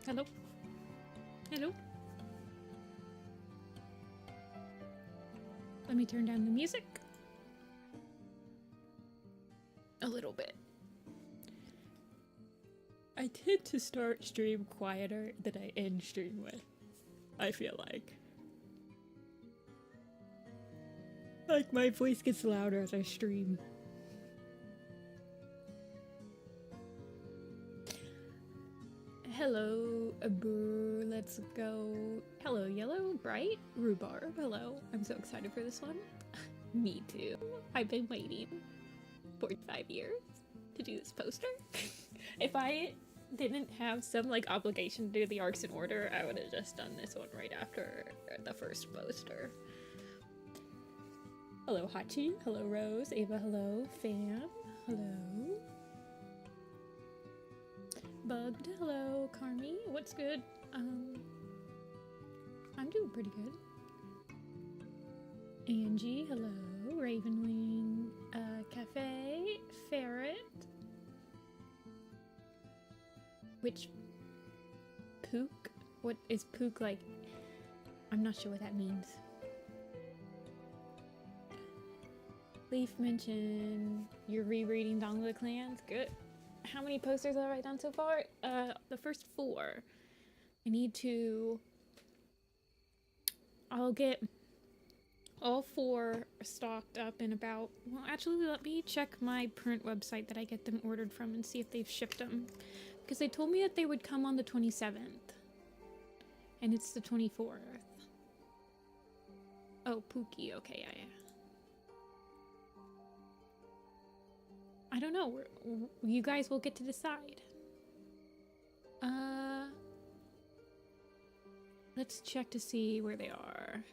Hello? Hello? Let me turn down the music. A little bit. I tend to start stream quieter than I end stream with. I feel like. Like my voice gets louder as I stream. Hello, let's go. Hello, Yellow, Bright, Rhubarb, hello. I'm so excited for this one. Me too. I've been waiting 45 years to do this poster. If I didn't have some like obligation to do the arcs in order, I would have just done this one right after the first poster. Hello, Hachi. Hello, Rose. Ava, hello. Fan, hello. Bugged, hello. Carmi, what's good? I'm doing pretty good. Angie, hello. Ravenwing, Cafe, Ferret. Which Pook? What is Pook like? I'm not sure what that means. Leaf mentioned you're rereading Dawn of the Clans. Good. How many posters have I done so far? The first 4. I need to... I'll get all 4 stocked up in about... Well, actually, let me check my print website that I get them ordered from and see if they've shipped them. Because they told me that they would come on the 27th. And it's the 24th. Oh, Pookie. Okay, yeah. I don't know. You guys will get to decide. Let's check to see where they are.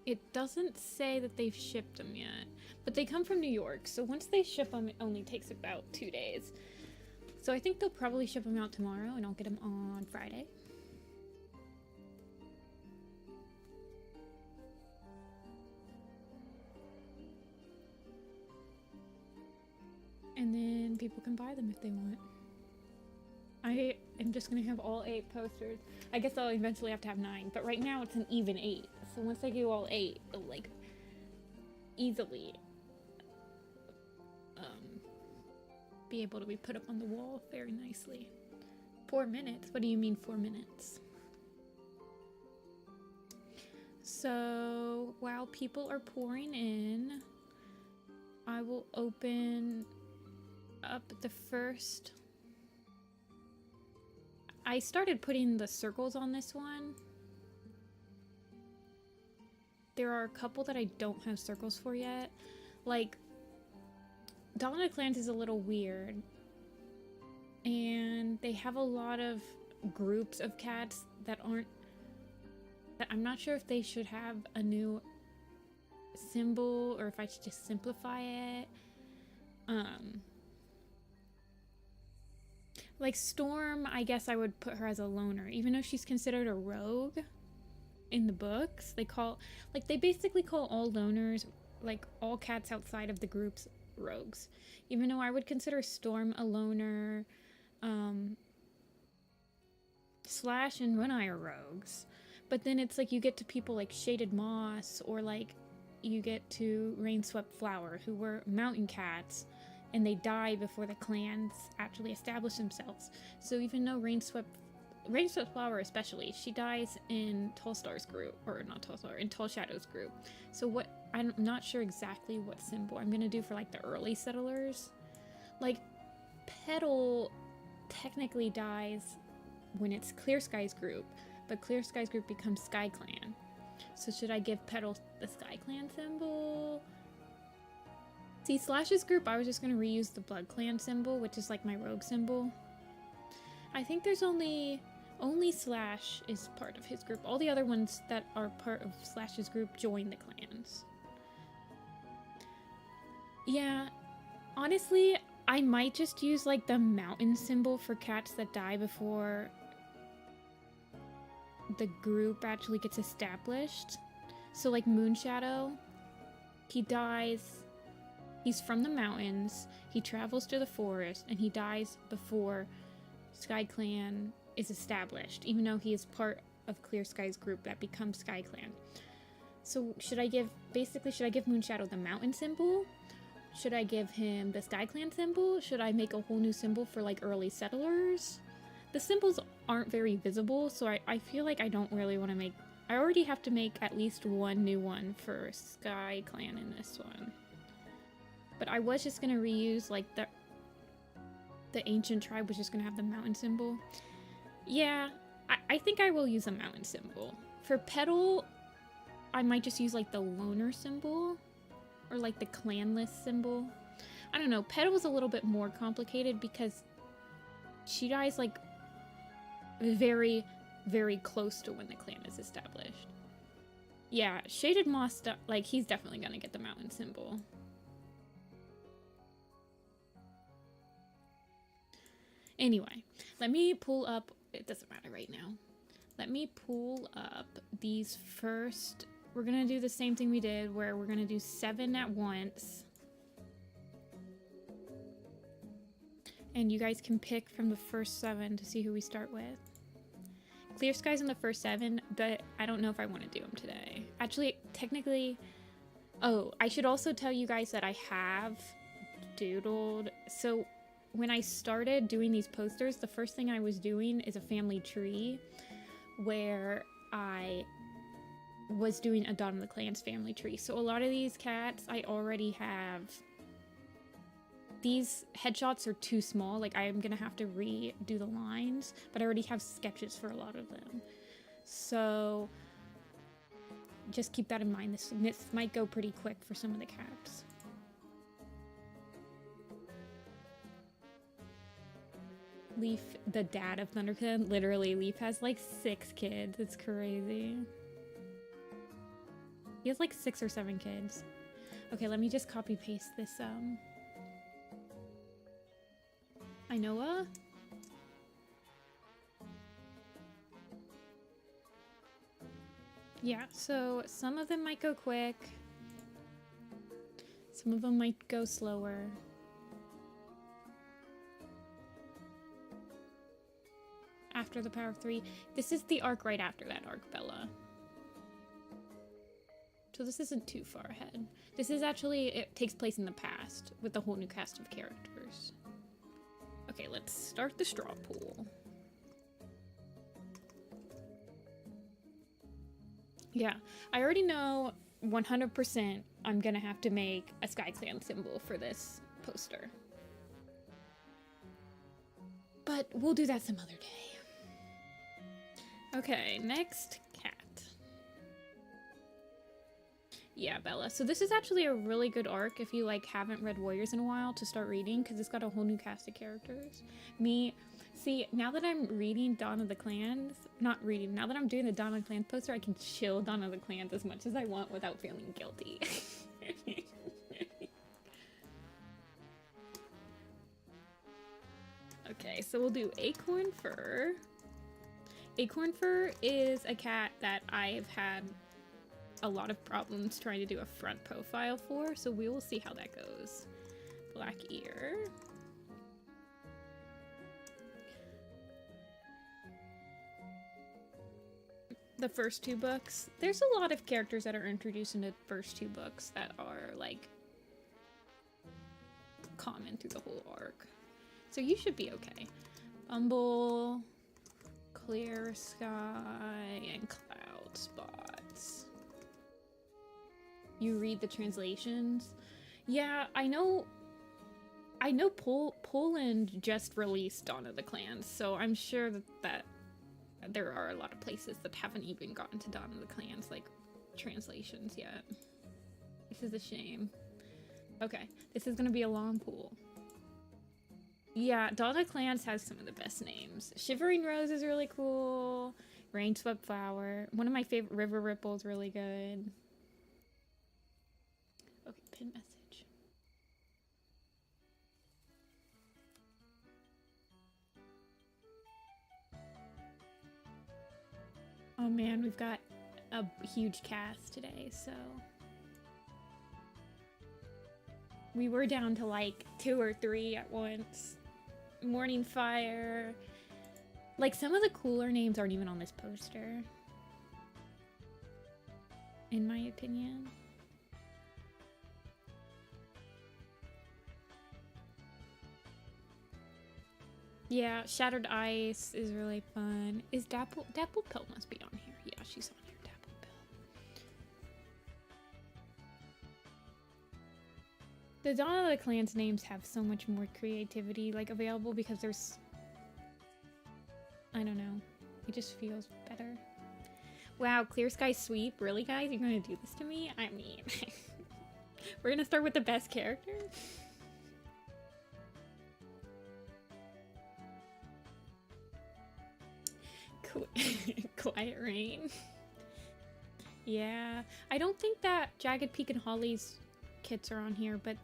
It doesn't say that they've shipped them yet, but they come from New York, so once they ship them, it only takes about 2 days. So I think they'll probably ship them out tomorrow, and I'll get them on Friday. And then people can buy them if they want. I am just gonna have all 8 posters. I guess I'll eventually have to have 9, but right now it's an even 8. So once I do all 8, it'll like easily be able to be put up on the wall very nicely. 4 minutes? What do you mean 4 minutes? So while people are pouring in, I will open up the first. I started putting the circles on this one. There are a couple that I don't have circles for yet. Like, Dawn of the Clans is a little weird. And they have a lot of groups of cats that aren't... I'm not sure if they should have a new symbol or if I should just simplify it. Like Storm, I guess I would put her as a loner, even though she's considered a rogue in the books. They basically call all loners, like all cats outside of the groups, rogues. Even though I would consider Storm a loner, Slash and Runeye are rogues. But then it's like you get to people like Shaded Moss, or like you get to Rainswept Flower, who were mountain cats, and they die before the clans actually establish themselves. So even though Rainswept Flower especially, she dies in Tall Star's group, or not Tall Star, in Tall Shadow's group. So I'm not sure exactly what symbol I'm gonna do for like the early settlers. Like Petal technically dies when it's Clear Sky's group, but Clear Sky's group becomes Sky Clan. So should I give Petal the Sky Clan symbol? See, Slash's group, I was just going to reuse the Blood Clan symbol, which is like my rogue symbol. I think there's only Slash is part of his group. All the other ones that are part of Slash's group join the clans. Yeah, honestly, I might just use like the mountain symbol for cats that die before the group actually gets established. So like Moonshadow, he dies He's from the mountains, he travels to the forest, and he dies before Sky Clan is established, even though he is part of Clear Sky's group that becomes Sky Clan. So should I give Moonshadow the mountain symbol? Should I give him the Sky Clan symbol? Should I make a whole new symbol for like early settlers? The symbols aren't very visible, so I feel like I don't really want to make... I already have to make at least one new one for Sky Clan in this one. But I was just going to reuse like the ancient tribe was just going to have the mountain symbol. Yeah, I think I will use a mountain symbol. For Petal, I might just use like the loner symbol or like the clanless symbol. I don't know. Petal is a little bit more complicated because she dies like very, very close to when the clan is established. Yeah, Shaded Moss, like he's definitely gonna get the mountain symbol. Anyway, let me pull up, it doesn't matter right now. Let me pull up these first, we're gonna do the same thing we did where we're gonna do 7 at once. And you guys can pick from the first 7 to see who we start with. Clear Sky's in the first 7, but I don't know if I want to do them today. Actually, technically, oh, I should also tell you guys that I have doodled, so when I started doing these posters, the first thing I was doing is a family tree where I was doing a Dawn of the Clans family tree. So a lot of these cats I already have. These headshots are too small, like I'm gonna have to redo the lines, but I already have sketches for a lot of them. So just keep that in mind. This might go pretty quick for some of the cats. Leaf, the dad of ThunderClan, literally, Leaf has like 6 kids. It's crazy. He has like 6 or 7 kids. Okay, let me just copy paste this, Inoa? Yeah, so some of them might go quick. Some of them might go slower. After the Power of 3. This is the arc right after that arc, Bella. So this isn't too far ahead. This is actually, it takes place in the past with a whole new cast of characters. Okay, let's start the straw pool. Yeah, I already know 100% I'm gonna have to make a Sky Clan symbol for this poster. But we'll do that some other day. Okay, next cat. Yeah, Bella. So this is actually a really good arc if you like haven't read Warriors in a while to start reading, because it's got a whole new cast of characters. See, now that I'm reading Dawn of the Clans, now that I'm doing the Dawn of the Clans poster, I can chill Dawn of the Clans as much as I want without feeling guilty. Okay, so we'll do Acorn Fur. Acorn Fur is a cat that I've had a lot of problems trying to do a front profile for, so we will see how that goes. Black ear. The first 2 books. There's a lot of characters that are introduced in the first 2 books that are like common through the whole arc. So you should be okay. Bumble, Clear Sky, and Cloud Spots. You read the translations? Yeah, I know Poland just released Dawn of the Clans, so I'm sure that there are a lot of places that haven't even gotten to Dawn of the Clans, like, translations yet. This is a shame. Okay, this is gonna be a long pool. Yeah, Dawn of the Clans has some of the best names. Shivering Rose is really cool. Rainswept Flower. One of my favorite, River Ripple, is really good. Okay, pin message. Oh man, we've got a huge cast today, so... We were down to like 2 or 3 at once. Morning Fire. Like, some of the cooler names aren't even on this poster, in my opinion. Yeah, Shattered Ice is really fun. Is Dapple Pill must be on here. Yeah, she's on here, Dapple Pill. The Dawn of the Clans names have so much more creativity, like, available because there's... I don't know. It just feels better. Wow, Clear Sky Sweep? Really, guys? You're gonna do this to me? I mean... We're gonna start with the best character? Quiet Rain. Yeah. I don't think that Jagged Peak and Holly's kits are on here, but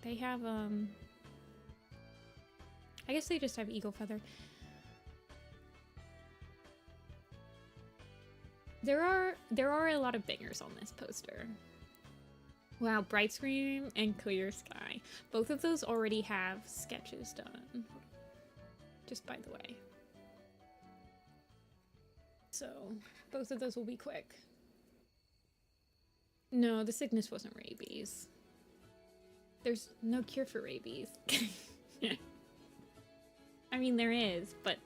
they have, I guess they just have Eagle Feather. There are a lot of bangers on this poster. Wow, Bright Scream and Clear Sky. Both of those already have sketches done. Just by the way. So, both of those will be quick. No, the sickness wasn't rabies. There's no cure for rabies. I mean, there is, but...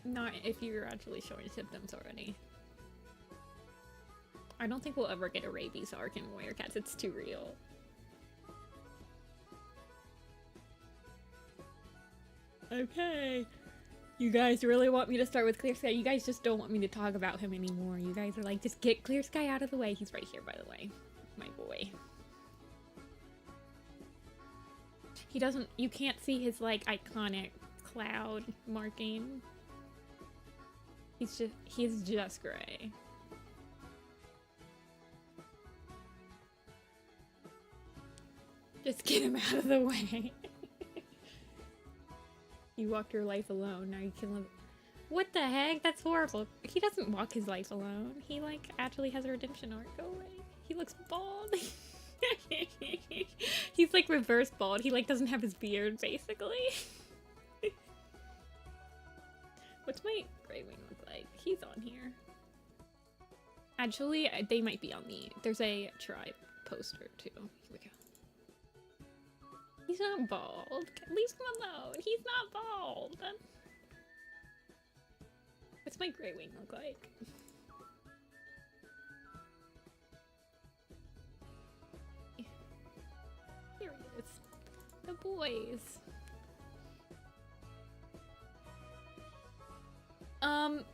not if you're actually showing symptoms already. I don't think we'll ever get a rabies arc in Warrior Cats. It's too real. Okay. You guys really want me to start with Clear Sky? You guys just don't want me to talk about him anymore. You guys are like, just get Clear Sky out of the way. He's right here, by the way. My boy. He doesn't... You can't see his, like, iconic cloud marking. He's just gray. Just get him out of the way. You walked your life alone, now you can live... What the heck? That's horrible. He doesn't walk his life alone. He, like, actually has a redemption arc. Go away. He looks bald. He's, like, reverse bald. He, like, doesn't have his beard, basically. What's my Grey Wing look like? He's on here. Actually, they might be on the... There's a tribe poster, too. Here we go. He's not bald. Leave him alone. He's not bald. What's my Grey Wing look like? Here he is. The boys.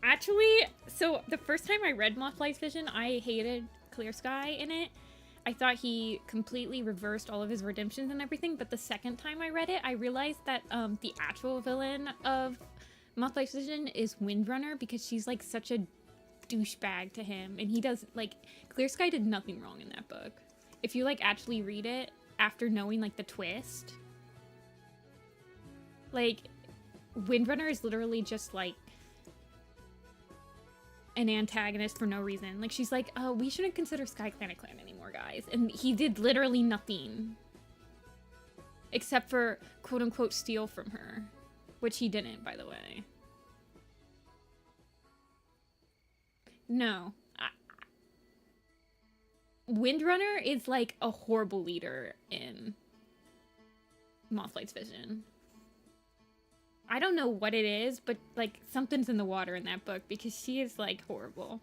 Actually, so the first time I read Mothlight's Vision, I hated Clear Sky in it. I thought he completely reversed all of his redemptions and everything, but the second time I read it, I realized that the actual villain of Mothlight's Vision is Windrunner, because she's like such a douchebag to him, and he does, like, Clear Sky did nothing wrong in that book. If you, like, actually read it after knowing, like, the twist, like, Windrunner is literally just, like, an antagonist for no reason. Like, she's like, oh, we shouldn't consider Sky Clan a clan anymore, guys. And he did literally nothing. Except for, quote-unquote, steal from her. Which he didn't, by the way. No. Windrunner is, like, a horrible leader in Mothlight's Vision. I don't know what it is, but, like, something's in the water in that book, because she is, like, horrible.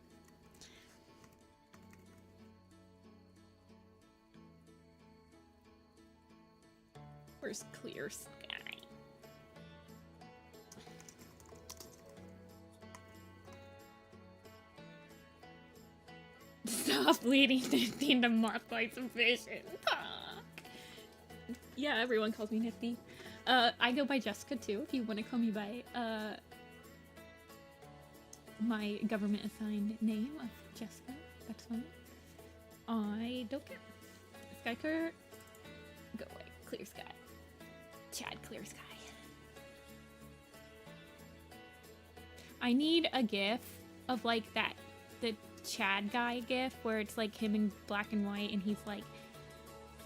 Where's Clear Sky? Stop leading Nifty into Mothlight's Vision. Yeah, everyone calls me Nifty. I go by Jessica too, if you want to call me by my government assigned name of Jessica. That's fine. I don't care. Skyker, go away. Clear Sky. Chad, Clear Sky. I need a gif of, like, that the Chad guy gif where it's like him in black and white and he's like,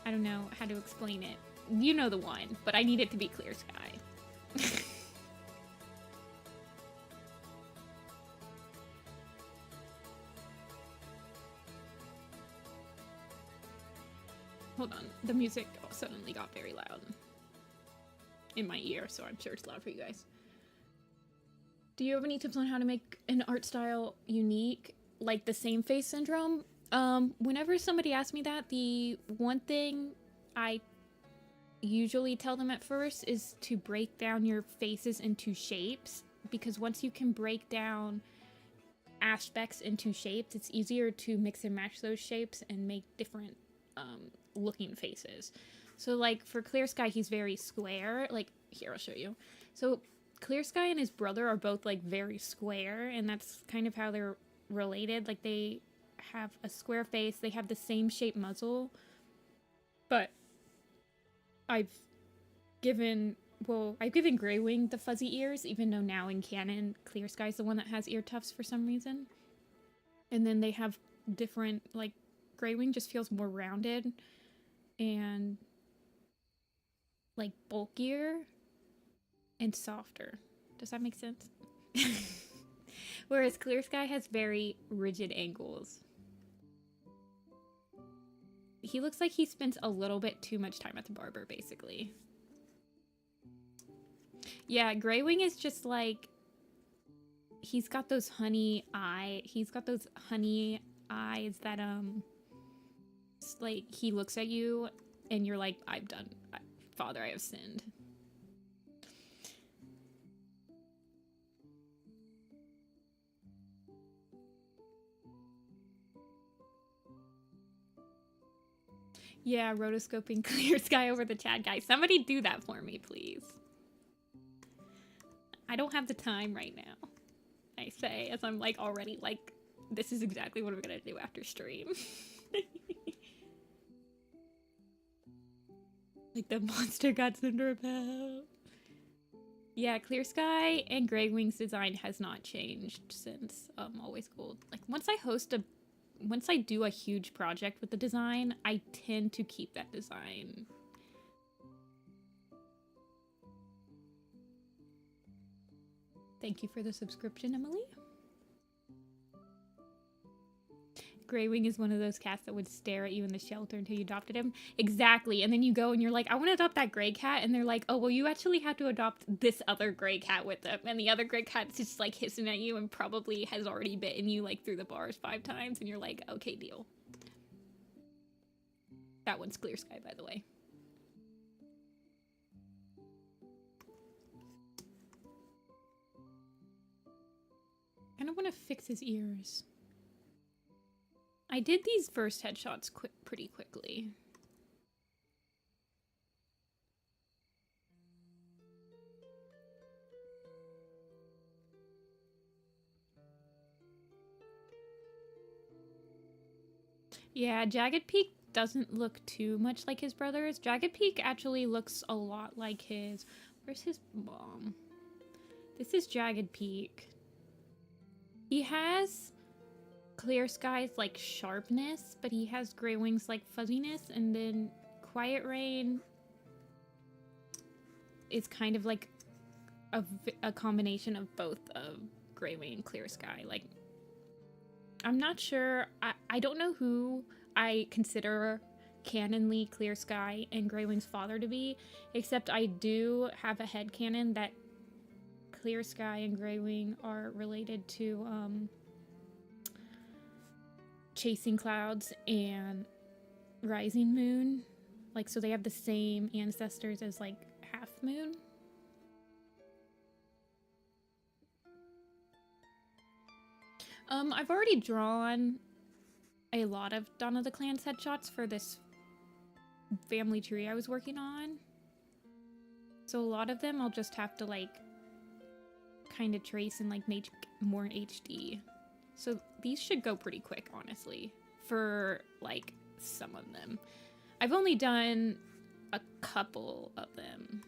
I don't know how to explain it. You know the one, but I need it to be clear sky. Hold on, the music suddenly got very loud in my ear, so I'm sure it's loud for you guys. Do you have any tips on how to make an art style unique, like the same face syndrome? Whenever somebody asks me that, the one thing I usually tell them at first is to break down your faces into shapes, because once you can break down aspects into shapes, it's easier to mix and match those shapes and make different looking faces. So like for Clear Sky, he's very square. Like here, I'll show you. So Clear Sky and his brother are both like very square, and that's kind of how they're related. Like they have a square face, they have the same shaped muzzle, but I've given Greywing the fuzzy ears, even though now in canon Clear Sky's the one that has ear tufts for some reason. And then they have different, like Greywing just feels more rounded and like bulkier and softer. Does that make sense? Whereas Clear Sky has very rigid angles. He looks like he spends a little bit too much time at the barber, basically. Yeah, Greywing is just like, he's got those honey eyes that, like, he looks at you and you're like, Father, I have sinned. Yeah, rotoscoping Clear Sky over the Chad guy. Somebody do that for me, please. I don't have the time right now, I say, as I'm like already like, this is exactly what I'm gonna do after stream. Like the monster got Cinder about. Yeah, Clear Sky and Greywing's design has not changed since Always Gold. Like once I do a huge project with the design, I tend to keep that design. Thank you for the subscription, Emily. Greywing is one of those cats that would stare at you in the shelter until you adopted him. Exactly. And then you go and you're like, I want to adopt that gray cat. And they're like, oh, well, you actually have to adopt this other gray cat with them. And the other gray cat's just like hissing at you and probably has already bitten you like through the bars 5 times. And you're like, okay, deal. That one's Clear Sky, by the way. I kind of want to fix his ears. I did these first headshots pretty quickly. Yeah, Jagged Peak doesn't look too much like his brothers. Jagged Peak actually looks a lot like his... Where's his mom? This is Jagged Peak. He has Clear Sky's like sharpness, but he has Greywing's like fuzziness, and then Quiet Rain is kind of like a combination of both of Greywing and Clear Sky. Like, I'm not sure. I don't know who I consider canonly Clear Sky and Greywing's father to be, except I do have a headcanon that Clear Sky and Greywing are related to Chasing Clouds and Rising Moon. Like, so they have the same ancestors as like Half Moon. I've already drawn a lot of Dawn of the Clans headshots for this family tree I was working on. So a lot of them I'll just have to like kind of trace and like make more HD. So these should go pretty quick, honestly, for like some of them. I've only done a couple of them.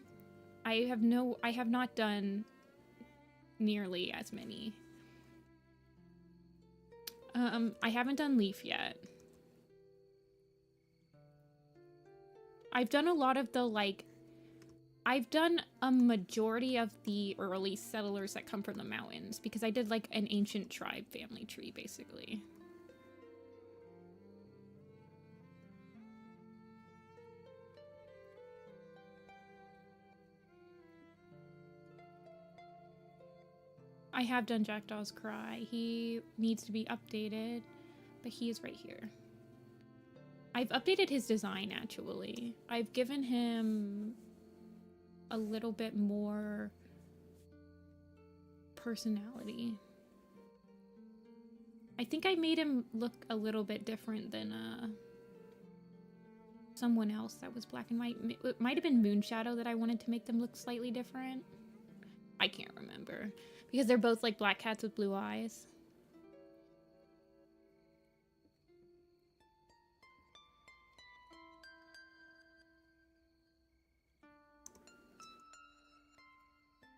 I have not done nearly as many. I haven't done Leaf yet. I've done a lot of the, like, I've done a majority of the early settlers that come from the mountains because I did, like, an ancient tribe family tree, basically. I have done Jackdaw's Cry. He needs to be updated, but he is right here. I've updated his design, actually. I've given him a little bit more personality. I think I made him look a little bit different than someone else that was black and white. It might have been Moonshadow that I wanted to make them look slightly different. I can't remember. Because they're both like black cats with blue eyes.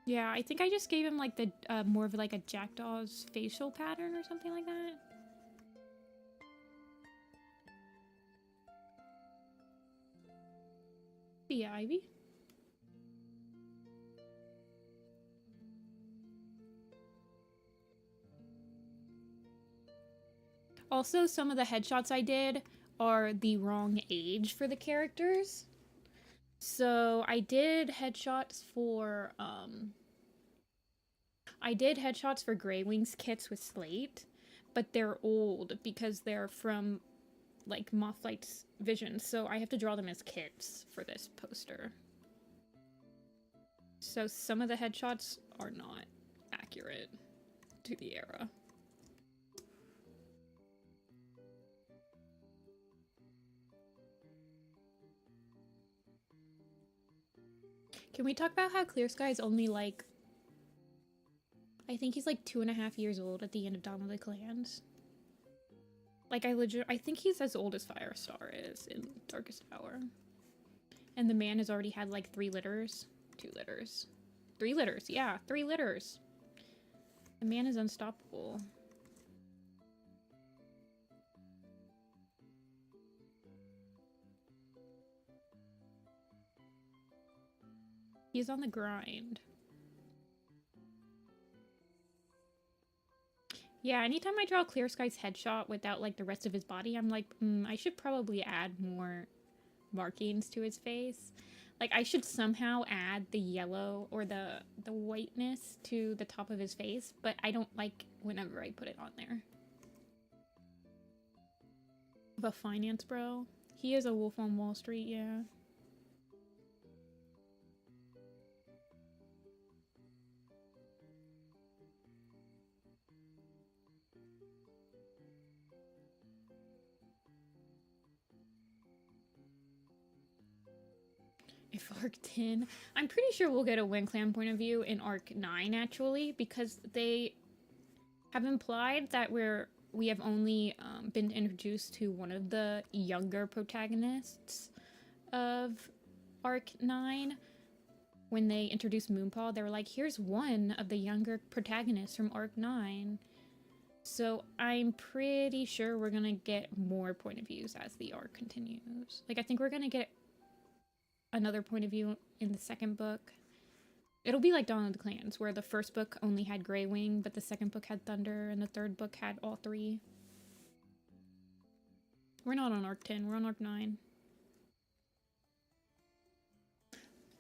Yeah, I think I just gave him like the more of like a jackdaw's facial pattern or something like that. The Ivy. Also, some of the headshots I did are the wrong age for the characters. So I did headshots for Greywing's kits with Slate, but they're old because they're from like Mothlight's vision, so I have to draw them as kits for this poster. So some of the headshots are not accurate to the era. Can we talk about how Clear Sky is only like, I think he's like 2.5 years old at the end of Dawn of the Clans. Like I think he's as old as Firestar is in Darkest Hour. And the man has already had like 3 litters. 2 litters. 3 litters, yeah, 3 litters. The man is unstoppable. He's on the grind. Yeah, anytime I draw Clear Sky's headshot without like the rest of his body, I'm like, I should probably add more markings to his face. Like I should somehow add the yellow or the whiteness to the top of his face, but I don't like whenever I put it on there. The finance bro. He is a wolf on Wall Street, yeah. If Arc 10, I'm pretty sure we'll get a Wind Clan point of view in Arc 9 actually, because they have implied that we have only been introduced to one of the younger protagonists of Arc 9. When they introduced Moonpaw, they were like, here's one of the younger protagonists from Arc 9. So I'm pretty sure we're gonna get more point of views as the arc continues. Like I think we're gonna get another point of view in the second book. It'll be like Dawn of the Clans, where the first book only had Greywing, but the second book had Thunder, and the third book had all 3. We're not on Arc 10, we're on Arc 9.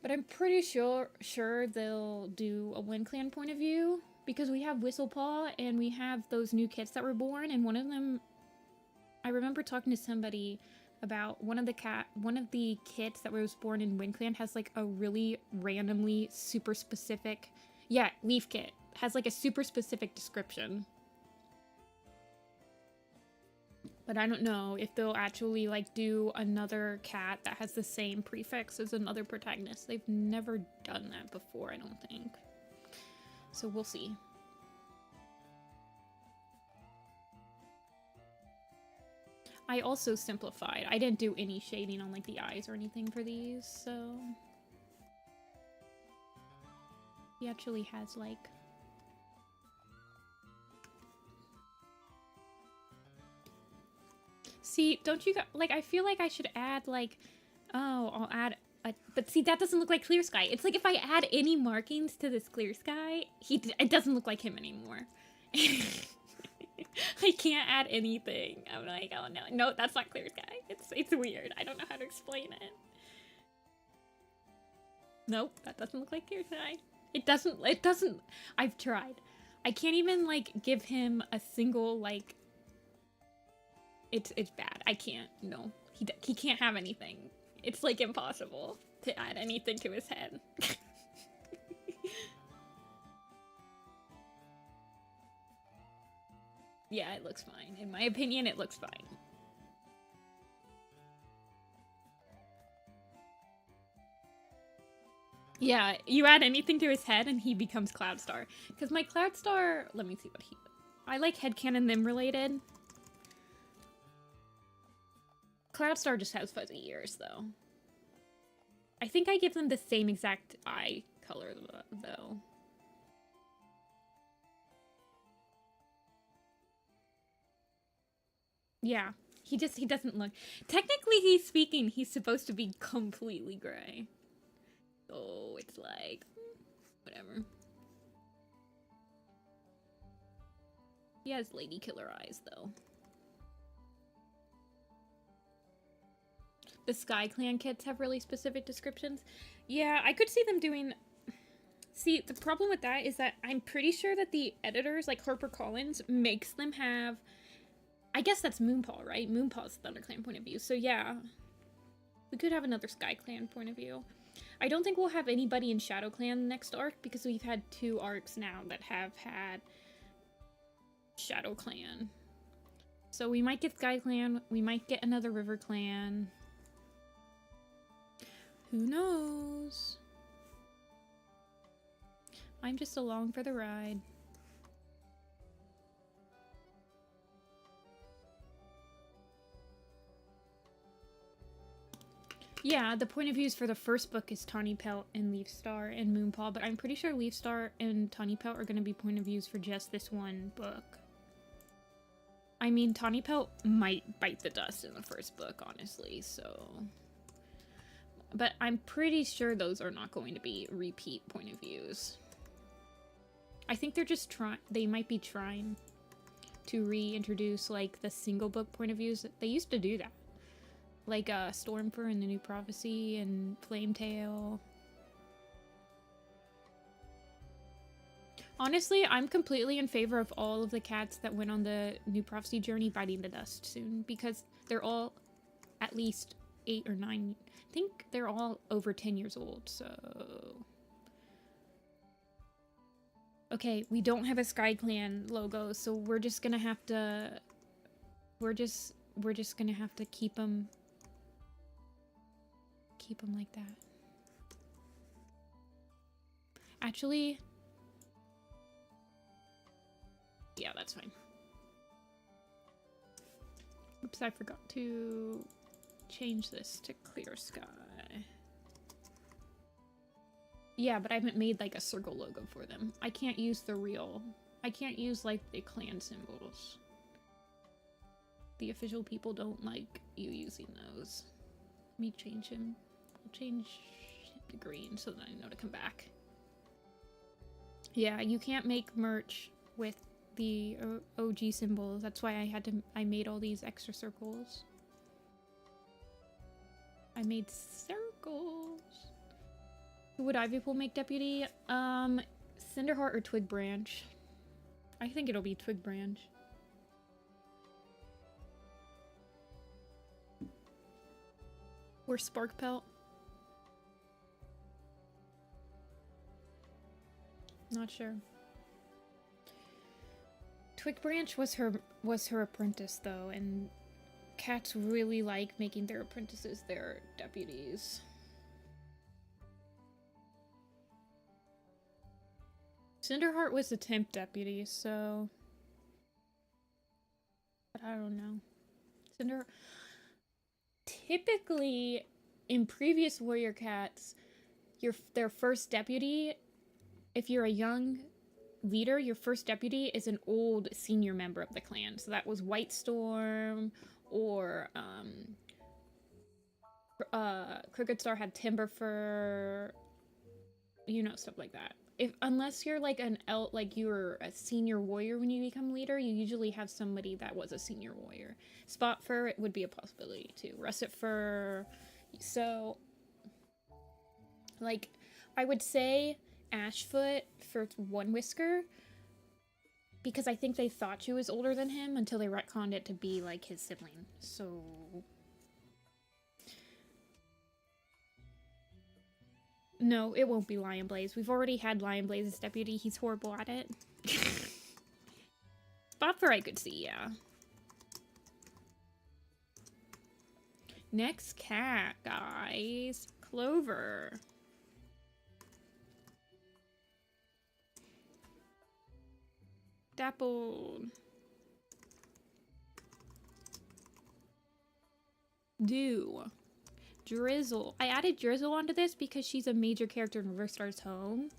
But I'm pretty sure they'll do a Wind Clan point of view, because we have Whistlepaw, and we have those new kits that were born, and one of them, I remember talking to somebody about one of the kits that was born in Wind Clan has like a really randomly super specific, yeah, Leaf kit has like a super specific description. But I don't know if they'll actually like do another cat that has the same prefix as another protagonist. They've never done that before, I don't think. So we'll see. I also simplified. I didn't do any shading on like the eyes or anything for these, so he actually has like See, don't you like, I feel like I should add like, oh, I'll add a, but see, that doesn't look like Clear Sky. It's like if I add any markings to this Clear Sky, it doesn't look like him anymore. I can't add anything. I'm like, oh no, that's not Clear Sky. It's weird. I don't know how to explain it. Nope, that doesn't look like Clear Sky. It doesn't, I've tried. I can't even like give him a single like, it's bad. I can't, no. He can't have anything. It's like impossible to add anything to his head. Yeah, it looks fine. In my opinion, it looks fine. Yeah, you add anything to his head and he becomes Cloudstar. Because my Cloudstar, let me see what he... I like headcanon them related. Cloudstar just has fuzzy ears, though. I think I give them the same exact eye color, though. Yeah, he doesn't look... Technically, he's speaking, he's supposed to be completely gray. So it's like, whatever. He has lady killer eyes, though. The Sky Clan kits have really specific descriptions. Yeah, I could see them doing... See, the problem with that is that I'm pretty sure that the editors, like HarperCollins, makes them have... I guess that's Moonpaw, right? Moonpaw's ThunderClan point of view. So yeah, we could have another Sky Clan point of view. I don't think we'll have anybody in Shadow Clan next arc because we've had 2 arcs now that have had Shadow Clan. So we might get Sky Clan, we might get another River Clan. Who knows? I'm just along for the ride. Yeah, the point of views for the first book is Tawny Pelt and Leaf Star and Moonpaw, but I'm pretty sure Leaf Star and Tawny Pelt are going to be point of views for just this one book. I mean, Tawny Pelt might bite the dust in the first book, honestly, so... But I'm pretty sure those are not going to be repeat point of views. I think they're just trying... They might be trying to reintroduce, like, the single book point of views. They used to do that. Like, Stormfur and the New Prophecy and Flametail. Honestly, I'm completely in favor of all of the cats that went on the New Prophecy journey biting the dust soon, because they're all at least 8 or 9. I think they're all over 10 years old, so... Okay, we don't have a Sky Clan logo, so we're just gonna have to... We're just gonna have to keep them... Keep them like that. Actually... Yeah, that's fine. Oops, I forgot to change this to Clear Sky. Yeah, but I haven't made like a circle logo for them. I can't use the real... I can't use like the clan symbols. The official people don't like you using those. Let me change him. I'll change him to green so that I know to come back. Yeah, you can't make merch with the OG symbols. That's why I made all these extra circles. I made circles. Who would Ivypool make deputy? Cinderheart or Twig Branch? I think it'll be Twig Branch. Or Sparkpelt. Not sure. Twig Branch was her apprentice though, and cats really like making their apprentices their deputies. Cinderheart was the temp deputy, so... But I don't know. Typically, in previous warrior cats, their first deputy, if you're a young leader, your first deputy is an old senior member of the clan. So that was White Storm or Crooked Star had Timber Fur, you know, stuff like that. Unless you're like like you're a senior warrior when you become leader, you usually have somebody that was a senior warrior. Spot Fur, it would be a possibility too. Russet Fur. So, like, I would say Ashfoot for One Whisker, because I think they thought she was older than him until they retconned it to be like his sibling. So no, it won't be Lion Blaze. We've already had Lion Blaze as deputy. He's horrible at it. Spotfur I could see, yeah. Next cat, guys. Clover. Dappled. Dew. Drizzle. I added Drizzle onto this because she's a major character in River Star's Home.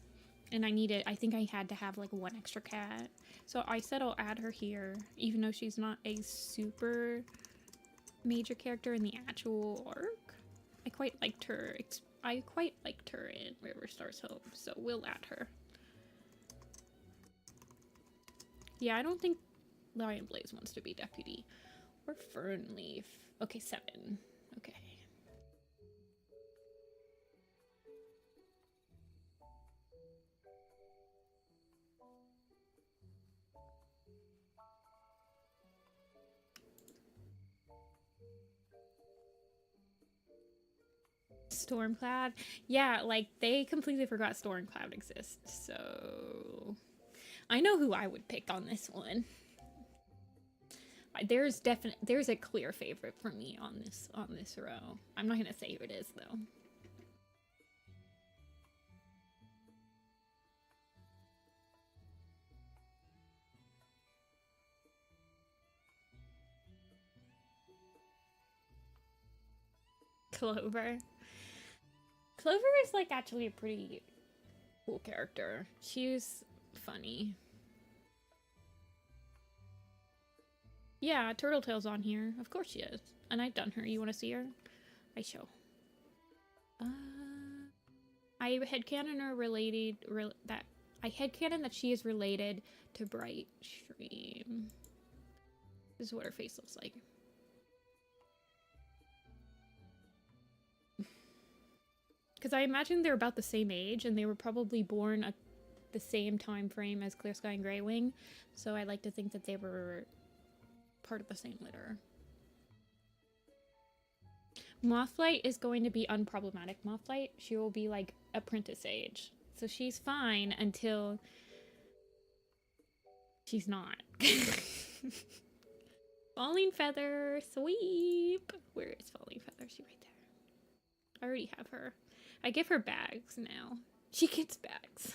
And I think I had to have like one extra cat. So I said I'll add her here, even though she's not a super major character in the actual arc. I quite liked her. I quite liked her in River Star's Home, so we'll add her. Yeah, I don't think Lion Blaze wants to be deputy. Or Fernleaf. Okay, 7. Okay. Stormcloud? Yeah, like, they completely forgot Stormcloud exists, so... I know who I would pick on this one. There's a clear favorite for me on this row. I'm not gonna say who it is, though. Clover. Clover is, like, actually a pretty cool character. She's funny. Yeah, Turtletail's on here. Of course she is. And I've done her. You want to see her? I show. I headcanon her related... I headcanon that she is related to Bright Stream. This is what her face looks like. Because I imagine they're about the same age, and they were probably born at the same time frame as Clear Sky and Greywing. So I like to think that they were part of the same litter. Mothlight is going to be unproblematic. Mothlight, she will be like apprentice age. So she's fine until she's not. Falling Feather, sweep. Where is Falling Feather? She right there. I already have her. I give her bags now. She gets bags.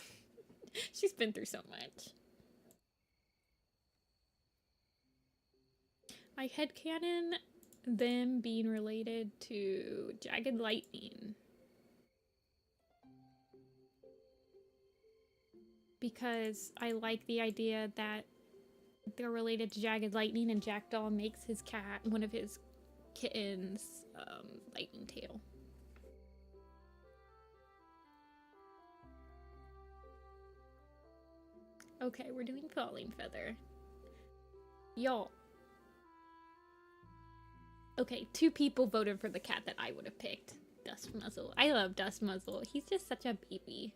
She's been through so much. I headcanon them being related to Jagged Lightning. Because I like the idea that they're related to Jagged Lightning, and Jackdaw makes his cat, one of his kittens, Lightning Tail. Okay, we're doing Falling Feather. Y'all. Okay, 2 people voted for the cat that I would have picked. Dust Muzzle. I love Dust Muzzle. He's just such a baby.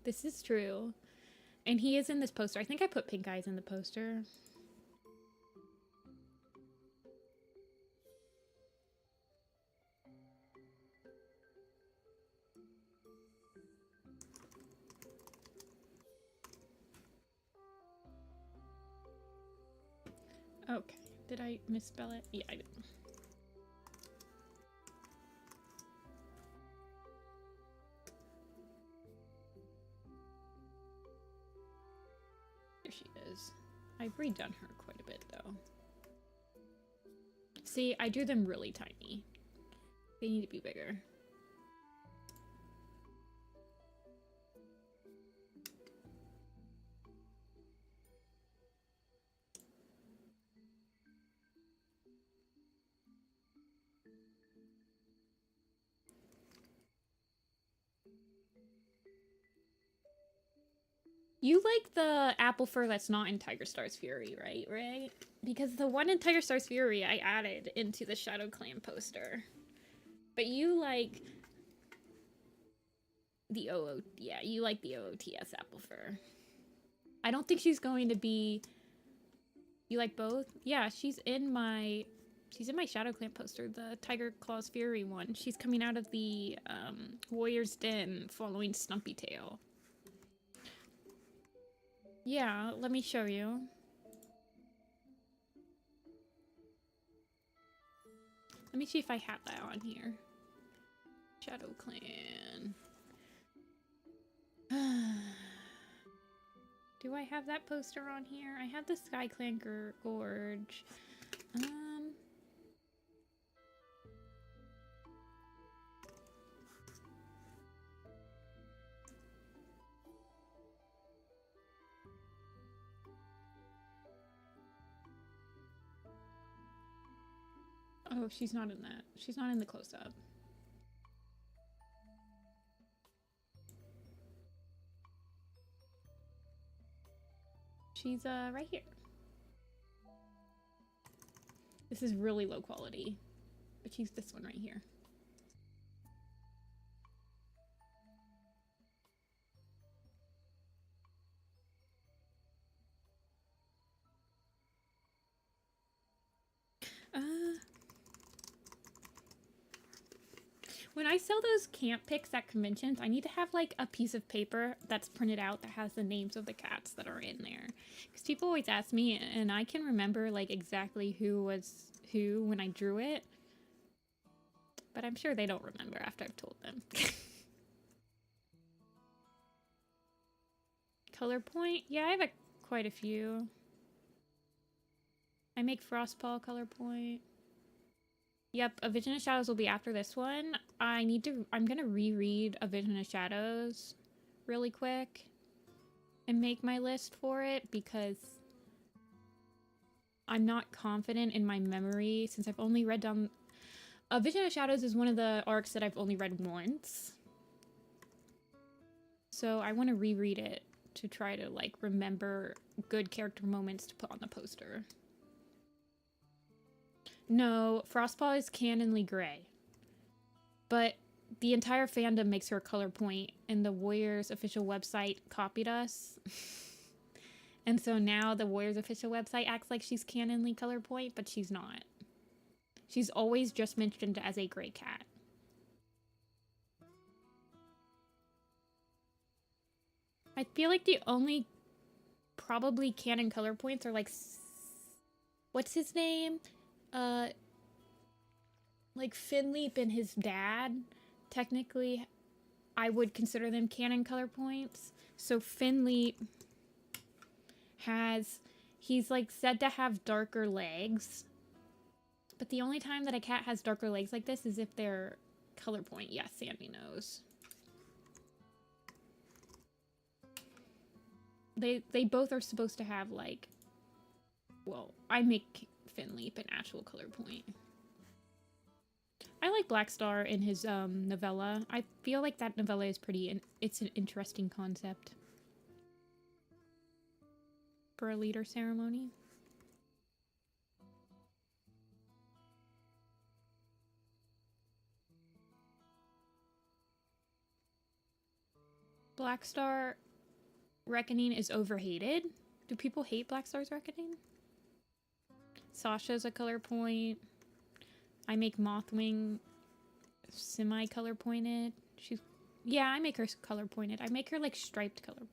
This is true. And he is in this poster. I think I put Pink Eyes in the poster. Okay. Did I misspell it? Yeah, I did. There she is. I've redone her quite a bit, though. See, I drew them really tiny. They need to be bigger. You like the apple fur that's not in Tiger Star's Fury, right, Ray? Because the one in Tiger Star's Fury I added into the Shadow Clan poster. But you like the yeah, you like the OOTS apple fur. I don't think she's going to be... You like both? Yeah, she's in my Shadow Clan poster, the Tiger Claws Fury one. She's coming out of the Warrior's Den following Stumpy Tail. Yeah, let me show you. Let me see if I have that on here. Shadow Clan. Do I have that poster on here? I have the Sky Clan Gorge. Oh, she's not in that. She's not in the close-up. She's right here. This is really low quality, but she's this one right here. When I sell those camp pics at conventions, I need to have like a piece of paper that's printed out that has the names of the cats that are in there. Because people always ask me, and I can remember like exactly who was who when I drew it. But I'm sure they don't remember after I've told them. Color point? Yeah, I have quite a few. I make Frostpaw color point. Yep, A Vision of Shadows will be after this one. I'm gonna reread A Vision of Shadows really quick and make my list for it because I'm not confident in my memory since I've only read down... A Vision of Shadows is one of the arcs that I've only read once. So I want to reread it to try to like remember good character moments to put on the poster. No, Frostpaw is canonly gray. But the entire fandom makes her a color point, and the Warriors official website copied us. And so now the Warriors official website acts like she's canonly color point, but she's not. She's always just mentioned as a gray cat. I feel like the only probably canon color points are like... What's his name? Like Finleap and his dad, technically, I would consider them canon color points. So Finleap he's like said to have darker legs. But the only time that a cat has darker legs like this is if they're color point. Yes, Sandy knows. They both are supposed to have like... Well, I make Finleap an actual color point. I like Blackstar in his novella. I feel like that novella is it's an interesting concept for a leader ceremony. Blackstar Reckoning is overhated. Do people hate Blackstar's Reckoning? Sasha's a color point. I make Mothwing semi-color pointed. Yeah, I make her color pointed. I make her like striped color.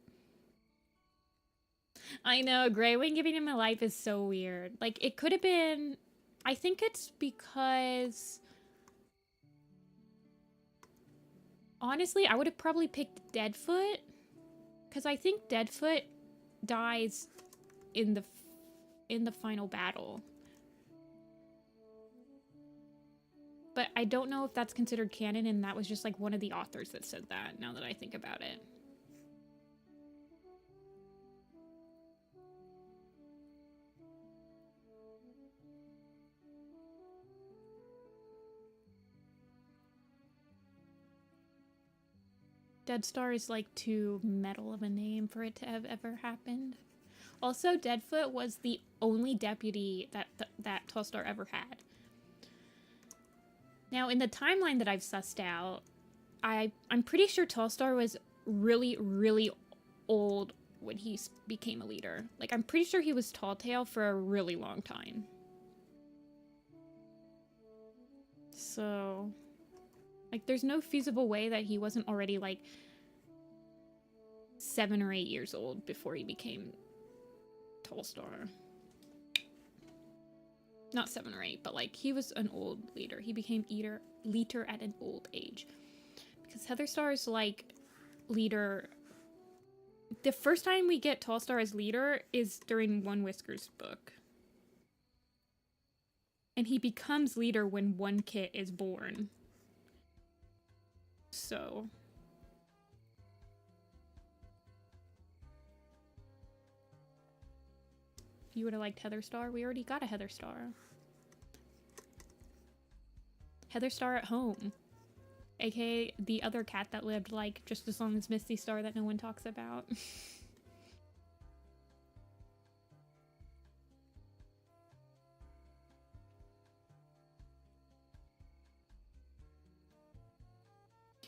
I know, Greywing giving him a life is so weird. Like, it could have been... I think it's because... Honestly, I would have probably picked Deadfoot. Because I think Deadfoot dies in the final battle. But I don't know if that's considered canon, and that was just like one of the authors that said that, now that I think about it. Dead Star is like too metal of a name for it to have ever happened. Also, Deadfoot was the only deputy that Tallstar ever had. Now, in the timeline that I've sussed out, I'm pretty sure Tallstar was really, really old when he became a leader. Like, I'm pretty sure he was Talltail for a really long time. So, like, there's no feasible way that he wasn't already, like, 7 or 8 years old before he became Tallstar. Not 7 or 8, but, like, he was an old leader. He became leader at an old age. Because Heatherstar's, like, leader... The first time we get Tallstar as leader is during One Whisker's book. And he becomes leader when One Kit is born. So... You would have liked Heatherstar? We already got a Heatherstar. Heatherstar at home. AKA the other cat that lived, like, just as long as Misty Star that no one talks about.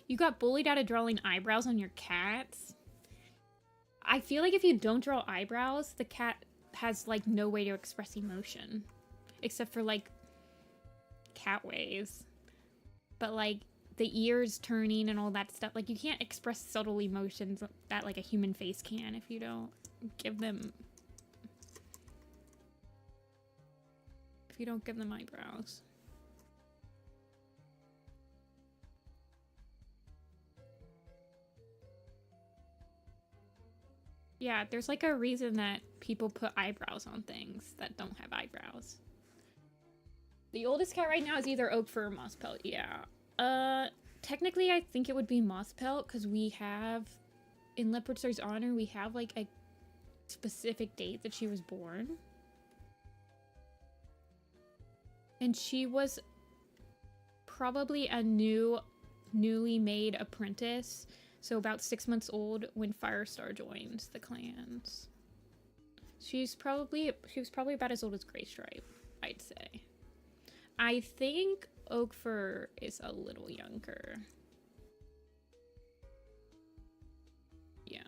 You got bullied out of drawing eyebrows on your cats? I feel like if you don't draw eyebrows, the cat has, like, no way to express emotion. Except for, like, cat ways. But, like, the ears turning and all that stuff. Like, you can't express subtle emotions that, like, a human face can if you don't give them... If you don't give them eyebrows. Yeah, there's, like, a reason that people put eyebrows on things that don't have eyebrows. The oldest cat right now is either Oak Fur or Mosspelt, yeah. Technically, I think it would be Mosspelt, because we have, in Leopard Star's honor, we have, like, a specific date that she was born. And she was probably a newly made apprentice, so about 6 months old when Firestar joined the clans. She was probably about as old as Graystripe, I'd say. I think Oak Fur is a little younger. Yeah.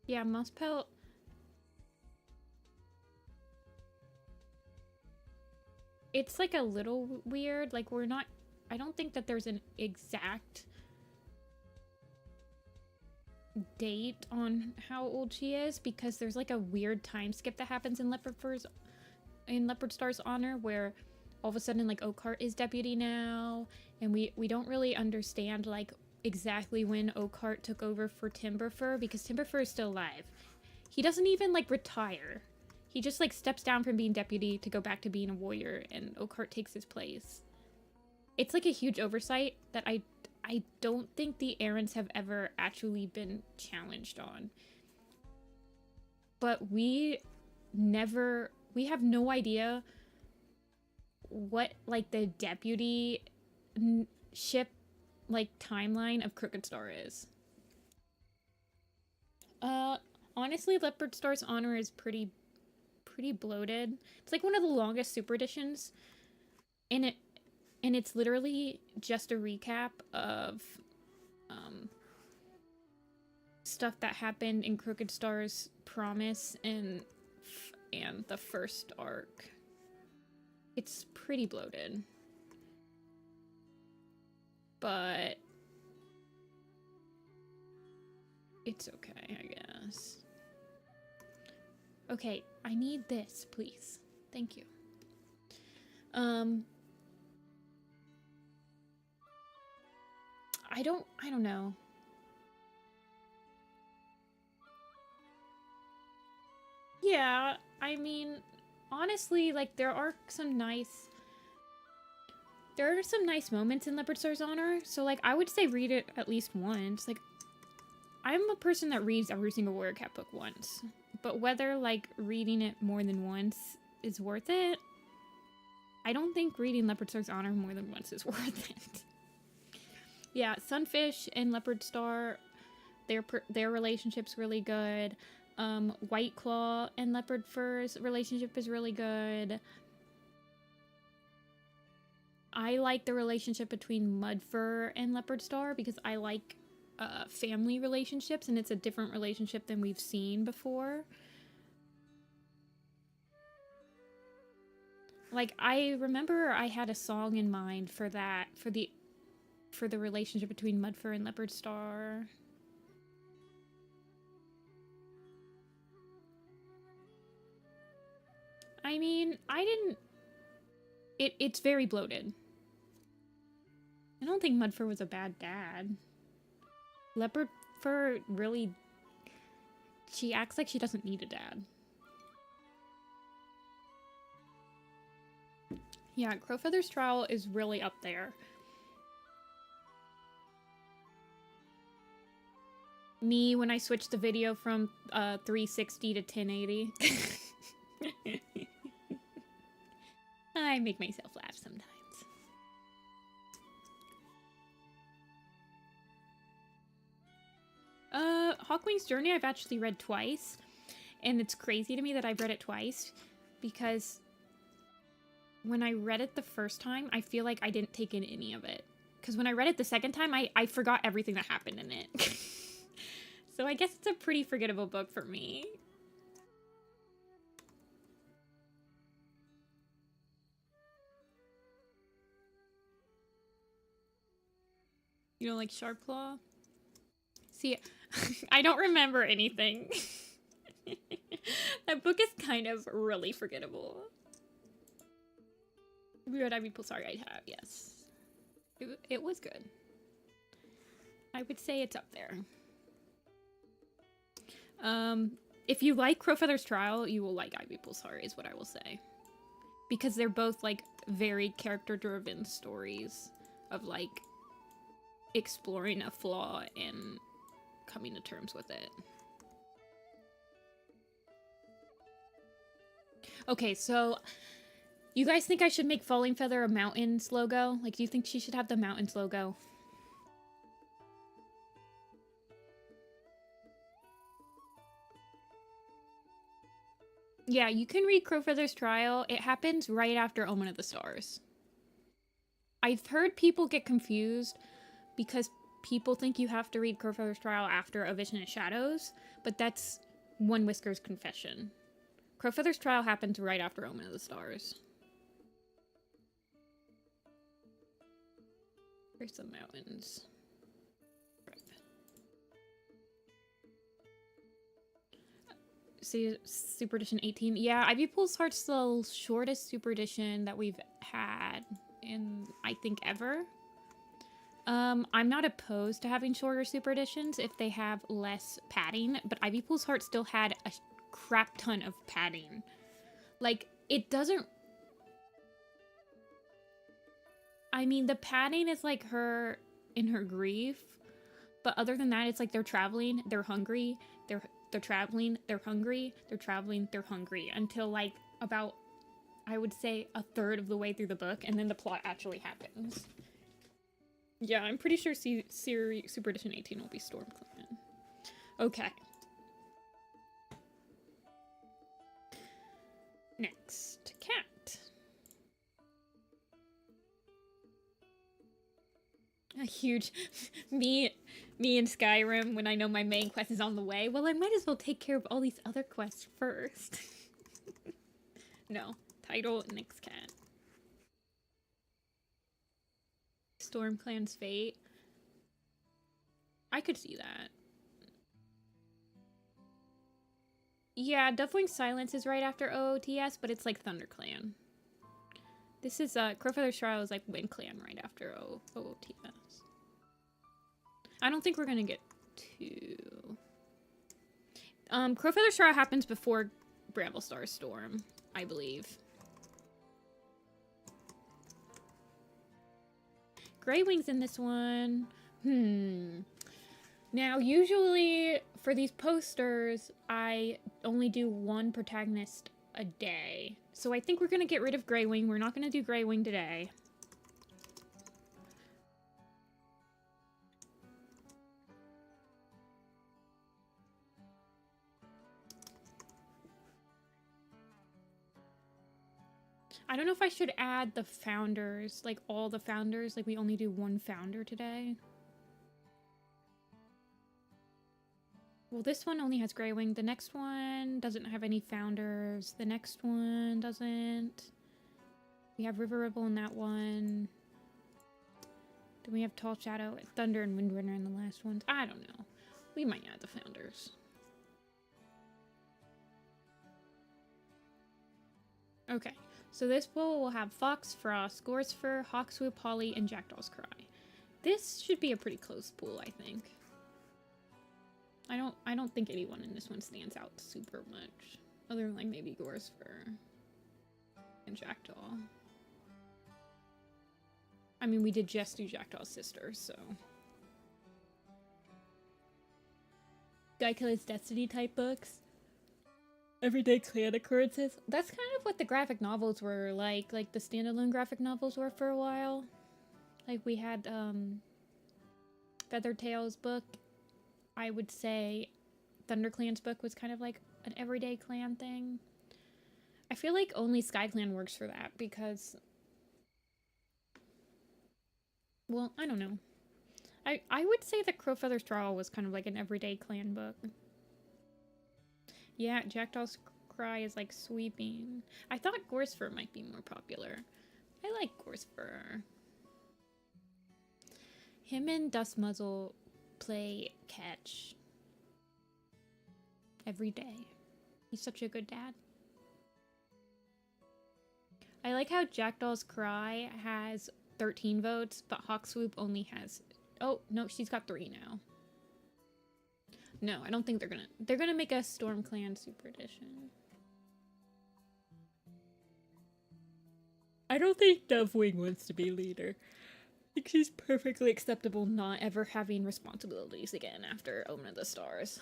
Yeah, Mosspelt. It's like a little weird. Like, I don't think that there's an exact date on how old she is, because there's like a weird time skip that happens in Leopard Star's honor, where all of a sudden, like, Oakheart is deputy now, and we don't really understand, like, exactly when Oakheart took over for Timberfur, because Timberfur is still alive. He doesn't even, like, retire. He just, like, steps down from being deputy to go back to being a warrior, and Oakheart takes his place. It's, like, a huge oversight that I don't think the errands have ever actually been challenged on. But we have no idea what, like, the deputy ship, like, timeline of Crooked Star is. Honestly, Leopard Star's honor is pretty bloated. It's like one of the longest super editions, and it's literally just a recap of stuff that happened in Crooked Star's Promise and the first arc. It's pretty bloated, but it's okay, I guess. Okay, I need this, please. Thank you. I don't know. Yeah, I mean, honestly, like, there are some nice There are some nice moments in Leopard Star's Honor, so, like, I would say read it at least once. Like, I'm a person that reads every single Warrior Cat book once, but whether, like, reading it more than once is worth it, I don't think reading Leopard Star's Honor more than once is worth it. Yeah, Sunfish and Leopard Star, their relationship's really good. White Claw and Leopard Fur's relationship is really good. I like the relationship between Mudfur and Leopard Star because I like family relationships, and it's a different relationship than we've seen before. Like, I remember I had a song in mind for that, for the relationship between Mudfur and Leopard Star. I mean, it's very bloated. I don't think Mudfur was a bad dad. Leopard Fur really... She acts like she doesn't need a dad. Yeah, Crowfeather's Trial is really up there. Me, when I switched the video from 360 to 1080. I make myself laugh sometimes. Hawkwing's Journey I've actually read twice, and it's crazy to me that I've read it twice, because when I read it the first time, I feel like I didn't take in any of it. Because when I read it the second time, I forgot everything that happened in it. So I guess it's a pretty forgettable book for me. You don't like Sharp Claw? See, I don't remember anything. That book is kind of really forgettable. Read Ivy Pulsar I have, yes. It was good. I would say it's up there. If you like Crowfeather's Trial, you will like Ivy Pulsar, is what I will say. Because they're both, like, very character-driven stories of, like, exploring a flaw and coming to terms with it. Okay, so you guys think I should make Falling Feather a mountains logo? Like, do you think she should have the mountains logo? Yeah, you can read Crowfeather's Trial. It happens right after Omen of the Stars. I've heard people get confused because people think you have to read Crowfeather's Trial after A Vision of Shadows, but that's One Whisker's Confession. Crowfeather's Trial happens right after Omen of the Stars. Where's the mountains? See, Super Edition 18. Yeah, Ivy Pulsar's the shortest Super Edition that we've had in, I think, ever. I'm not opposed to having shorter Super Editions if they have less padding, but Ivy Pulsar still had a crap ton of padding. Like, it doesn't... I mean, the padding is like her in her grief, but other than that, it's like they're traveling, they're hungry, they're traveling, they're hungry, they're traveling, they're hungry, until like about, I would say, a third of the way through the book, and then the plot actually happens. Yeah, I'm pretty sure Super Edition 18 will be Stormclan. Okay. Next, Cat. A huge... me in Skyrim when I know my main quest is on the way. Well, I might as well take care of all these other quests first. No. Title, next Cat. StormClan's Fate. I could see that. Yeah, Deathwing Silence is right after OOTS, but it's like ThunderClan. This is, Crowfeather's Trial is like WindClan right after OOTS. I don't think we're gonna get to... Crowfeather's Trial happens before Bramblestar Storm, I believe. Grey Wings in this one. Now, usually for these posters, I only do one protagonist a day. So I think we're going to get rid of Grey Wing. We're not going to do Grey Wing today. I don't know if I should add the founders, like all the founders, like we only do one founder today. Well, this one only has Grey Wing. The next one doesn't have any founders. The next one doesn't. We have River Ripple in that one. Then we have Tall Shadow, Thunder, and Windrunner in the last ones. I don't know. We might add the founders. Okay. So this bowl will have Fox, Frost, Gorsefur, Hawkswoop, Holly, and Jackdaw's Cry. This should be a pretty close pool, I think. I don't think anyone in this one stands out super much. Other than like maybe Gorsefur and Jackdaw. I mean, we did just do Jackdaw's sister, so. Guy Killer's Destiny type books. Everyday clan occurrences. That's kind of what the graphic novels were like the standalone graphic novels were for a while. Like we had Feathertail's book. I would say ThunderClan's book was kind of like an everyday clan thing. I feel like only SkyClan works for that because, well, I don't know. I would say that Crowfeather Straw was kind of like an everyday clan book. Yeah, Jackdaw's Cry is like sweeping. I thought Gorsefur might be more popular. I like Gorsefur. Him and Dustmuzzle play catch every day. He's such a good dad. I like how Jackdaw's Cry has 13 votes, but Hawkswoop only has... Oh, no, she's got 3 now. No, I don't think they're gonna make a Storm Clan Super Edition. I don't think Dovewing wants to be leader. I think she's perfectly acceptable not ever having responsibilities again after Omen of the Stars.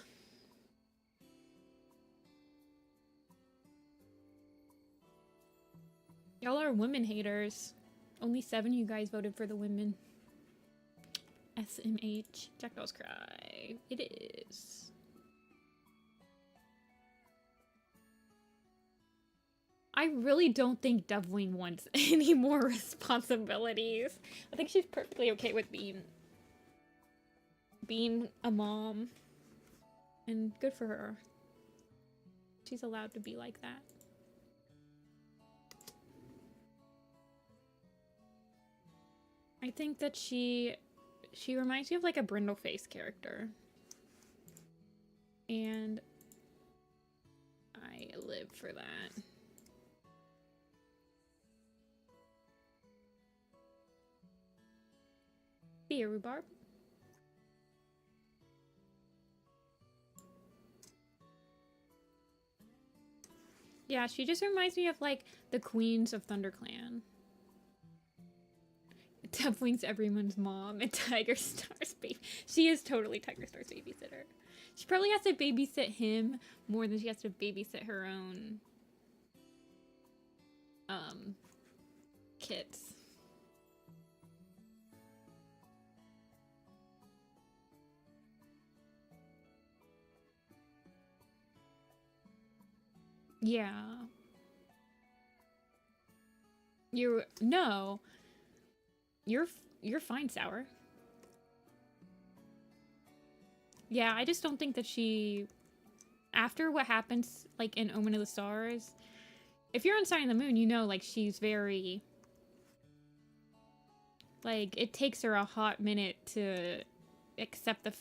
Y'all are women haters. Only 7 of you guys voted for the women. SMH. Jackdaw's Cry. It is. I really don't think Dovewing wants any more responsibilities. I think she's perfectly okay with being a mom. And good for her. She's allowed to be like that. I think that she reminds me of like a Brindleface character. And I live for that. See ya, Rhubarb. Yeah, she just reminds me of like the queens of ThunderClan. Dovewing's everyone's mom and Tiger Star's baby. She is totally Tiger Star's babysitter. She probably has to babysit him more than she has to babysit her own kids. Yeah. No. You're fine, Sour. Yeah, I just don't think that she... After what happens, like, in Omen of the Stars, if you're on Sign of the Moon, you know, like, she's very... Like, it takes her a hot minute to accept the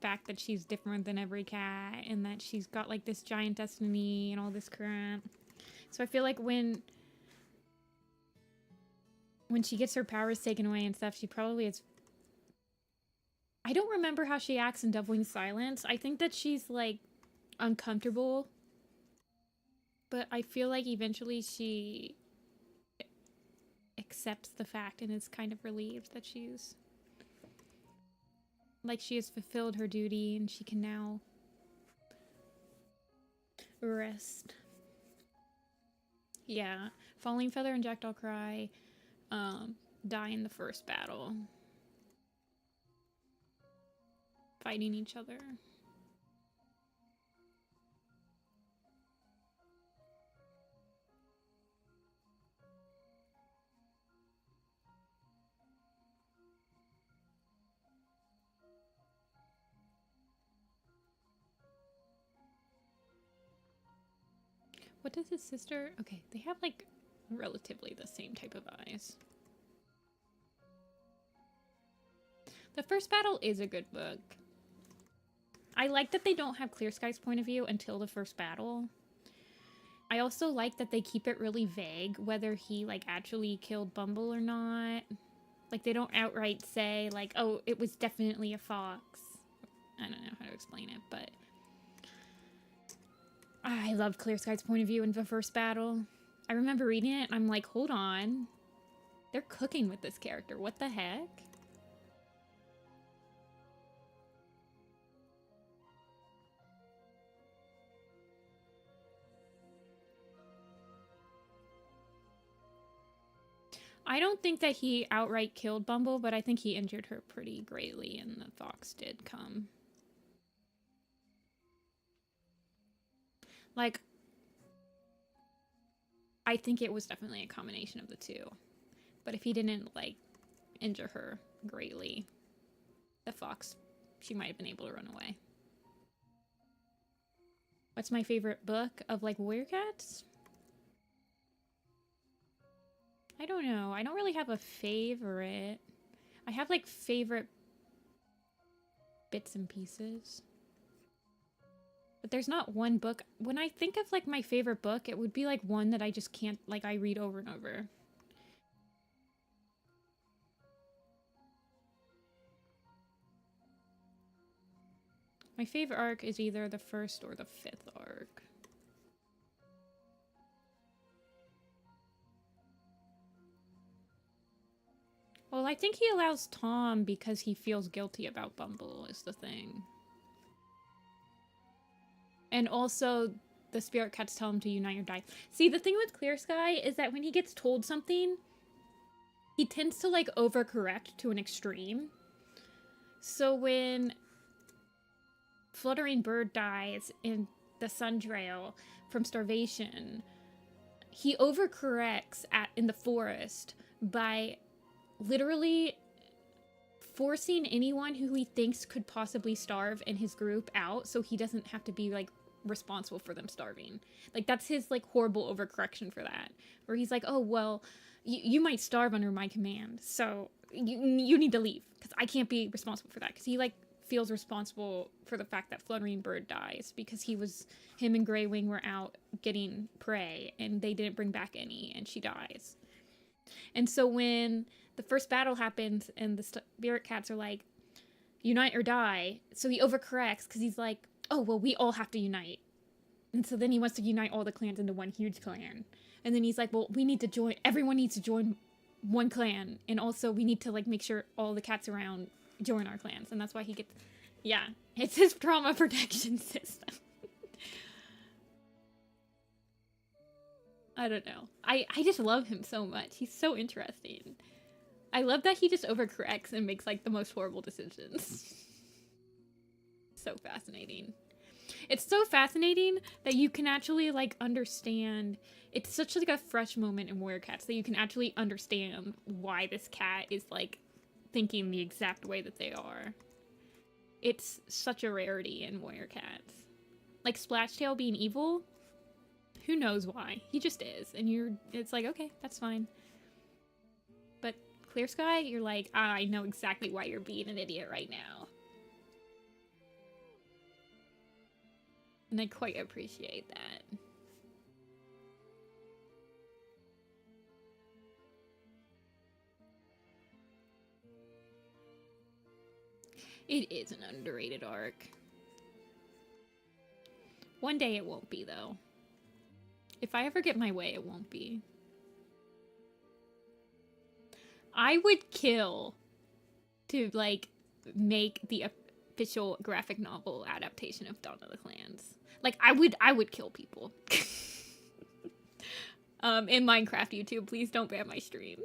fact that she's different than every cat, and that she's got, like, this giant destiny and all this crap. So I feel like when she gets her powers taken away and stuff, she probably is... I don't remember how she acts in Dovewing's Silence. I think that she's, like, uncomfortable. But I feel like eventually she accepts the fact and is kind of relieved that she's like she has fulfilled her duty and she can now rest. Yeah, Falling Feather and Jackdaw Cry die in the first battle, fighting each other. What does his sister... Okay, they have, like, relatively the same type of eyes. The first battle is a good book. I like that they don't have Clear Sky's point of view until the first battle. I also like that they keep it really vague, whether he, like, actually killed Bumble or not. Like, they don't outright say, like, oh, it was definitely a fox. I don't know how to explain it, but... I loved Clear Sky's point of view in the first battle. I remember reading it and I'm like, hold on. They're cooking with this character. What the heck? I don't think that he outright killed Bumble, but I think he injured her pretty greatly and the fox did come. Like, I think it was definitely a combination of the two. But if he didn't, like, injure her greatly, the fox, she might have been able to run away. What's my favorite book of, like, Warrior Cats? I don't know. I don't really have a favorite. I have, like, favorite bits and pieces. But there's not one book. When I think of, like, my favorite book, it would be, like, one that I just can't, like, I read over and over. My favorite arc is either the first or the fifth arc. Well, I think he allows Tom because he feels guilty about Bumble is the thing. And also, the spirit cats tell him to unite or die. See, the thing with Clear Sky is that when he gets told something, he tends to, like, overcorrect to an extreme. So when Fluttering Bird dies in the Sun Trail from starvation, he overcorrects in the forest by literally forcing anyone who he thinks could possibly starve in his group out so he doesn't have to be, like, responsible for them starving. Like, that's his, like, horrible overcorrection for that. Where he's like, oh, well, you might starve under my command, so you need to leave, because I can't be responsible for that. Because he, like, feels responsible for the fact that Fluttering Bird dies, because him and Grey Wing were out getting prey, and they didn't bring back any, and she dies. And so when the first battle happens, and the spirit cats are like, unite or die, so he overcorrects, because he's like, oh, well, we all have to unite. And so then he wants to unite all the clans into one huge clan. And then he's like, well, we need to join, everyone needs to join one clan. And also we need to, like, make sure all the cats around join our clans. And that's why he gets, yeah, it's his trauma protection system. I don't know. I just love him so much. He's so interesting. I love that he just overcorrects and makes, like, the most horrible decisions. So fascinating. It's so fascinating that you can actually, like, understand. It's such, like, a fresh moment in Warrior Cats that you can actually understand why this cat is, like, thinking the exact way that they are. It's such a rarity in Warrior Cats. Like, Splashtail being evil, who knows why? He just is. And it's like, okay, that's fine. But Clear Sky, you're like, I know exactly why you're being an idiot right now. And I quite appreciate that. It is an underrated arc. One day it won't be, though. If I ever get my way, it won't be. I would kill to, like, make the official graphic novel adaptation of Dawn of the Clans. Like, I would kill people. In Minecraft YouTube, please don't ban my stream.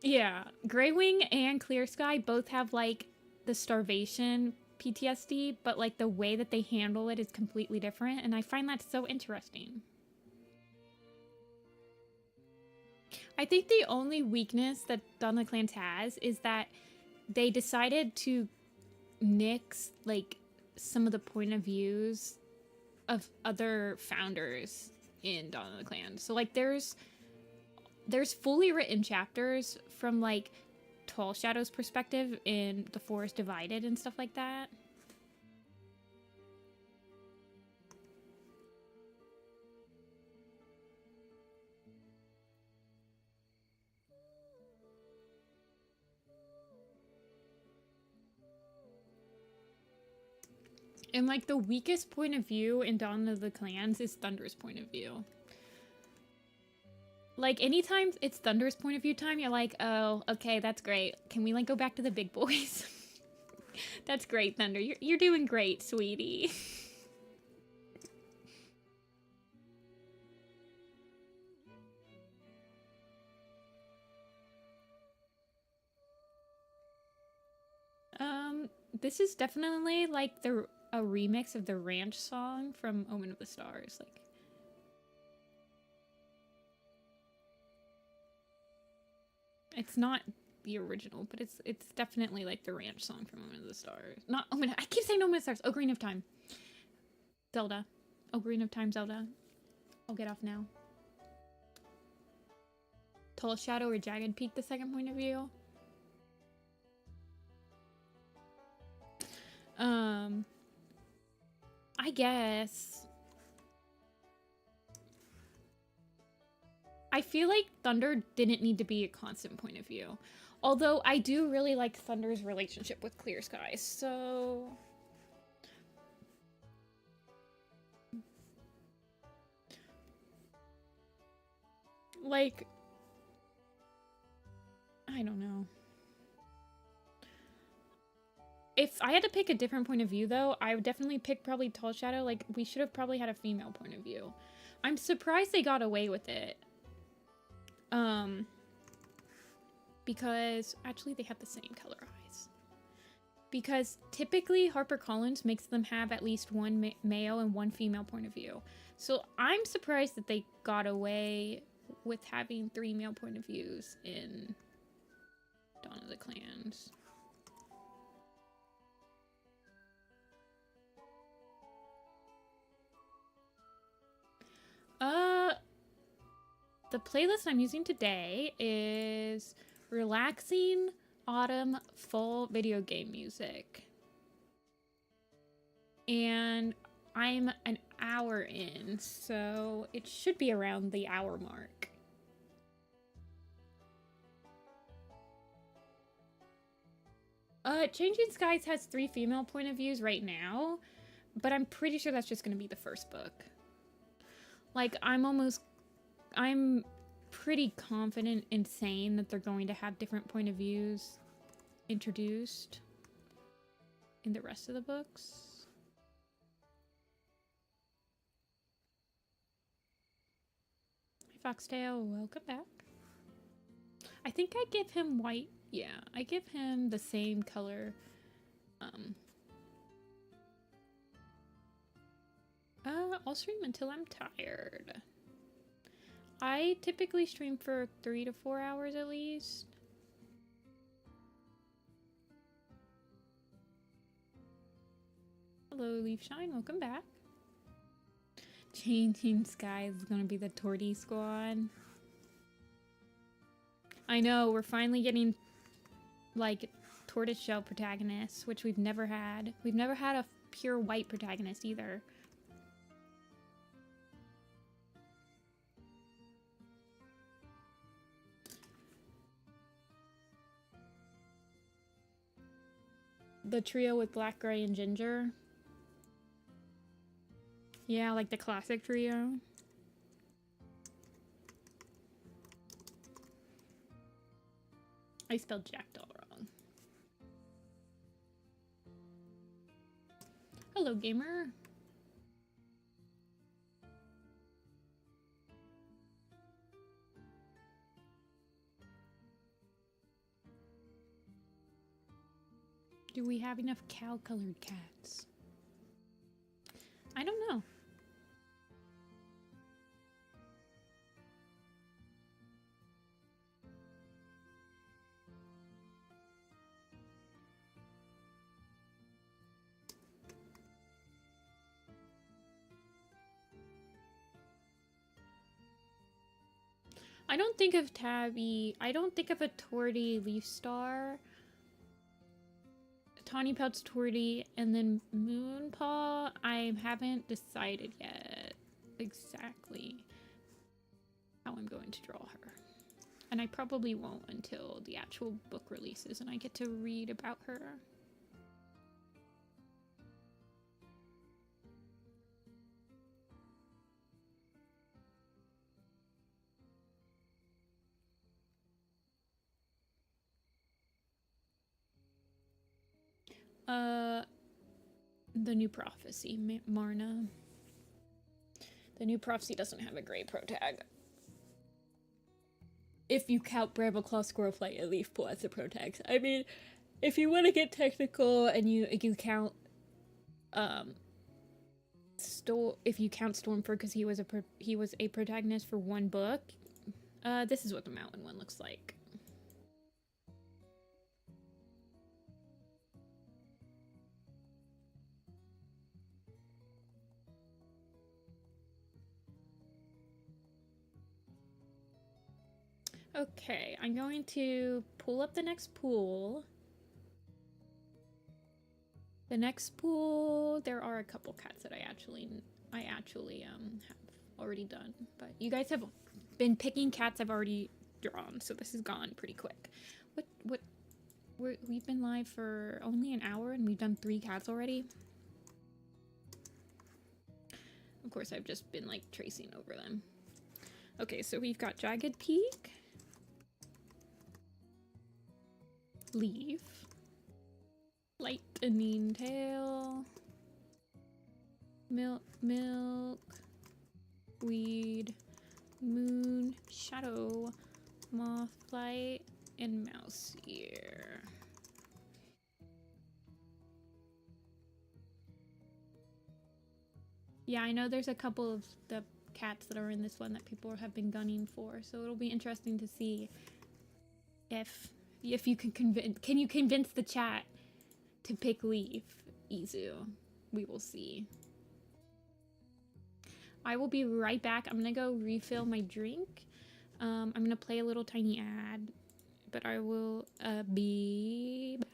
Yeah, Greywing and Clear Sky both have, like, the starvation PTSD, but, like, the way that they handle it is completely different, and I find that so interesting. I think the only weakness that Dawn of the Clans has is that they decided to nix, like, some of the point of views of other founders in Dawn of the Clans. So, like, there's fully written chapters from, like, Tall Shadow's perspective in The Forest Divided and stuff like that. And, like, the weakest point of view in Dawn of the Clans is Thunder's point of view. Like, anytime it's Thunder's point of view time, you're like, oh, okay, that's great. Can we, like, go back to the big boys? That's great, Thunder. You're doing great, sweetie. This is definitely, like, a remix of the Ranch song from Omen of the Stars. Like, it's not the original, but it's definitely, like, the Ranch song from Omen of the Stars. Not Omen. I keep saying Omen of the Stars. Ocarina of Time. Zelda. Ocarina of Time, Zelda. I'll get off now. Tall Shadow or Jagged Peak, the second point of view. I guess. I feel like Thunder didn't need to be a constant point of view. Although I do really like Thunder's relationship with Clear Sky, so... Like... I don't know. If I had to pick a different point of view, though, I would definitely pick probably Tall Shadow. Like, we should have probably had a female point of view. I'm surprised they got away with it. Because... Actually, they have the same color eyes. Because typically, HarperCollins makes them have at least one male and one female point of view. So I'm surprised that they got away with having 3 male point of views in Dawn of the Clans. The playlist I'm using today is relaxing autumn full video game music. And I'm an hour in, so it should be around the hour mark. Changing Skies has 3 female point of views right now, but I'm pretty sure that's just going to be the first book. Like, I'm pretty confident in saying that they're going to have different point of views introduced in the rest of the books. Hi, Foxtail, welcome back. I think I give him white. Yeah, I give him the same color. I'll stream until I'm tired. I typically stream for 3 to 4 hours at least. Hello, Leafshine, welcome back. Changing Skies is gonna be the Torty Squad. I know, we're finally getting, like, tortoiseshell protagonists, which we've never had. We've never had a pure white protagonist either. The trio with black, gray, and ginger. Yeah, like the classic trio. I spelled jackdaw wrong. Hello, gamer. Do we have enough cow-colored cats? I don't know. I don't think of Tabby. I don't think of a Torty Leaf Star. Tawny Pouch Torty and then Moonpaw. I haven't decided yet exactly how I'm going to draw her. And I probably won't until the actual book releases and I get to read about her. The New Prophecy, Marna. The New Prophecy doesn't have a gray pro tag. If you count Brambleclaw, Squirrelflight, and Leafpool as the pro tags. I mean, if you want to get technical and you count, if you count Stormford because he was a protagonist for one book, this is what the Mountain one looks like. Okay, I'm going to pull up the next pool. The next pool, there are a couple cats that I actually have already done, but you guys have been picking cats I've already drawn, so this has gone pretty quick. We've been live for only an hour and we've done 3 cats already. Of course, I've just been like tracing over them. Okay, so we've got Jagged Peak. Leaf, Lightning Tail, Milk, Weed, Moon, Shadow, Mothlight, and Mouse Ear. Yeah, I know there's a couple of the cats that are in this one that people have been gunning for, so it'll be interesting to see if you can convince the chat to pick Leaf, Izu. We will see. I will be right back. I'm gonna go refill my drink. I'm gonna play a little tiny ad, but I will be back.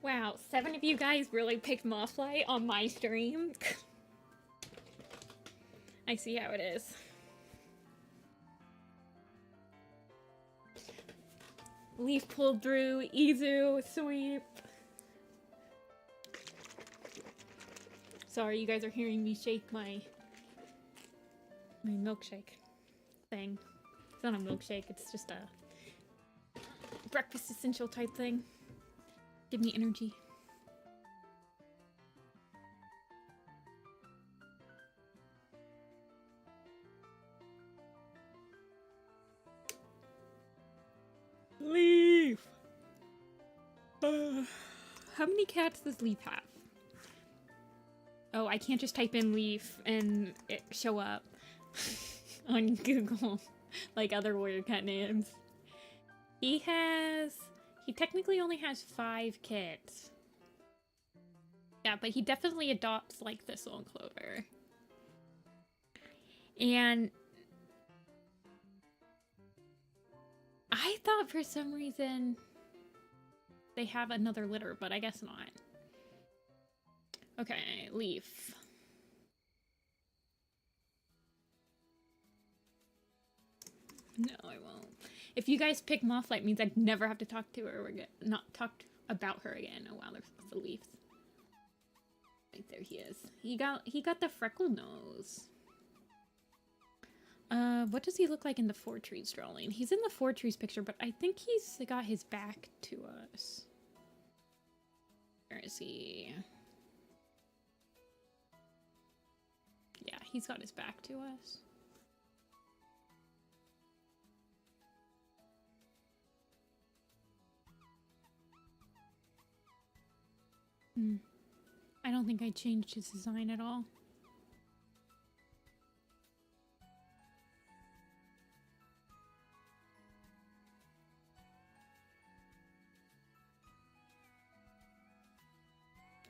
Wow, 7 of you guys really picked Mothlight on my stream. I see how it is. Leaf pulled through, Izu, sweep. Sorry, you guys are hearing me shake my milkshake thing. It's not a milkshake, it's just a breakfast essential type thing. Give me energy. Leaf! How many cats does Leaf have? Oh, I can't just type in Leaf and it show up on Google like other warrior cat names. He technically only has 5 kits. Yeah, but he definitely adopts like Thistle and Clover. And I thought for some reason they have another litter, but I guess not. Okay, Leaf. No, I won't. If you guys pick Mothlight, means I'd never have to talk to her or not talk about her again. Oh wow, there's lots of leaves. Right there he is. He got the freckle nose. What does he look like in the 4 trees drawing? He's in the 4 trees picture, but I think he's got his back to us. Where is he? Yeah, he's got his back to us. I don't think I changed his design at all.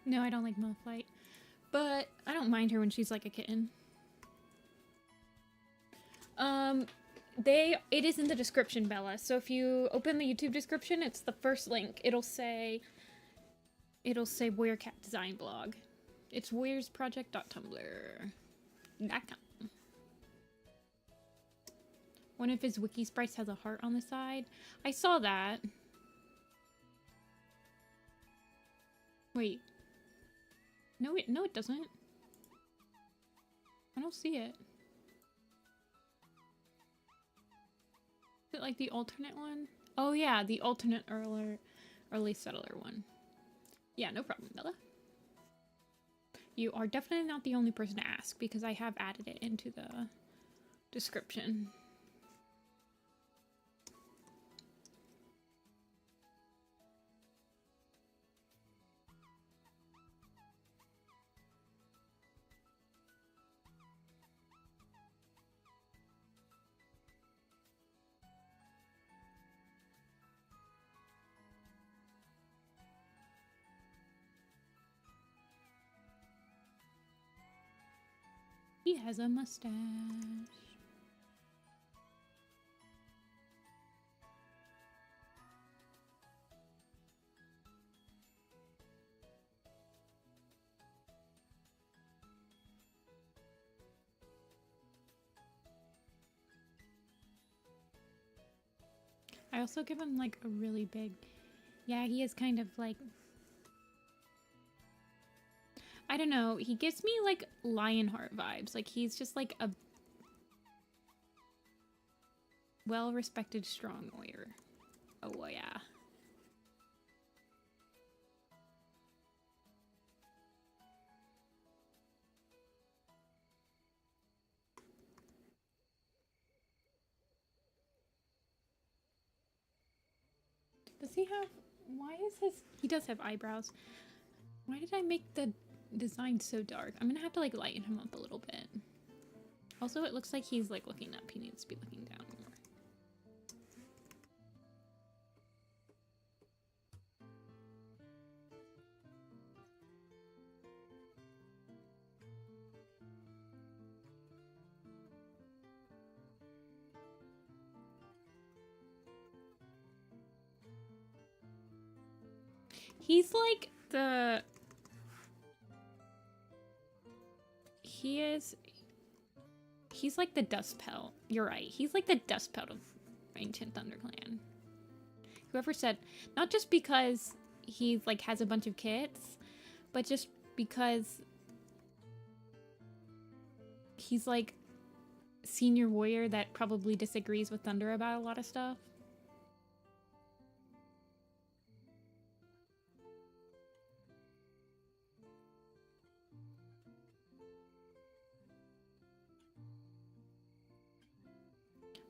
No, I don't like Mothlight, but I don't mind her when she's like a kitten. It is in the description, Bella. So if you open the YouTube description, it's the first link. It'll say Warrior Cat Design Blog. It's warriorsproject.tumblr.com. One of his wiki sprites has a heart on the side. I saw that. Wait. No, it doesn't. I don't see it. Is it like the alternate one? Oh yeah, the alternate early settler one. Yeah, no problem, Bella. You are definitely not the only person to ask because I have added it into the description. He has a mustache. I also give him like a really big, yeah, he is kind of like, I don't know, he gives me like Lionheart vibes. Like he's just like a well-respected strong warrior. Oh yeah. Does he have, why is he does have eyebrows. Why did I make the design so dark? I'm gonna have to like lighten him up a little bit. Also, it looks like he's like looking up. He needs to be looking down more. He's like the... He's like the dust pelt. You're right. He's like the dust pelt of Ancient Thunder Clan. Whoever said, not just because he like has a bunch of kits, but just because he's like senior warrior that probably disagrees with Thunder about a lot of stuff.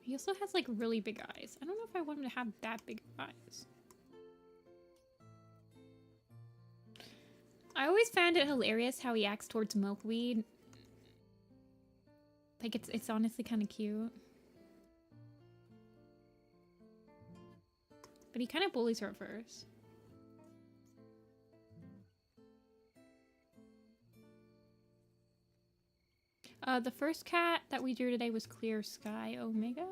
He also has like really big eyes. I don't know if I want him to have that big eyes. I always found it hilarious how he acts towards Milkweed. Like it's honestly kind of cute. But he kind of bullies her at first. The first cat that we drew today was Clear Sky Omega.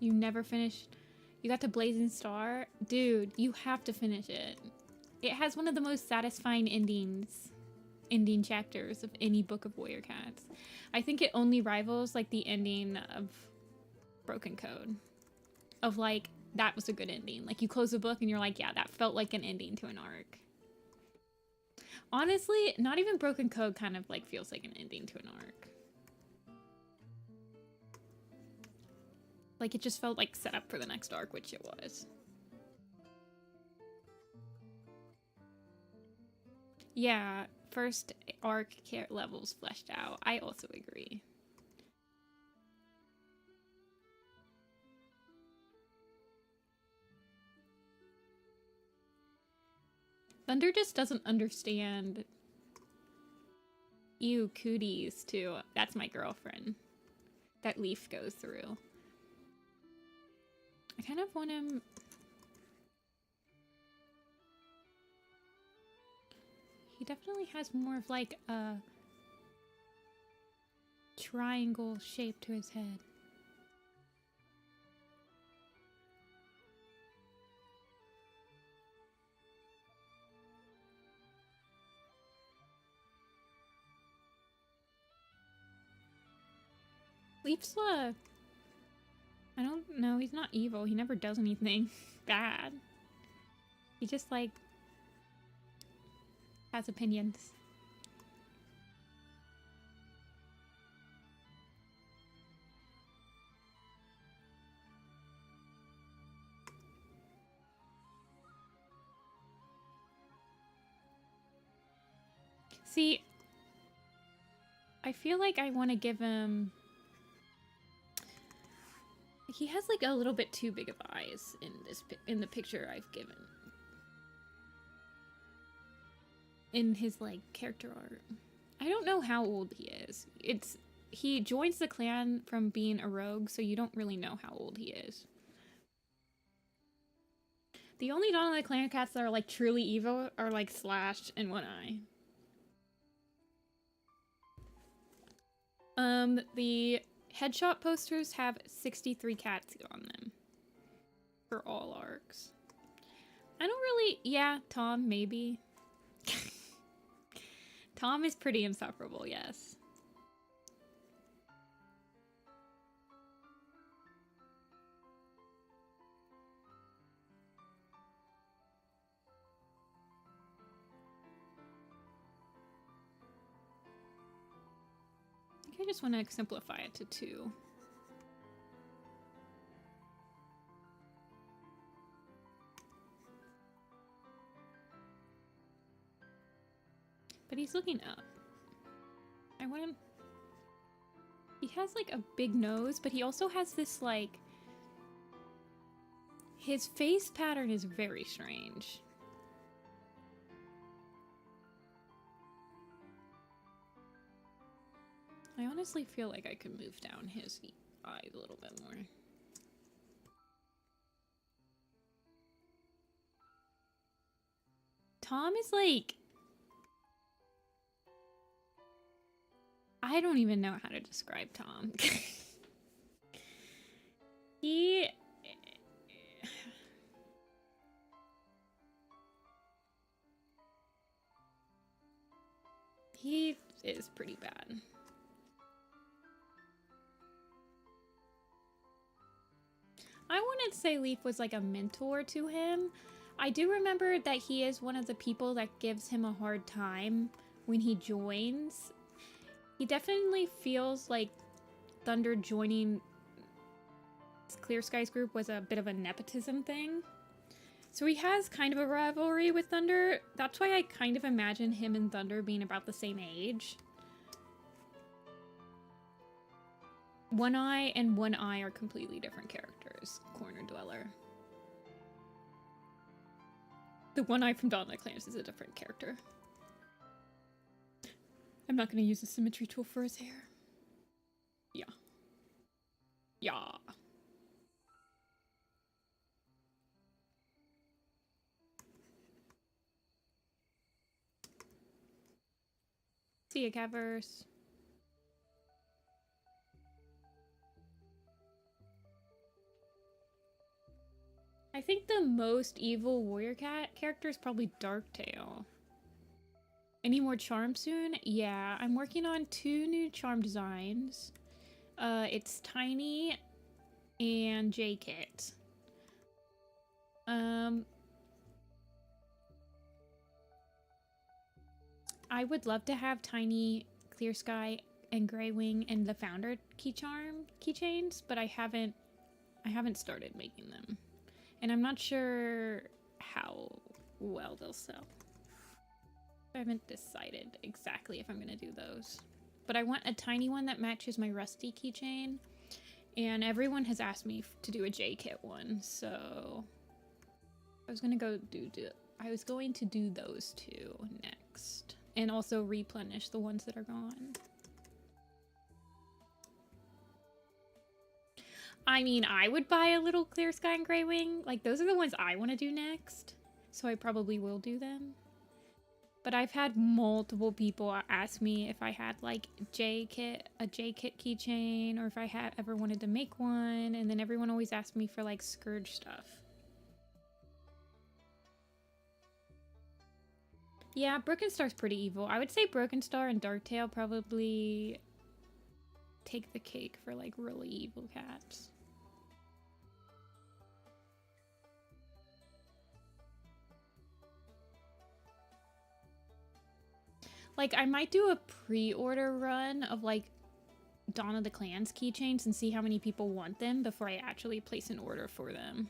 You never finished. You got to Blazing Star? Dude, you have to finish it. It has one of the most satisfying ending chapters of any book of Warrior Cats. I think it only rivals like the ending of Broken Code. Of like, that was a good ending. Like you close the book and you're like, yeah, that felt like an ending to an arc. Honestly, not even Broken Code kind of like feels like an ending to an arc. Like it just felt like set up for the next arc, which it was. Yeah, first arc levels fleshed out. I also agree. Thunder just doesn't understand. Ew, cooties too. That's my girlfriend. That Leaf goes through. I kind of want him... He definitely has more of like a triangle shape to his head. Leaf's I don't know, he's not evil. He never does anything bad. He just like has opinions. See, I feel like I want to give him... He has like a little bit too big of eyes in the picture I've given. In his like character art. I don't know how old he is. He joins the clan from being a rogue, so you don't really know how old he is. The only Dawn of the Clan cats that are like truly evil are like Slash and One Eye. The headshot posters have 63 cats on them. For all arcs. I don't really... Yeah, Tom, maybe. Tom is pretty insufferable, yes. I think I just want to simplify it to 2. But he's looking up. I want him... He has like a big nose, but he also has this like... His face pattern is very strange. I honestly feel like I could move down his eyes a little bit more. Tom is like... I don't even know how to describe Tom. He is pretty bad. I wouldn't say Leaf was like a mentor to him. I do remember that he is one of the people that gives him a hard time when he joins. He definitely feels like Thunder joining Clear Skies group was a bit of a nepotism thing. So he has kind of a rivalry with Thunder. That's why I kind of imagine him and Thunder being about the same age. One Eye and One Eye are completely different characters. Corner Dweller. The One Eye from Dawn of the Clans is a different character. I'm not going to use the symmetry tool for his hair. Yeah. Yeah. See ya, Catverse. I think the most evil warrior cat character is probably Darktail. Any more charms soon? Yeah, I'm working on 2 new charm designs. It's Tiny and J-Kit. I would love to have Tiny, Clear Sky, and Grey Wing and the Founder keychains, but I haven't started making them. And I'm not sure how well they'll sell. I haven't decided exactly if I'm gonna do those. But I want a tiny one that matches my Rusty keychain. And everyone has asked me to do a J-Kit one, so I was going to do those 2 next. And also replenish the ones that are gone. I mean, I would buy a little Clear Sky and Grey Wing. Like, those are the ones I want to do next. So I probably will do them. But I've had multiple people ask me if I had, like, a J-Kit keychain, or if I had ever wanted to make one. And then everyone always asked me for, like, Scourge stuff. Yeah, Broken Star's pretty evil. I would say Broken Star and Darktail probably take the cake for, like, really evil cats. Like, I might do a pre-order run of, like, Dawn of the Clans keychains and see how many people want them before I actually place an order for them.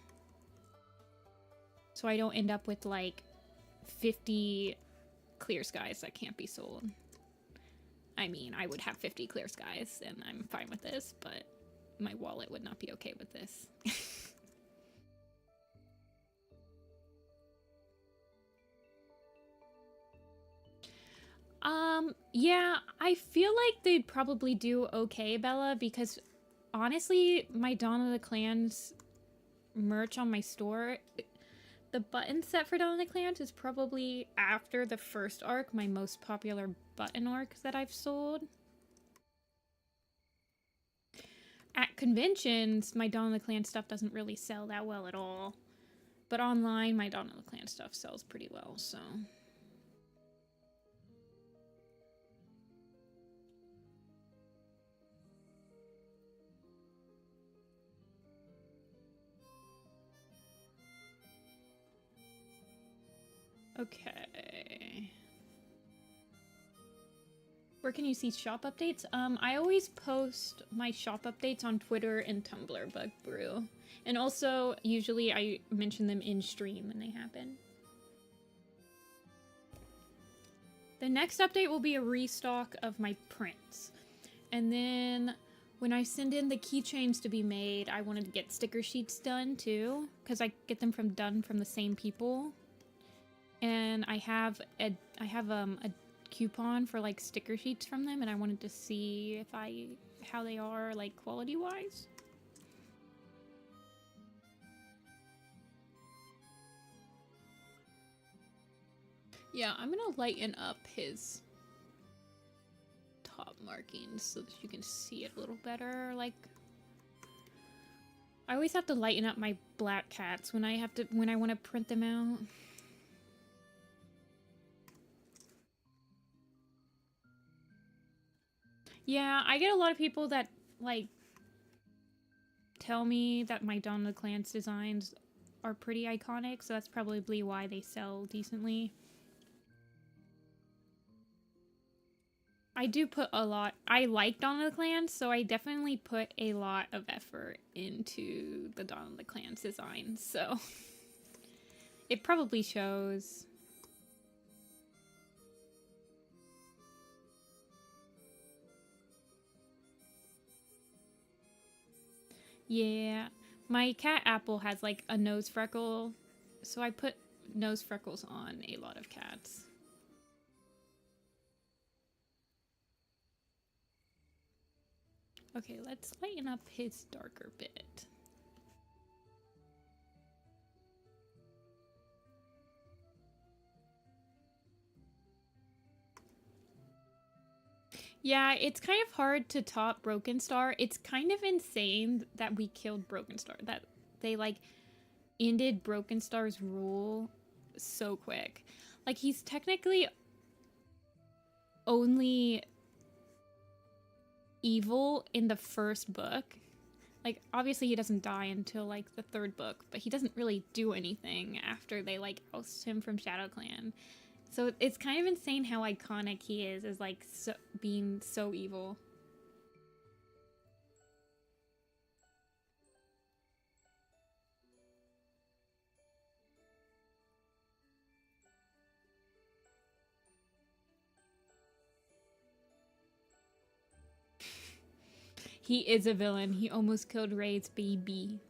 So I don't end up with, like, 50 Clear Skies that can't be sold. I mean, I would have 50 Clear Skies, and I'm fine with this, but my wallet would not be okay with this. Yeah, I feel like they'd probably do okay, Bella, because honestly, my Dawn of the Clans merch on my store, the button set for Dawn of the Clans is probably, after the first arc, my most popular button arc that I've sold. At conventions, my Dawn of the Clans stuff doesn't really sell that well at all. But online, my Dawn of the Clans stuff sells pretty well, so... Okay. Where can you see shop updates? I always post my shop updates on Twitter and Tumblr, Bug Brew. And also, usually I mention them in stream when they happen. The next update will be a restock of my prints. And then when I send in the keychains to be made, I wanted to get sticker sheets done too, because I get them done from the same people. And I have a coupon for like sticker sheets from them, and I wanted to see how they are like quality wise. Yeah, I'm gonna lighten up his top markings so that you can see it a little better. Like, I always have to lighten up my black cats when I want to print them out. Yeah, I get a lot of people that like tell me that my Dawn of the Clans designs are pretty iconic, so that's probably why they sell decently. I do put a lot. I like Dawn of the Clans, so I definitely put a lot of effort into the Dawn of the Clans design, so it probably shows. Yeah, my cat Apple has like a nose freckle, so I put nose freckles on a lot of cats. Okay, let's lighten up his darker bit. Yeah, it's kind of hard to top Broken Star. It's kind of insane that we killed Broken Star. That they like ended Broken Star's rule so quick. Like he's technically only evil in the first book. Like obviously he doesn't die until like the third book, but he doesn't really do anything after they like oust him from Shadow Clan. So it's kind of insane how iconic he is as like being so evil. He is a villain. He almost killed Ray's baby.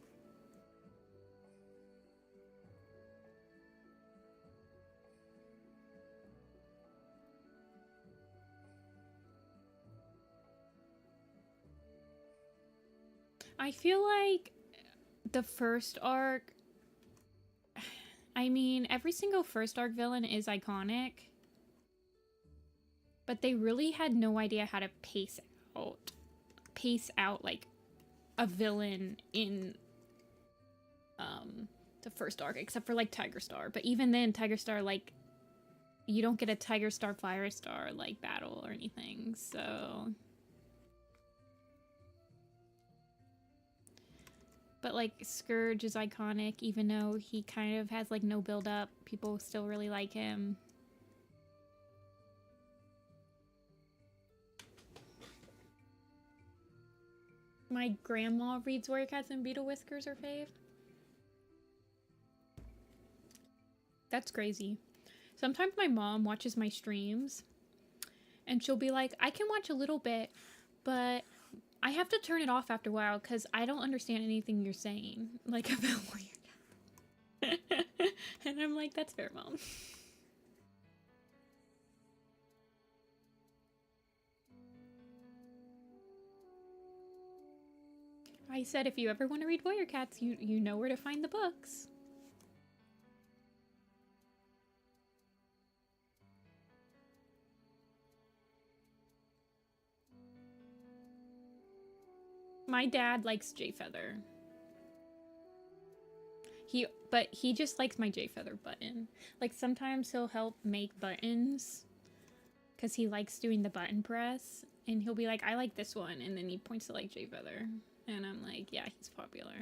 I feel like the first arc, I mean, every single first arc villain is iconic, but they really had no idea how to pace out like a villain in the first arc, except for like Tiger Star. But even then, Tiger Star, like, you don't get a Tiger Star Fire Star like battle or anything, so. But like Scourge is iconic, even though he kind of has like no build up. People still really like him. My grandma reads Warrior Cats and Beetle Whiskers are fave. That's crazy. Sometimes my mom watches my streams and she'll be like, I can watch a little bit, but I have to turn it off after a while because I don't understand anything you're saying, like about Warrior Cats. And I'm like, that's fair, Mom. I said if you ever want to read Warrior Cats, you know where to find the books. My dad likes Jay Feather. But he just likes my Jay Feather button. Like sometimes he'll help make buttons because he likes doing the button press, and he'll be like, I like this one, and then he points to like Jay Feather, and I'm like, yeah, he's popular.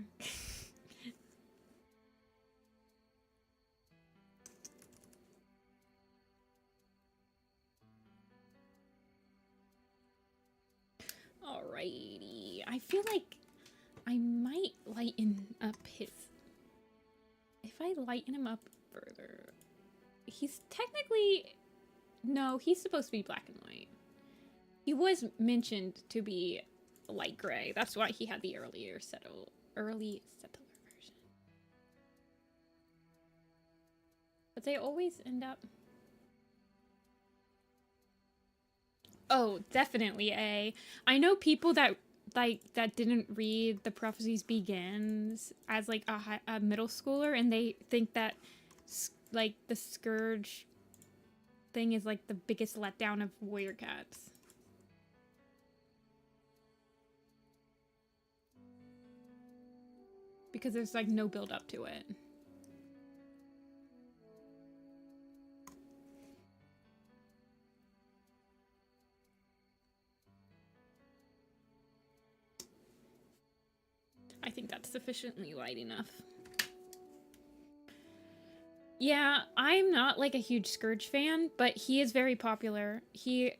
Alrighty, I feel like I might lighten up his. If I lighten him up further, he's technically, no, he's supposed to be black and white. He was mentioned to be light gray. That's why he had the early settler version. But they always end up. Oh, definitely A. I know people that that didn't read The Prophecies Begins as like a middle schooler, and they think that like the Scourge thing is like the biggest letdown of Warrior Cats. Because there's like no build up to it. think that's sufficiently light enough. Yeah, I'm not like a huge Scourge fan, but he is very popular. He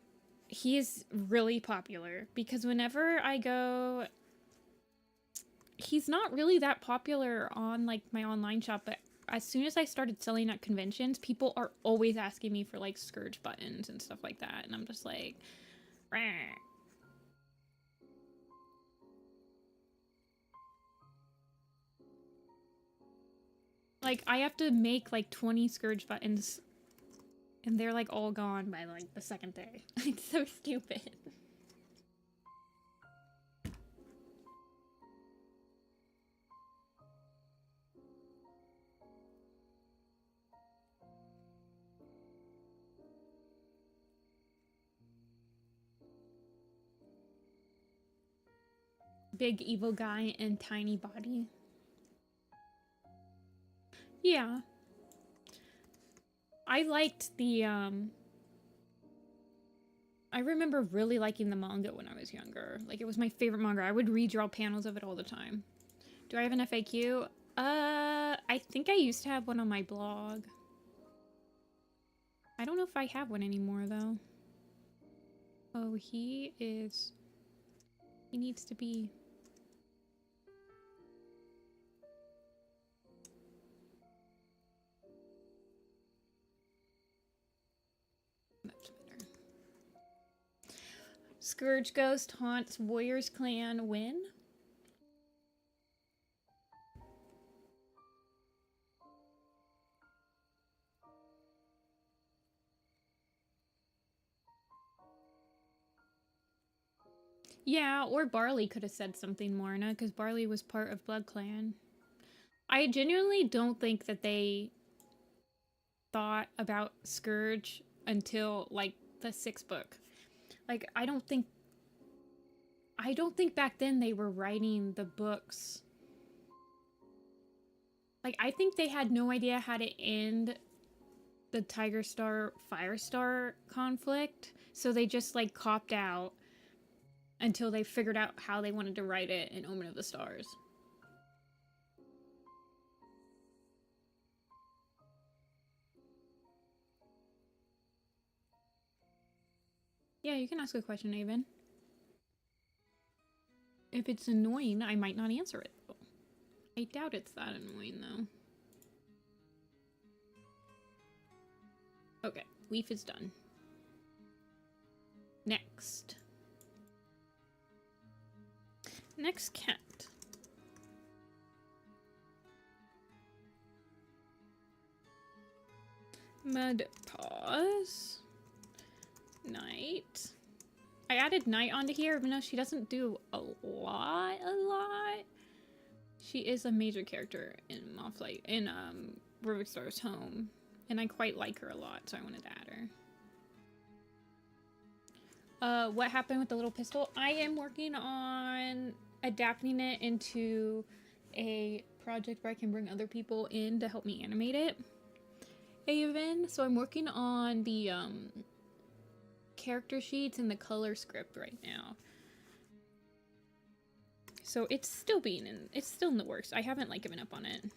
is really popular because whenever I go, he's not really that popular on like my online shop, but as soon as I started selling at conventions, people are always asking me for like Scourge buttons and stuff like that, and I'm just like, rah. Like, I have to make like 20 Scourge buttons, and they're like all gone by like the second day. It's so stupid. Big evil guy and tiny body. Yeah. I liked the, I remember really liking the manga when I was younger. Like, it was my favorite manga. I would redraw panels of it all the time. Do I have an FAQ? I think I used to have one on my blog. I don't know if I have one anymore, though. Oh, he needs to be... Much better. Scourge Ghost haunts Warriors Clan win? Yeah, or Barley could have said something more, no? Because Barley was part of Blood Clan. I genuinely don't think that they thought about Scourge until, like, the 6th book. Like, I don't think back then they were writing the books. Like, I think they had no idea how to end the Tiger Star Firestar conflict, so they just, like, copped out until they figured out how they wanted to write it in Omen of the Stars. Yeah, you can ask a question, Avon. If it's annoying, I might not answer it, though. I doubt it's that annoying, though. Okay, leaf is done. Next. Next cat. Mud paws. Night. I added Night onto here, even though she doesn't do a lot. She is a major character in Mothlight, in Rubik Star's Home, and I quite like her a lot, so I wanted to add her. What happened with the little pistol? I am working on adapting it into a project where I can bring other people in to help me animate it. Even, so I'm working on the character sheets and the color script right now. So it's still in the works. I haven't like given up on it.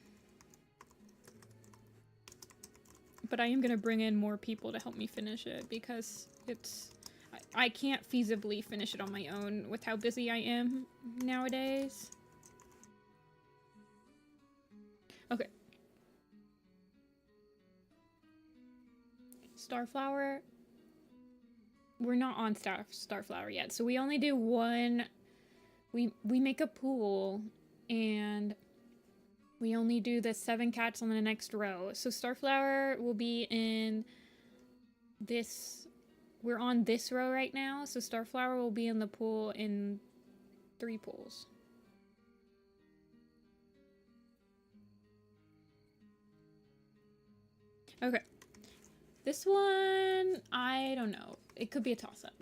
But I am gonna bring in more people to help me finish it because I can't feasibly finish it on my own with how busy I am nowadays. Okay. Starflower. We're not on Starflower yet, so we only do one. We make a pool, and we only do the 7 cats on the next row. So Starflower will be in this. We're on this row right now, so Starflower will be in the pool in 3 pools. Okay. This one, I don't know. It could be a toss-up.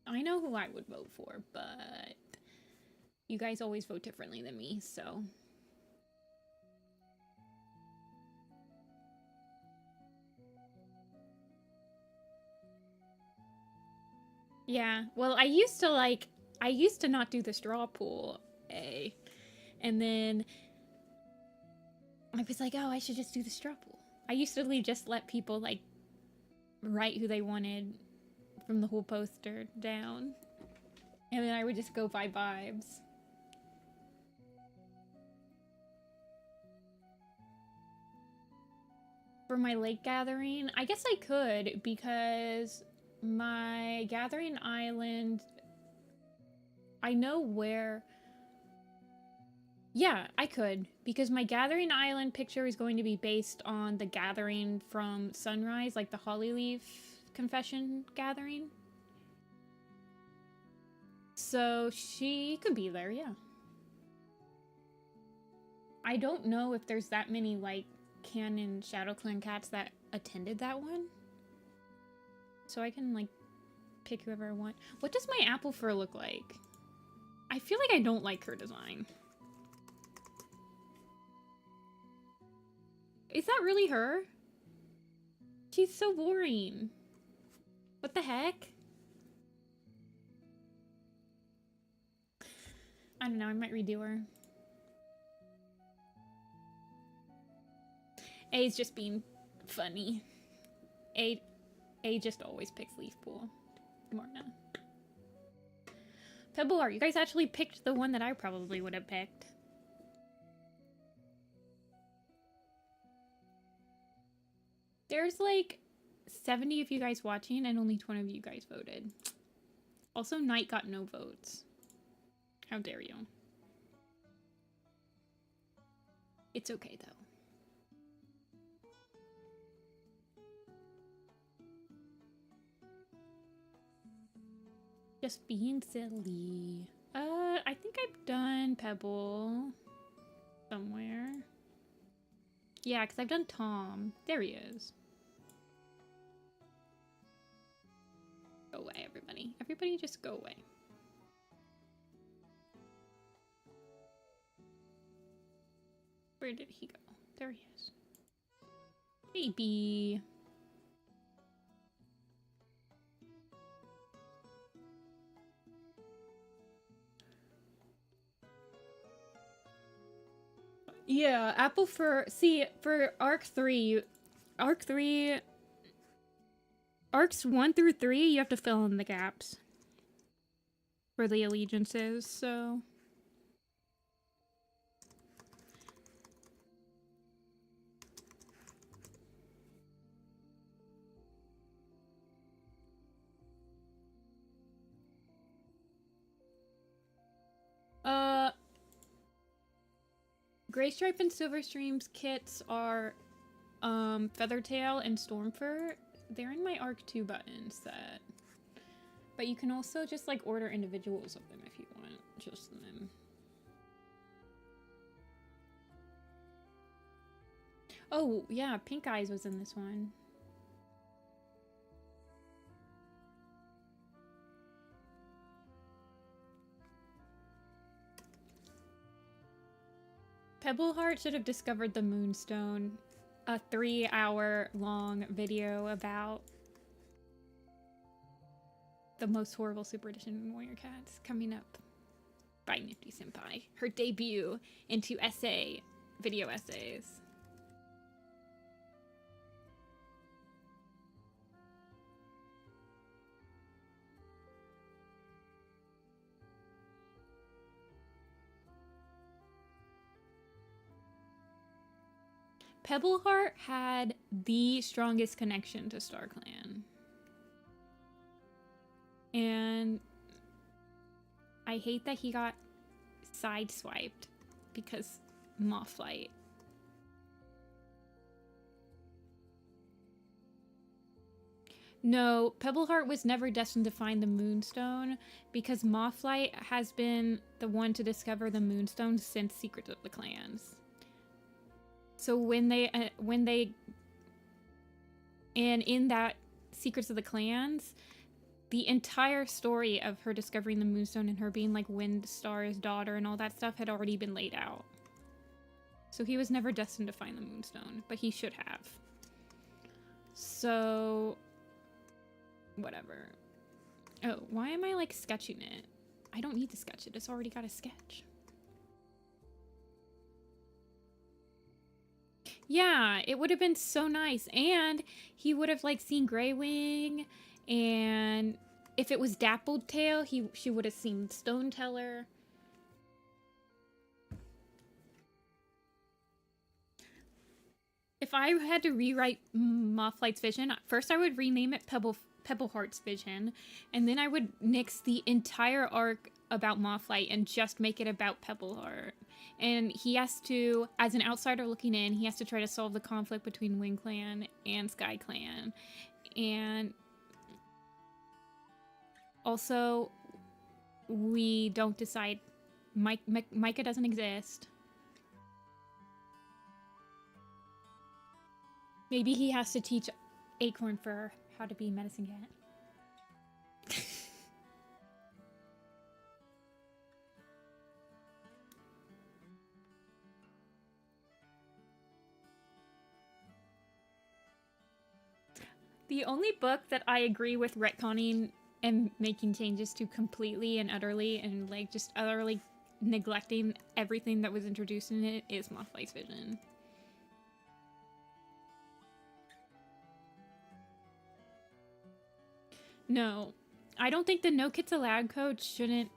I know who I would vote for, but you guys always vote differently than me, so... Yeah, well, I used to like I used to not do the straw poll, and then I was like, oh, I should just do the straw poll. I used to just let people like write who they wanted from the whole poster down, and then I would just go by vibes. For my lake gathering, I guess I could, because my gathering island, I know where. Yeah, I could, because my gathering island picture is going to be based on the gathering from Sunrise, like the Hollyleaf confession gathering. So she could be there, yeah. I don't know if there's that many like canon ShadowClan cats that attended that one. So I can like pick whoever I want. What does my apple fur look like? I feel like I don't like her design. Is that really her? She's so boring. What the heck? I don't know, I might redo her. A's just being funny. A just always picks Leaf Pool. Morna. Pebble Art, you guys actually picked the one that I probably would have picked. There's like 70 of you guys watching and only 20 of you guys voted. Also, Knight got no votes. How dare you? It's okay though. Just being silly. I think I've done Pebble somewhere. Yeah, because I've done Tom. There he is. Go away, everybody. Everybody just go away. Where did he go? There he is. Baby. Yeah, Apple for... See, for Arc 3... Arcs 1 through 3, you have to fill in the gaps. For the allegiances, so... Gray Stripe and Silver Streams kits are Feathertail and Stormfur. They're in my Arc 2 button set. But you can also just like order individuals of them if you want just them. Oh, yeah, Pink Eyes was in this one. Pebbleheart should have discovered the Moonstone. A 3-hour-long video about the most horrible Super Edition Warrior Cats coming up by Nifty-Senpai. Her debut into video essays. Pebbleheart had the strongest connection to StarClan. And I hate that he got sideswiped because Mothlight. No, Pebbleheart was never destined to find the Moonstone because Mothlight has been the one to discover the Moonstone since Secrets of the Clans. So when they and in that Secrets of the Clans, the entire story of her discovering the Moonstone and her being like Windstar's daughter and all that stuff had already been laid out. So he was never destined to find the Moonstone, but he should have. So, whatever. Oh, why am I like sketching it? I don't need to sketch it. It's already got a sketch. Yeah, it would have been so nice. And he would have like seen Grey Wing, and if it was Dappled Tail, she would have seen Stone Teller. If I had to rewrite Mothlight's vision, first I would rename it Pebbleheart's vision, and then I would nix the entire arc about Mothlight and just make it about Pebbleheart. And he has to, as an outsider looking in, he has to try to solve the conflict between Wing Clan and Sky Clan. And also, we don't decide. Micah doesn't exist. Maybe he has to teach Acorn for how to be Medicine Cat. The only book that I agree with retconning and making changes to completely and utterly and like just utterly neglecting everything that was introduced in it is Mothlight's Vision. No, I don't think the No Kids Allowed code shouldn't.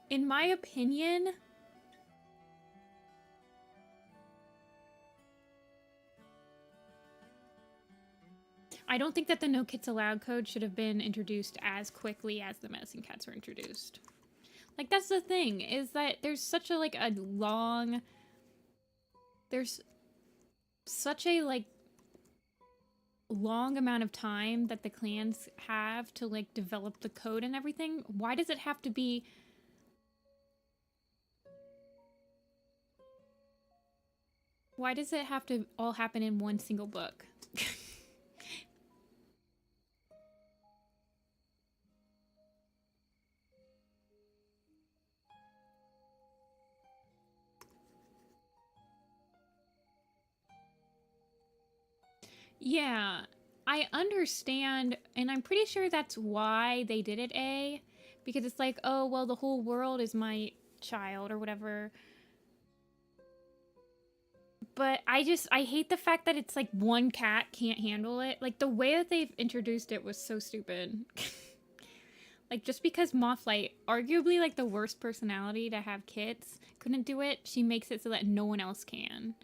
In my opinion, I don't think that the No Kids Allowed code should have been introduced as quickly as the Medicine Cats were introduced. Like, that's the thing, is that there's such a, like, a long... There's such a, like, long amount of time that the clans have to, like, develop the code and everything. Why does it have to be... Why does it have to all happen in one single book? Yeah, I understand, and I'm pretty sure that's why they did it A, because it's like, oh, well, the whole world is my child or whatever. But I hate the fact that it's like one cat can't handle it. Like, the way that they've introduced it was so stupid. Like, just because Mothlight, arguably like the worst personality to have kids, couldn't do it, she makes it so that no one else can.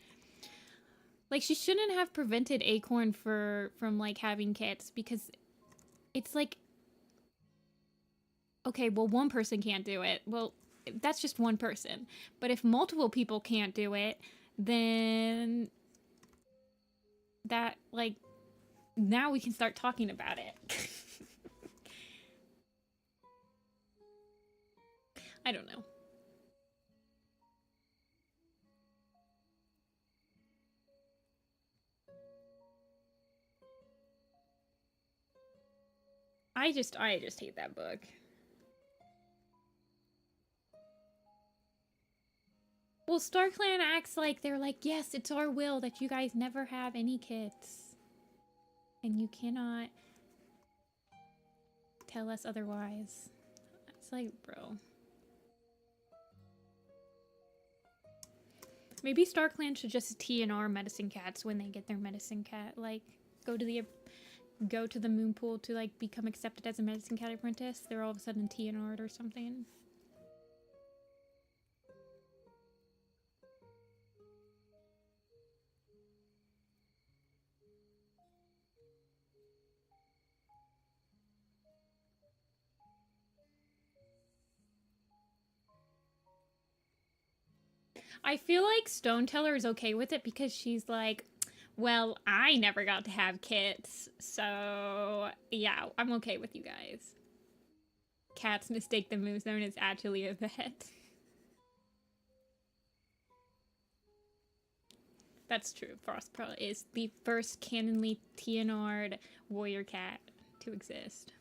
Like, she shouldn't have prevented Acorn from, like, having kids, because it's like, okay, well, one person can't do it. Well, that's just one person. But if multiple people can't do it, then that, like, now we can start talking about it. I don't know. I just hate that book. Well, StarClan acts like they're like, yes, it's our will that you guys never have any kids. And you cannot tell us otherwise. It's like, bro. Maybe StarClan should just TNR Medicine Cats when they get their Medicine Cat. Like, go to the moon pool to, like, become accepted as a Medicine Cat apprentice. They're all of a sudden TNR'd or something. I feel like Stone Teller is okay with it because she's like, well, I never got to have kids, so yeah, I'm okay with you guys. Cats mistake the moon zone as actually a vet. That's true. Frostpearl is the first canonly TNR'd warrior cat to exist.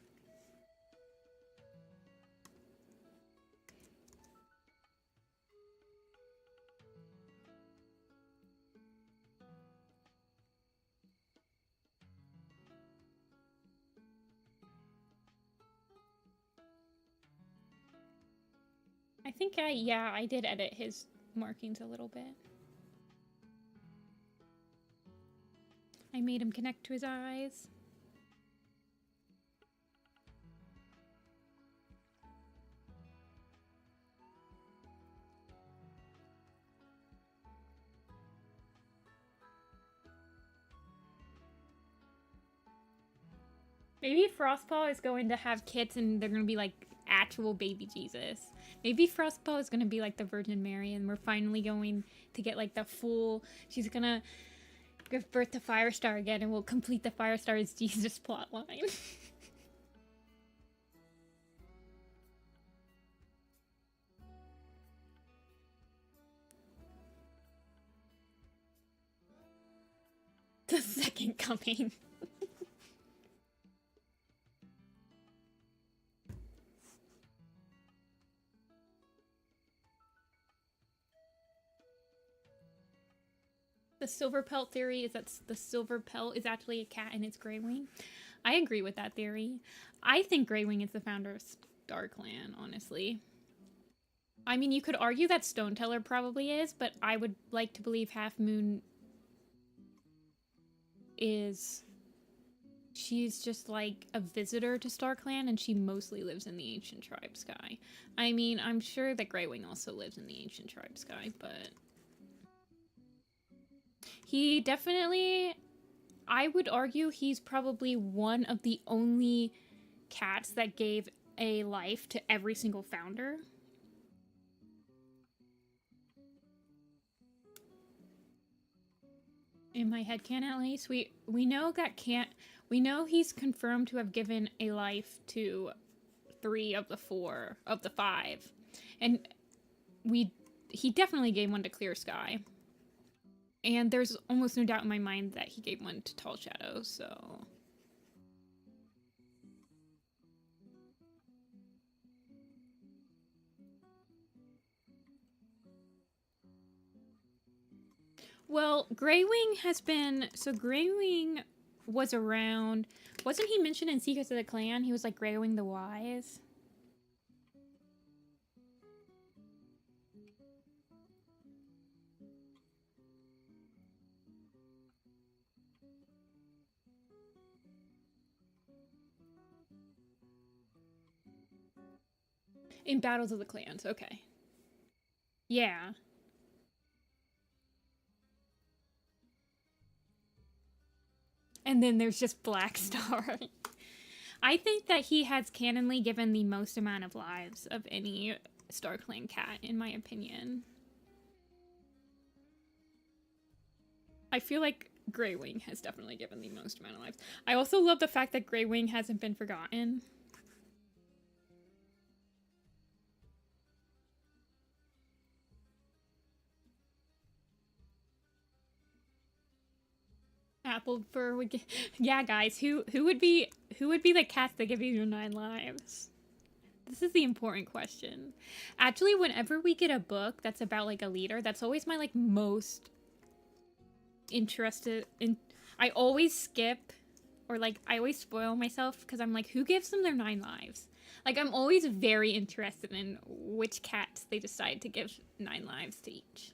think I did edit his markings a little bit. I made him connect to his eyes. Maybe Frostpaw is going to have kids and they're going to be like actual baby Jesus. Maybe Frostpaw is going to be like the Virgin Mary and we're finally going to get like the full... She's going to give birth to Firestar again and we'll complete the Firestar's Jesus plotline. The second coming. The silver pelt theory is that the silver pelt is actually a cat and it's Greywing. I agree with that theory. I think Greywing is the founder of StarClan, honestly. I mean, you could argue that Stoneteller probably is, but I would like to believe Half Moon is... She's just like a visitor to StarClan and she mostly lives in the Ancient Tribe Sky. I mean, I'm sure that Greywing also lives in the Ancient Tribe Sky, but... He definitely, I would argue he's probably one of the only cats that gave a life to every single founder. In my headcanon, at least, we know that we know he's confirmed to have given a life to 3 of the 4 of the 5, and he definitely gave one to Clear Sky. And there's almost no doubt in my mind that he gave one to Tall Shadow, so... Well, Greywing has been... So Greywing was around... Wasn't he mentioned in Secrets of the Clan? He was like Greywing the Wise. In Battles of the Clans, okay. Yeah. And then there's just Black Star. I think that he has canonly given the most amount of lives of any StarClan cat, in my opinion. I feel like Greywing has definitely given the most amount of lives. I also love the fact that Greywing hasn't been forgotten. Apple fur would get... Yeah, guys, who would be the cats that give you 9 lives? This is the important question. Actually, whenever we get a book that's about like a leader, that's always my like most interested in. I always skip, or like I always spoil myself because I'm like, who gives them their 9 lives? Like I'm always very interested in which cats they decide to give 9 lives to each.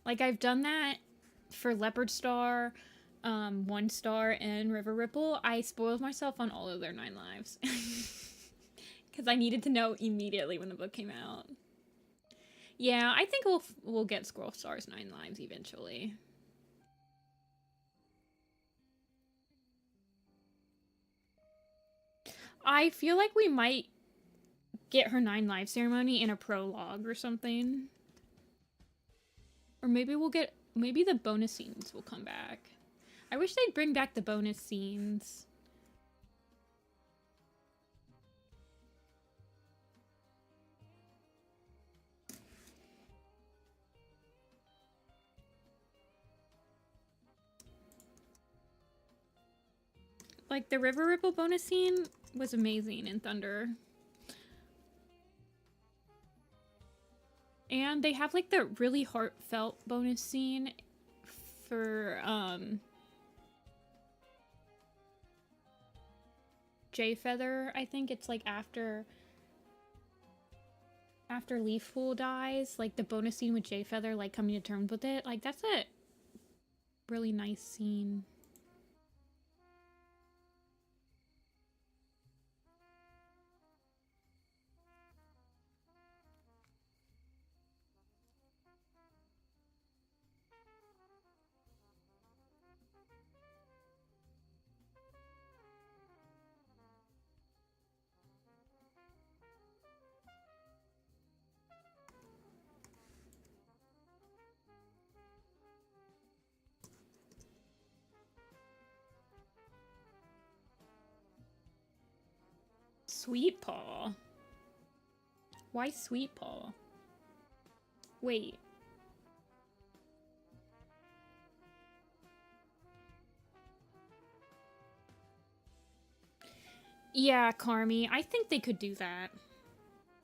Like, I've done that for Leopard Star, 1 Star, and River Ripple. I spoiled myself on all of their 9 lives. Because I needed to know immediately when the book came out. Yeah, I think we'll get Squirrel Star's 9 lives eventually. I feel like we might get her 9 life ceremony in a prologue or something. Or maybe we'll get... Maybe the bonus scenes will come back. I wish they'd bring back the bonus scenes. Like, the River Ripple bonus scene was amazing in Thunder. And they have, like, the really heartfelt bonus scene for, Jay Feather. I think it's like after Leaf Pool dies, like the bonus scene with Jay Feather, like coming to terms with it. Like that's a really nice scene. Sweet Paw? Why Sweet Paw? Wait. Yeah, Carmi. I think they could do that.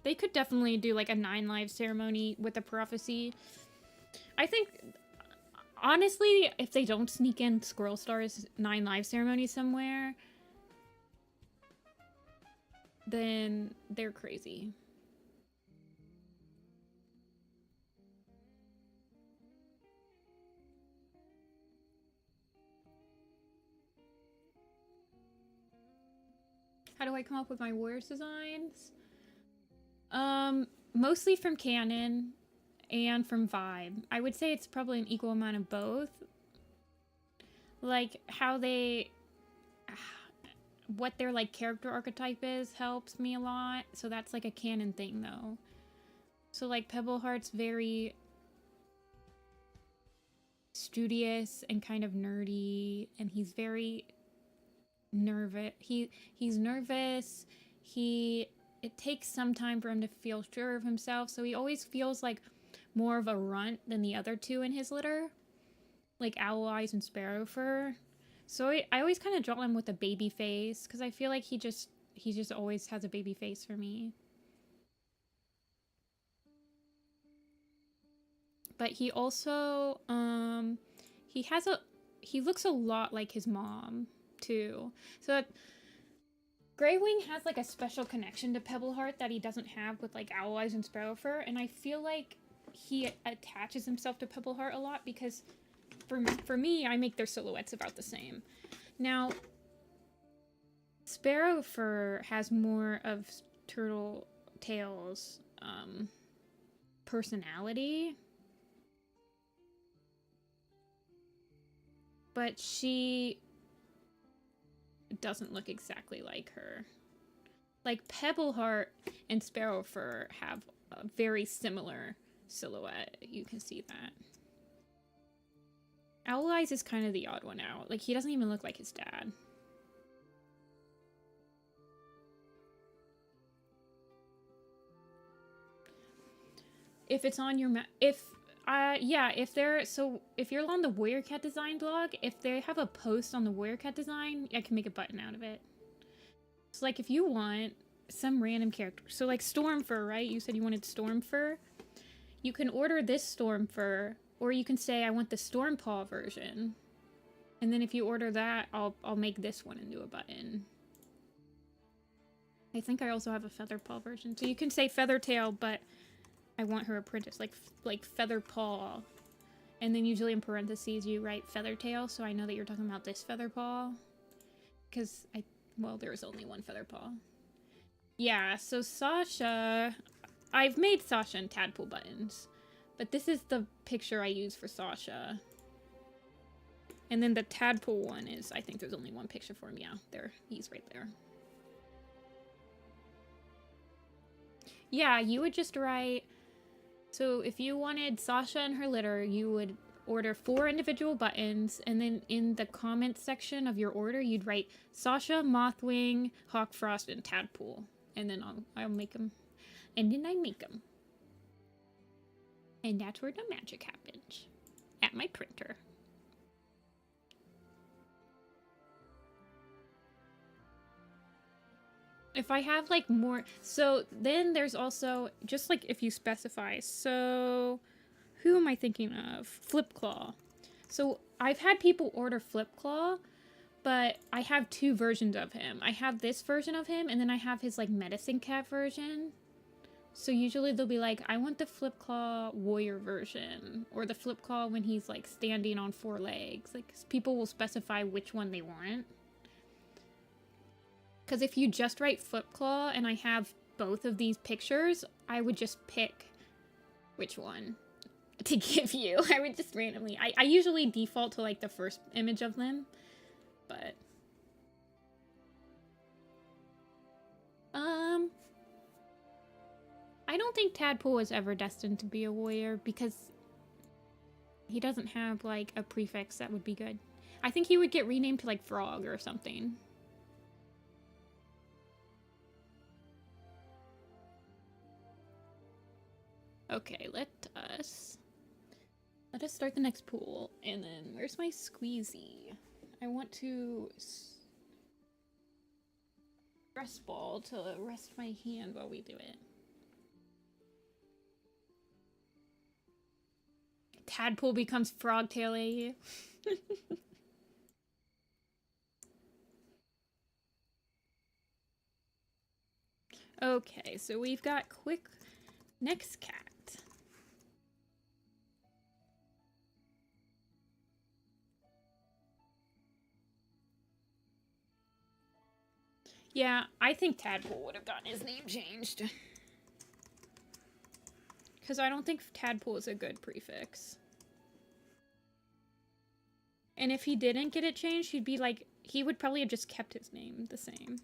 They could definitely do like a 9 live ceremony with a prophecy. I think, honestly, if they don't sneak in Squirrel Star's 9 live ceremony somewhere, then they're crazy. How do I come up with my Warriors designs? Mostly from Canon and from Vibe. I would say it's probably an equal amount of both. Like, how they... what their, like, character archetype is helps me a lot. So that's, like, a Canon thing, though. So, like, Pebbleheart's very studious and kind of nerdy, and he's very nervous. He's nervous. It takes some time for him to feel sure of himself, so he always feels like more of a runt than the other two in his litter, like Owl Eyes and Sparrow Fur. So I always kind of draw him with a baby face, because I feel like he just always has a baby face for me. But he also he looks a lot like his mom too. So Greywing has like a special connection to Pebbleheart that he doesn't have with like Owl Eyes and Sparrow Fur, and I feel like he attaches himself to Pebbleheart a lot because for me, I make their silhouettes about the same. Now, Sparrow Fur has more of Turtle Tail's personality, but she doesn't look exactly like her. Like, Pebbleheart and Sparrow Fur have a very similar silhouette. You can see that. Owl Eyes is kind of the odd one out. Like, he doesn't even look like his dad. If it's on your if you're on the Warrior Cat Design blog, if they have a post on the Warrior Cat Design, I can make a button out of it. So, like, if you want some random character, so like Stormfur, right? You said you wanted Stormfur. You can order this Stormfur, or you can say I want the Stormpaw version, and then if you order that, I'll make this one into a button. I think I also have a Featherpaw version, so you can say Feathertail, but I want her apprentice, like Featherpaw. And then usually in parentheses you write Feathertail, so I know that you're talking about this Featherpaw. Because there's only one Featherpaw. Yeah, so Sasha... I've made Sasha and Tadpole buttons. But this is the picture I use for Sasha. And then the Tadpole one is... I think there's only one picture for him. Yeah, there. He's right there. Yeah, you would just write... So if you wanted Sasha and her litter, you would order 4 individual buttons, and then in the comments section of your order, you'd write Sasha, Mothwing, Hawkfrost, and Tadpole. And then I'll make them. And then I make them. And that's where the magic happens. At my printer. If I have, like, more... So, then there's also... Just, like, if you specify. So, who am I thinking of? Flipclaw. So, I've had people order Flipclaw, but I have two versions of him. I have this version of him, and then I have his, like, medicine cat version. So usually they'll be like, I want the flip claw warrior version, or the flip claw when he's, like, standing on 4 legs. Like, people will specify which one they want. Because if you just write flip claw and I have both of these pictures, I would just pick which one to give you. I would just randomly, I usually default to, like, the first image of them, but I don't think Tadpole is ever destined to be a warrior because he doesn't have, like, a prefix that would be good. I think he would get renamed to, like, Frog or something. Okay, let us start the next pool. And then, where's my squeezy? I want to stress ball to rest my hand while we do it. Tadpole becomes Frogtail AU. Okay, so we've got quick next cat. Yeah, I think Tadpole would have gotten his name changed. Because I don't think Tadpole is a good prefix. And if he didn't get it changed, he'd be like, he would probably have just kept his name the same.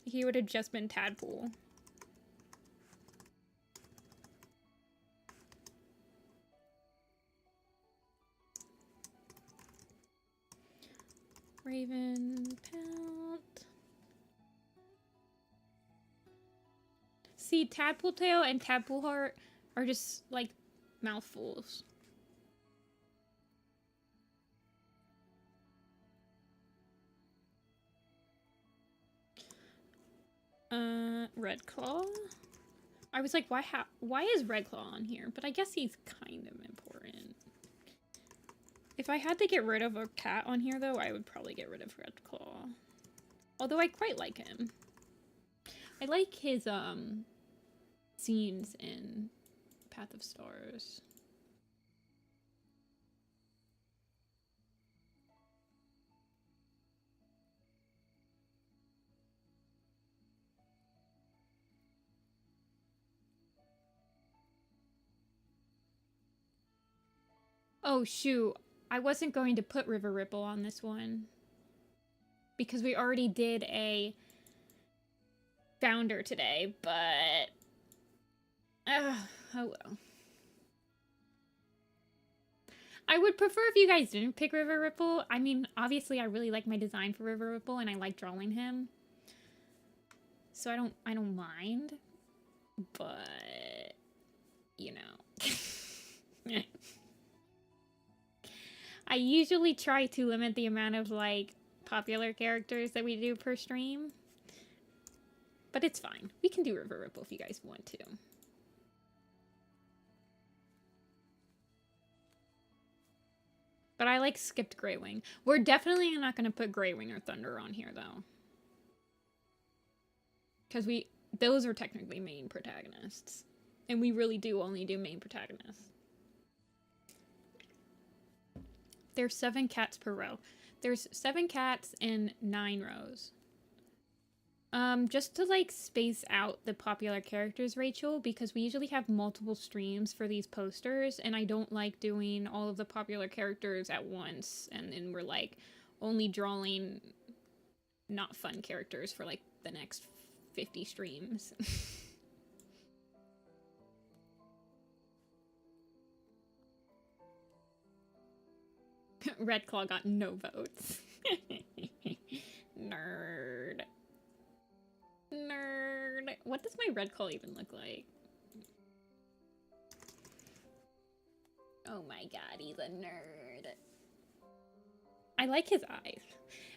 He would have just been Tadpole. Raven Pout. See, Tadpole Tail and Tadpole Heart are just, like, mouthfuls. Red Claw? I was like, why is Red Claw on here? But I guess he's kind of important. If I had to get rid of a cat on here, though, I would probably get rid of Red Claw. Although I quite like him. I like his, scenes in Path of Stars. Oh, shoot. I wasn't going to put River Ripple on this one. Because we already did a founder today, but... oh well. I would prefer if you guys didn't pick River Ripple. I mean, obviously I really like my design for River Ripple and I like drawing him. So I don't mind. But, you know. I usually try to limit the amount of, like, popular characters that we do per stream. But it's fine. We can do River Ripple if you guys want to. But I, like, skipped Greywing. We're definitely not going to put Greywing or Thunder on here, though. Because those are technically main protagonists. And we really do only do main protagonists. There's 7 cats per row. There's 7 cats in 9 rows. Just to, like, space out the popular characters, Rachel, because we usually have multiple streams for these posters, and I don't like doing all of the popular characters at once, and then we're, like, only drawing not fun characters for, like, the next 50 streams. Red Claw got no votes. Nerd. Nerd. What does my Red Claw even look like? Oh my god, he's a nerd. I like his eyes.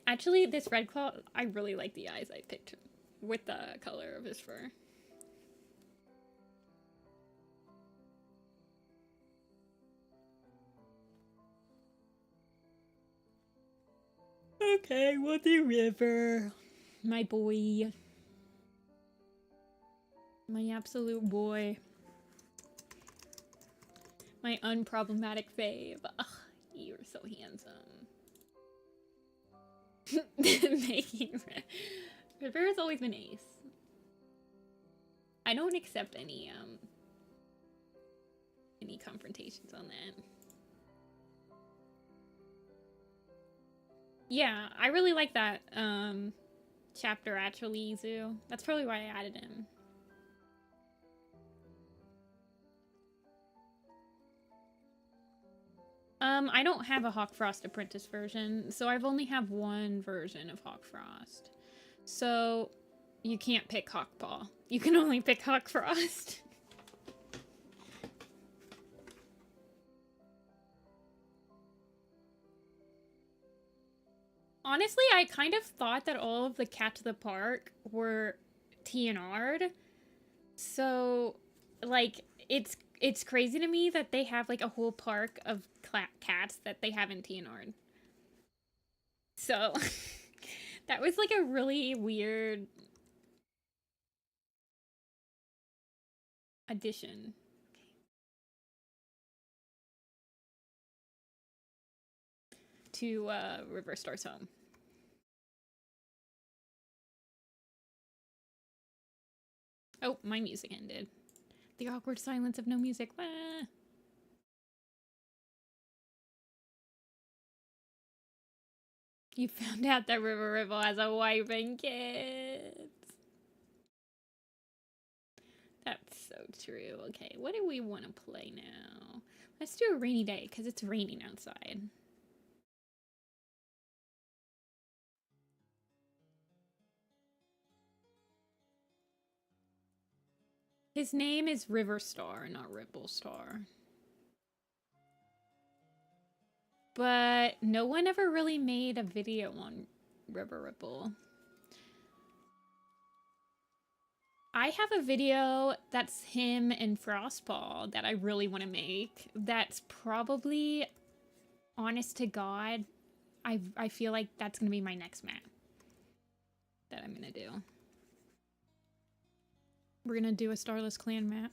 Actually, this Red Claw, I really like the eyes I picked with the color of his fur. Okay, we'll do River. My boy. My absolute boy. My unproblematic fave. Ugh, you're so handsome. Making River has always been ace. I don't accept any confrontations on that. Yeah, I really like that chapter actually, Izu. That's probably why I added him. I don't have a Hawkfrost Apprentice version, so I've only have one version of Hawkfrost. So you can't pick Hawkpaw. You can only pick Hawkfrost. Honestly, I kind of thought that all of the Cats of the Park were TNR'd. So, like, it's crazy to me that they have, like, a whole park of cats that they haven't TNR'd. So, that was, like, a really weird addition. To River Star's home. Oh, my music ended. The awkward silence of no music. Ah. You found out that River Ripple has a wife and kids. That's so true. Okay, what do we want to play now? Let's do a rainy day, because it's raining outside. His name is River Star, not Ripple Star. But no one ever really made a video on River Ripple. I have a video that's him and Frostpaw that I really want to make. That's probably, honest to God, I feel like that's going to be my next map that I'm going to do. We're going to do a Starless Clan map.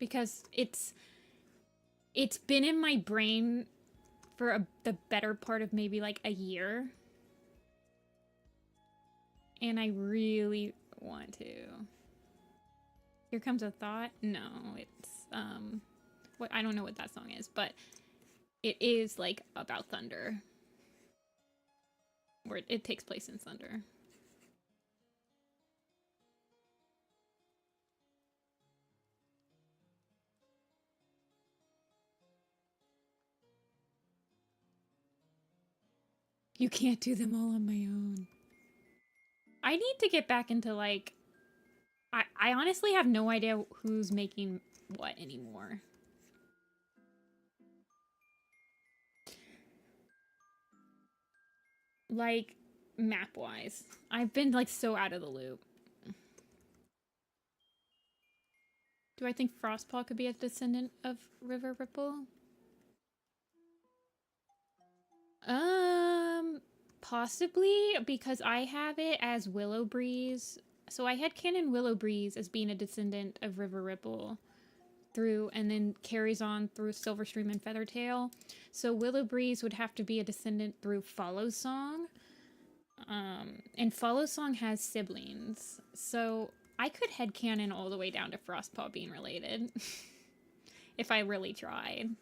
Because it's been in my brain for the better part of maybe like a year. And I really want to. Here Comes a Thought? No, it's, what, I don't know what that song is, but it is, like, about thunder. Or it takes place in thunder. You can't do them all on my own. I need to get back into, like, I honestly have no idea who's making what anymore. Like, map-wise. I've been, like, so out of the loop. Do I think Frostpaw could be a descendant of River Ripple? Possibly, because I have it as Willow Breeze. So I had canon Willow Breeze as being a descendant of River Ripple through, and then carries on through Silverstream and Feathertail. So Willow Breeze would have to be a descendant through Follow Song. And Follow Song has siblings. So I could headcanon all the way down to Frostpaw being related. If I really tried.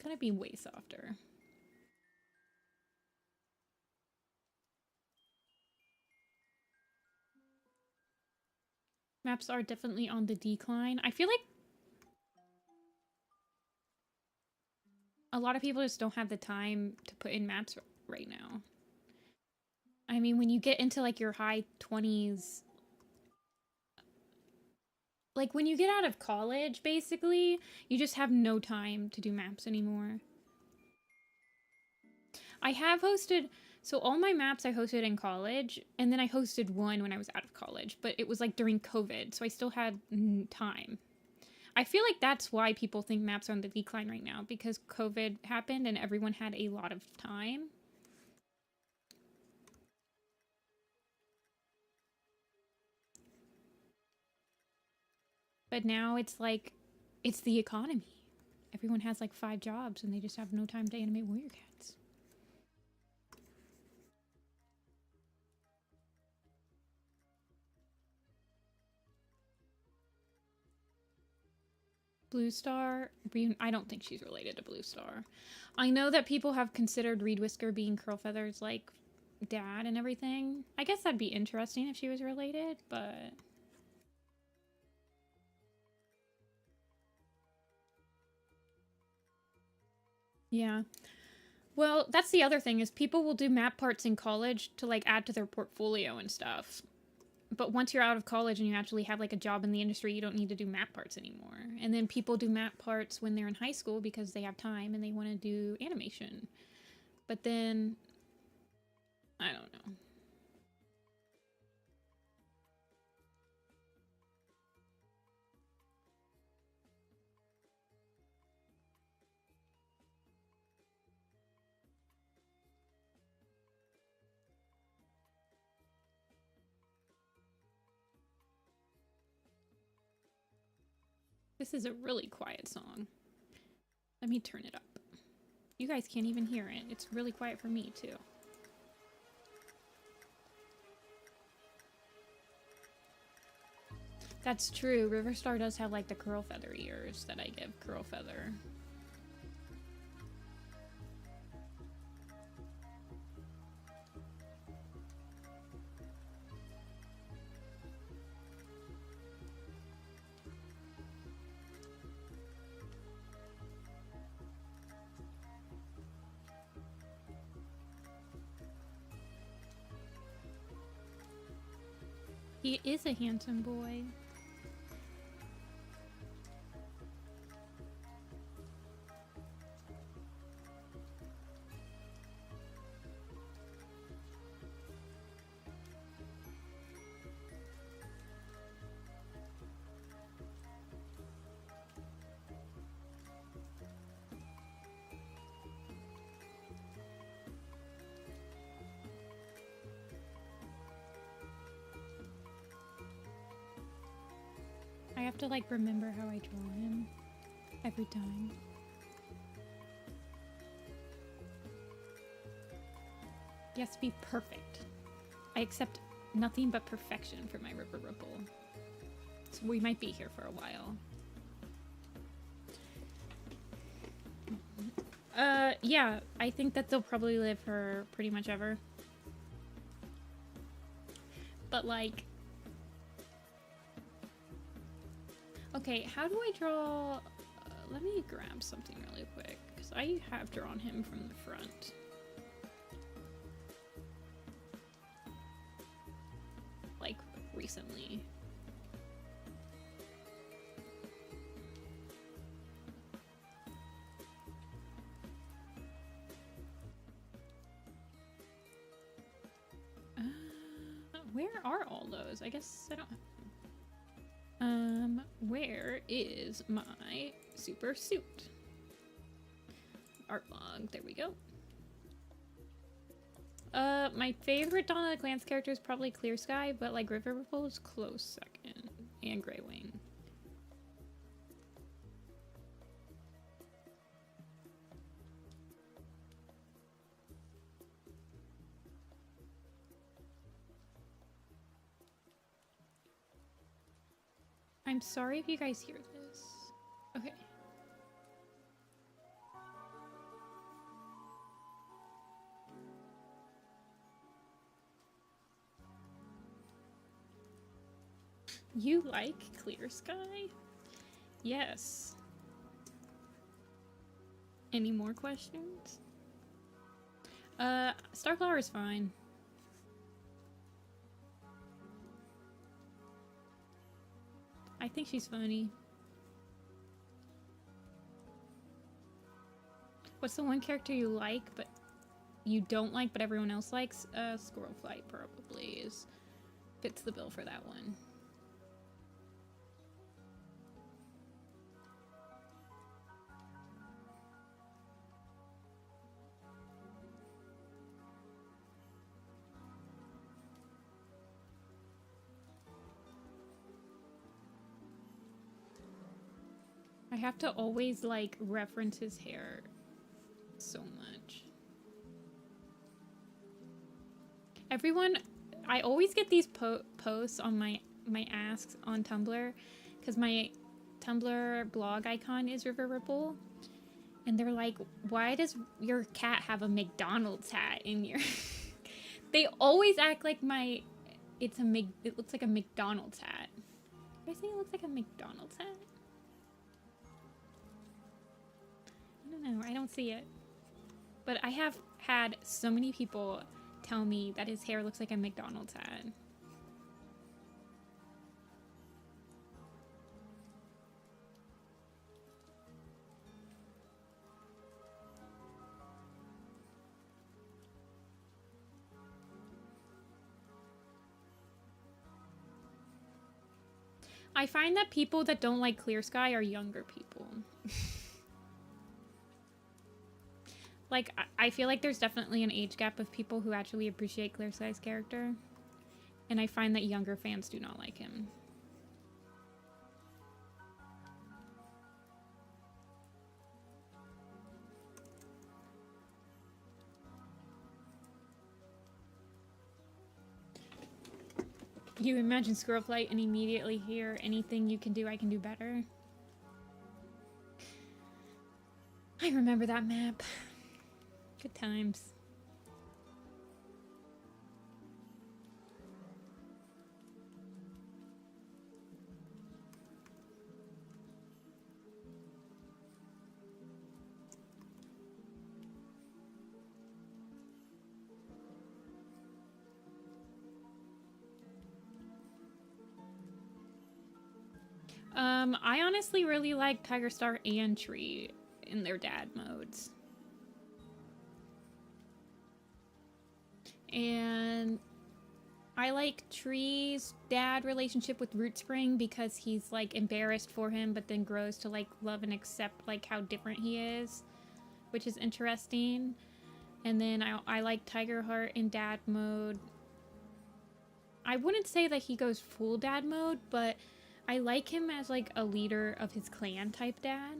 Gotta be way softer. Maps are definitely on the decline. I feel like a lot of people just don't have the time to put in maps right now. I mean, when you get into like your high 20s, like when you get out of college, basically, you just have no time to do maps anymore. I have hosted, so all my maps I hosted in college, and then I hosted one when I was out of college, but it was like during COVID, so I still had time. I feel like that's why people think maps are on the decline right now, because COVID happened and everyone had a lot of time. But now it's like, it's the economy. Everyone has like 5 jobs and they just have no time to animate warrior cats. Blue Star, I don't think she's related to Blue Star. I know that people have considered Reed Whisker being Curlfeather's like dad and everything. I guess that'd be interesting if she was related, but yeah. Well, that's the other thing, is people will do map parts in college to like add to their portfolio and stuff. But once you're out of college and you actually have like a job in the industry, you don't need to do map parts anymore. And then people do map parts when they're in high school because they have time and they want to do animation. But then, I don't know. This is a really quiet song. Let me turn it up. You guys can't even hear it. It's really quiet for me, too. That's true. Riverstar does have like the curl feather ears that I give curl feather. He is a handsome boy. I have to like remember how I draw him every time. He has to be perfect. I accept nothing but perfection for my River Ripple. So we might be here for a while. Yeah, I think that they'll probably live for pretty much ever. But like, okay, how do I draw? Let me grab something really quick, because I have drawn him from the front. Like, recently. Where are all those? I guess I don't have... where is my super suit? Art log, there we go. My favorite Dawn of the Clans character is probably Clear Sky, but like River Ripple is close second, and Grey Wing. I'm sorry if you guys hear this. Okay. You like Clear Sky? Yes. Any more questions? Starflower is fine. I think she's funny. What's the one character you like, but you don't like, but everyone else likes? Squirrel Flight probably fits the bill for that one. I have to always like reference his hair so much. Everyone, I always get these posts on my asks on Tumblr because my Tumblr blog icon is River Ripple, and they're like, why does your cat have a McDonald's hat in your they always act like it looks like a McDonald's hat. Did I say it looks like a McDonald's hat? I don't know, I don't see it. But I have had so many people tell me that his hair looks like a McDonald's hat. I find that people that don't like Clear Sky are younger people. Like, I feel like there's definitely an age gap of people who actually appreciate Clear Sky's character. And I find that younger fans do not like him. You imagine Squirrel Flight and immediately hear anything you can do, I can do better. I remember that map. Good times. I honestly really like Tiger Star and Tree in their dad modes. And I like Tree's dad relationship with Root Spring because he's like embarrassed for him but then grows to like love and accept like how different he is, which is interesting. And then I like Tiger Heart in dad mode. I wouldn't say that he goes full dad mode, but I like him as like a leader of his clan type dad.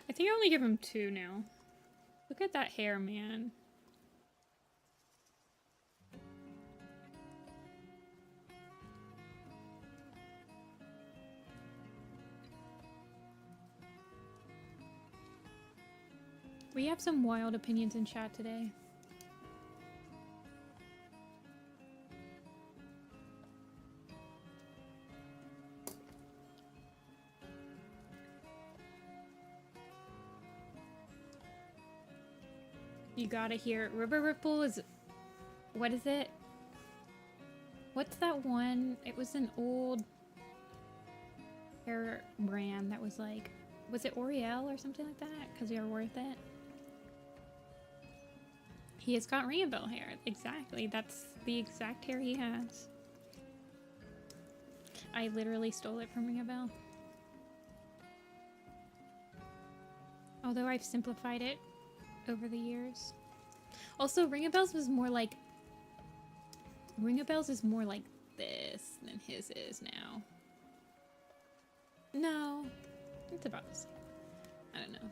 I think I only give him 2 now. Look at that hair, man. We have some wild opinions in chat today. You gotta hear it. River Ripple is... What is it? What's that one? It was an old hair brand that was like... Was it L'Oreal or something like that? Because you're worth it. He has got Rainbow hair. Exactly. That's the exact hair he has. I literally stole it from Ring a Bell. Although I've simplified it over the years. Also, Ring a Bells was more like... Ring a Bells is more like this than his is now. No. It's about the same. I don't know.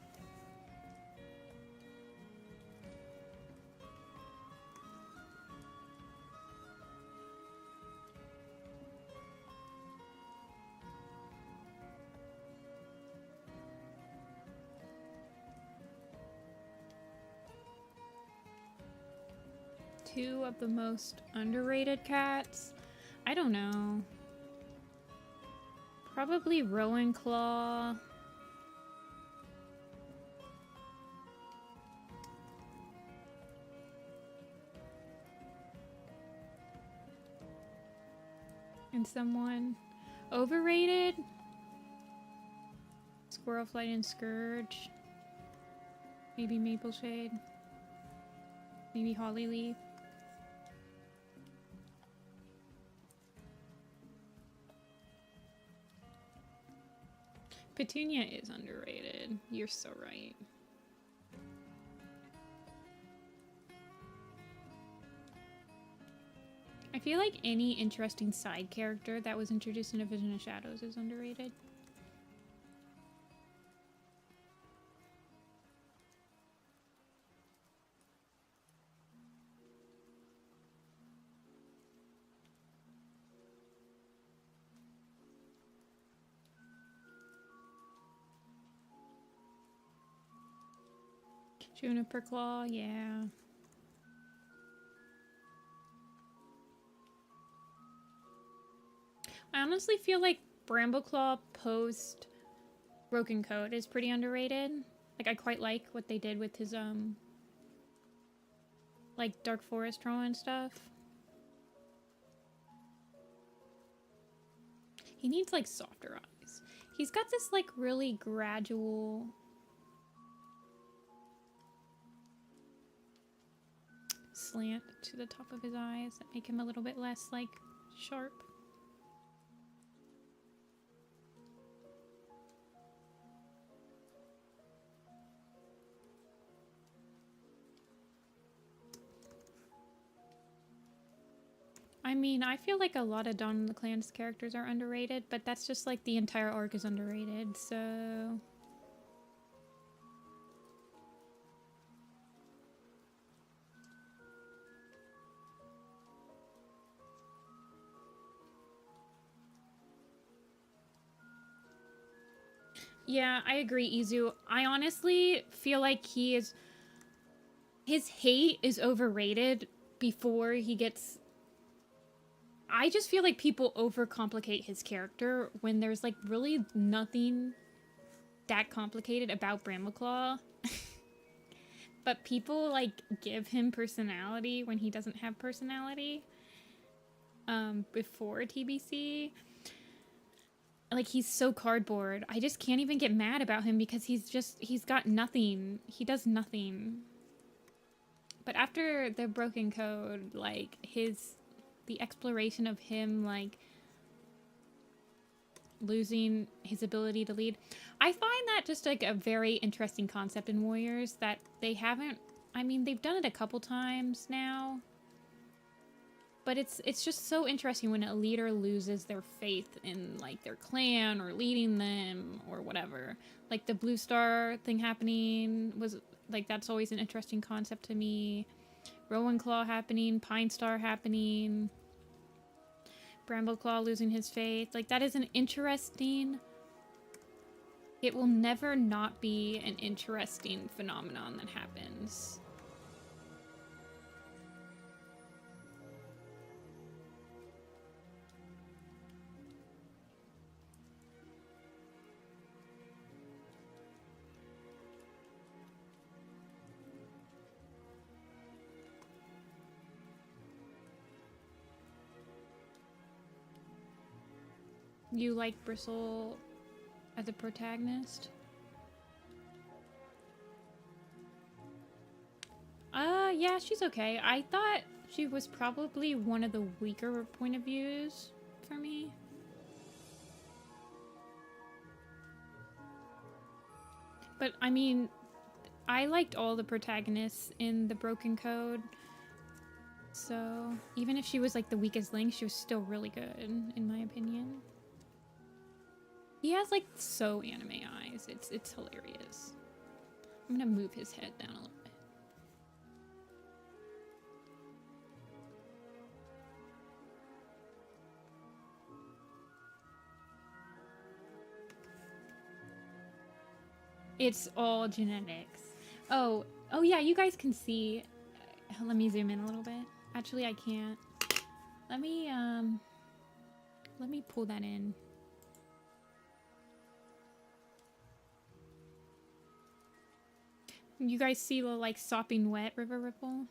Two of the most underrated cats? I don't know. Probably Rowan Claw. And someone overrated? Squirrel Flight and Scourge. Maybe Maple Shade. Maybe Holly Leaf. Petunia is underrated. You're so right. I feel like any interesting side character that was introduced in A Vision of Shadows is underrated. Juniper Claw, yeah. I honestly feel like Brambleclaw post Broken Code is pretty underrated. Like, I quite like what they did with his, like, Dark Forest draw and stuff. He needs, like, softer eyes. He's got this, like, really gradual slant to the top of his eyes that make him a little bit less, like, sharp. I mean, I feel like a lot of Dawn of the Clans characters are underrated, but that's just like the entire arc is underrated, so... Yeah, I agree, Izu. I honestly feel like his hate is overrated before he gets... I just feel like people overcomplicate his character when there's like really nothing that complicated about Brambleclaw. But people like give him personality when he doesn't have personality. Before TBC. Like, he's so cardboard. I just can't even get mad about him because he's got nothing. He does nothing. But after the Broken Code, like, the exploration of him, like, losing his ability to lead. I find that just, like, a very interesting concept in Warriors that they haven't... I mean, they've done it a couple times now. But it's just so interesting when a leader loses their faith in, like, their clan or leading them or whatever. Like, the Blue Star thing happening was, like, that's always an interesting concept to me. Rowan Claw happening, Pine Star happening, Brambleclaw losing his faith. Like, that is an interesting... It will never not be an interesting phenomenon that happens. You like Bristle as a protagonist? Yeah, she's okay. I thought she was probably one of the weaker point of views for me. But, I mean, I liked all the protagonists in the Broken Code. So, even if she was, like, the weakest link, she was still really good, in my opinion. He has, like, so anime eyes. It's hilarious. I'm gonna move his head down a little bit. It's all genetics. Oh yeah, you guys can see. Let me zoom in a little bit. Actually, I can't. Let me pull that in. You guys see the, like, sopping wet river ripple?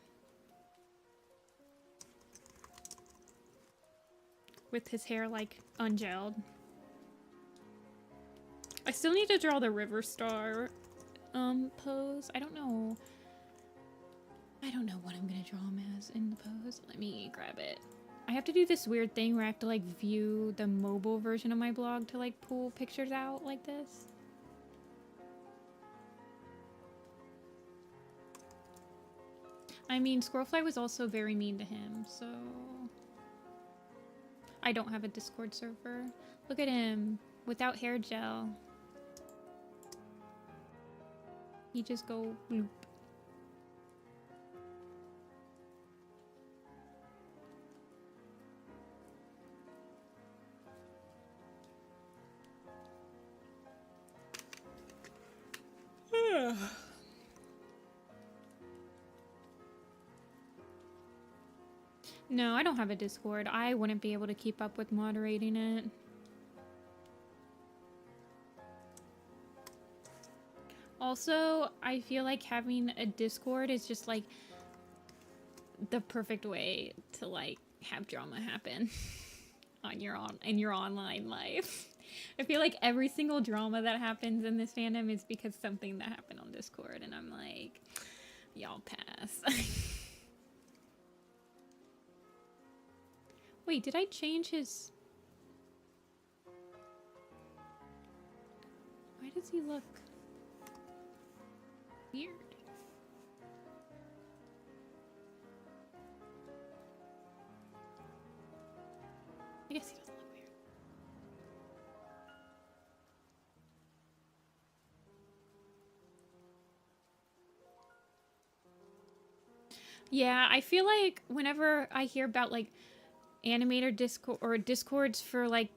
With his hair, like, ungelled. I still need to draw the river star pose. I don't know what I'm gonna draw him as in the pose. Let me grab it. I have to do this weird thing where I have to, like, view the mobile version of my blog to, like, pull pictures out like this. I mean, Squirrelfly was also very mean to him, so... I don't have a Discord server. Look at him, without hair gel. He just go bloop. No, I don't have a Discord. I wouldn't be able to keep up with moderating it. Also, I feel like having a Discord is just like the perfect way to like have drama happen on in your online life. I feel like every single drama that happens in this fandom is because something that happened on Discord, and I'm like, y'all pass. Wait, did I change his... Why does he look weird? I guess he doesn't look weird. Yeah, I feel like whenever I hear about like animator Discord or Discords for like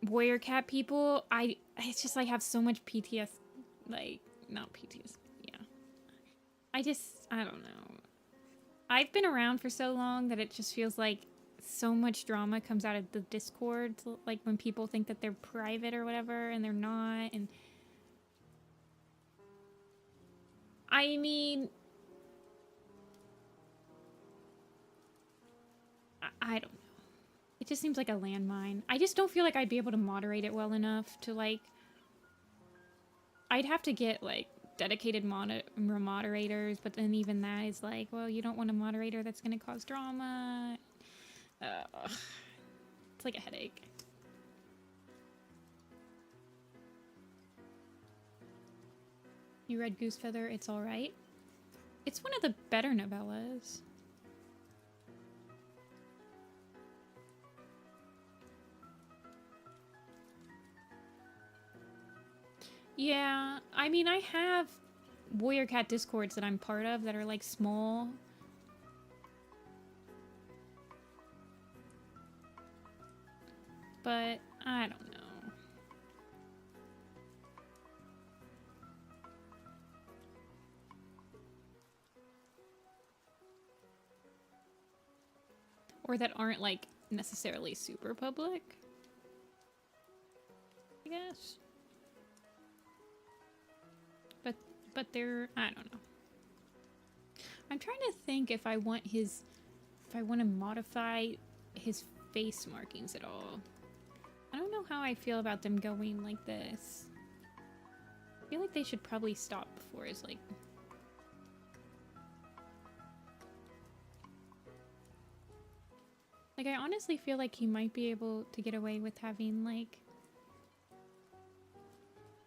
warrior cat people, it's just like have so much PTS, like not PTS, yeah. I don't know. I've been around for so long that it just feels like so much drama comes out of the Discord, like when people think that they're private or whatever and they're not. And I mean, I don't know. It just seems like a landmine. I just don't feel like I'd be able to moderate it well enough to like... I'd have to get like dedicated moderators, but then even that is like, well, you don't want a moderator that's going to cause drama. It's like a headache. You read Goosefeather, it's alright. It's one of the better novellas. Yeah, I mean, I have warrior cat discords that I'm part of that are like small. But I don't know. Or that aren't like necessarily super public, I guess. But they're, I don't know. I'm trying to think if I want to modify his face markings at all. I don't know how I feel about them going like this. I feel like they should probably stop before his like... Like, I honestly feel like he might be able to get away with having like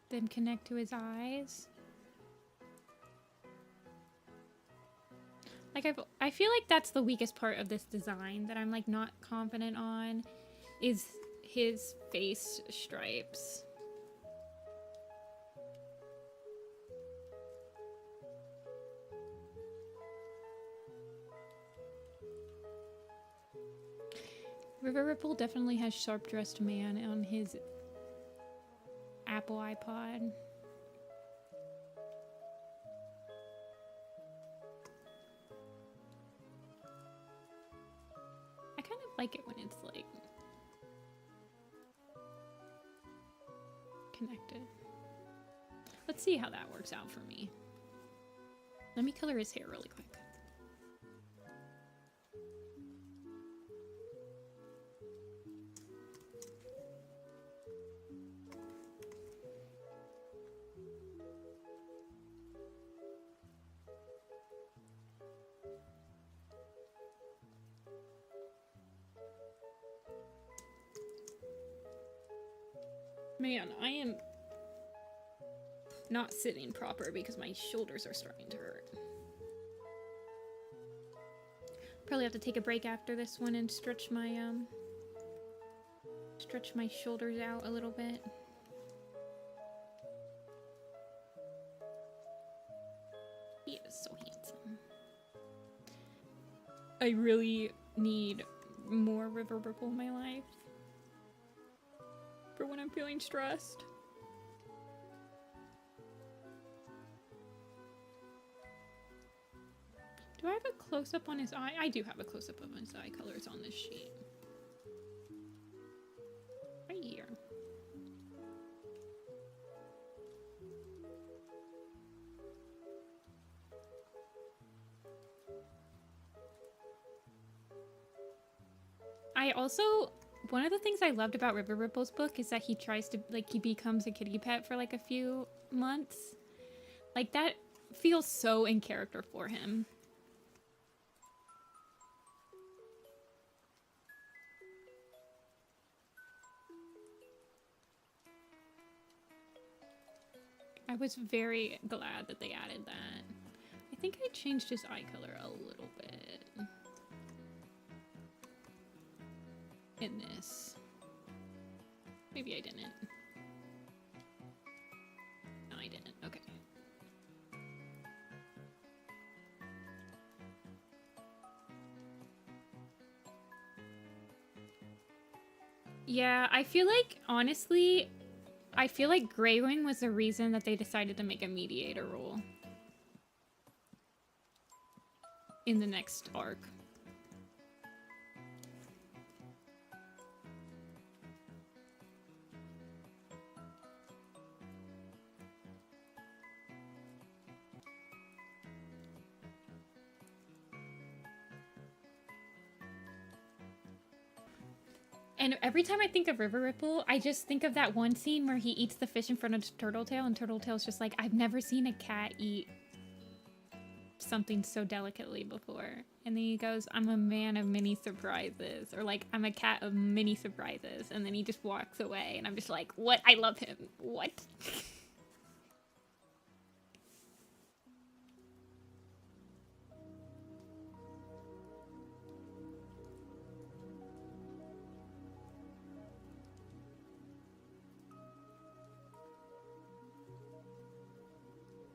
them connect to his eyes. Like, I feel like that's the weakest part of this design that I'm, like, not confident on, is his face stripes. River Ripple definitely has Sharp-Dressed Man on his Apple iPod. Like it when it's like connected. Let's see how that works out for me. Let me color his hair really quick. Man, I am not sitting proper because my shoulders are starting to hurt. Probably have to take a break after this one and stretch my shoulders out a little bit. He is so handsome. I really need more River Ripple in my life for when I'm feeling stressed. Do I have a close-up on his eye? I do have a close-up of his eye colors on this sheet. Right here. I also, one of the things I loved about River Ripple's book is that he tries to, like, he becomes a kitty pet for like a few months. Like, that feels so in character for him. I was very glad that they added that. I think I changed his eye color a little bit in this. Maybe I didn't. No, I didn't. Okay. Yeah, I feel like, honestly, I feel like Greywing was the reason that they decided to make a mediator rule in the next arc. And every time I think of River Ripple, I just think of that one scene where he eats the fish in front of Turtletail, and Turtletail's just like, I've never seen a cat eat something so delicately before. And then he goes, I'm a man of many surprises, or like, I'm a cat of many surprises. And then he just walks away, and I'm just like, what? I love him. What?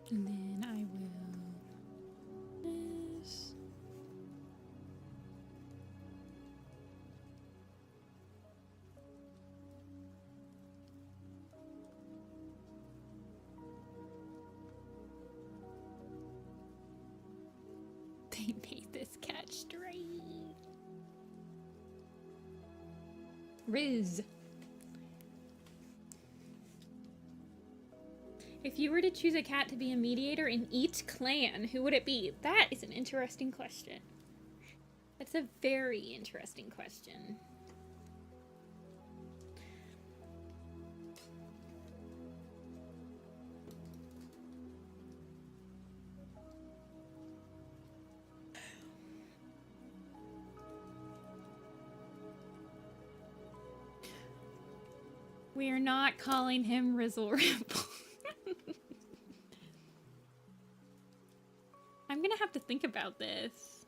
And then I will this. They made this cat straight. Riz. If you were to choose a cat to be a mediator in each clan, who would it be? That is an interesting question. That's a very interesting question. We are not calling him Rizzle Ripple. I'm gonna have to think about this.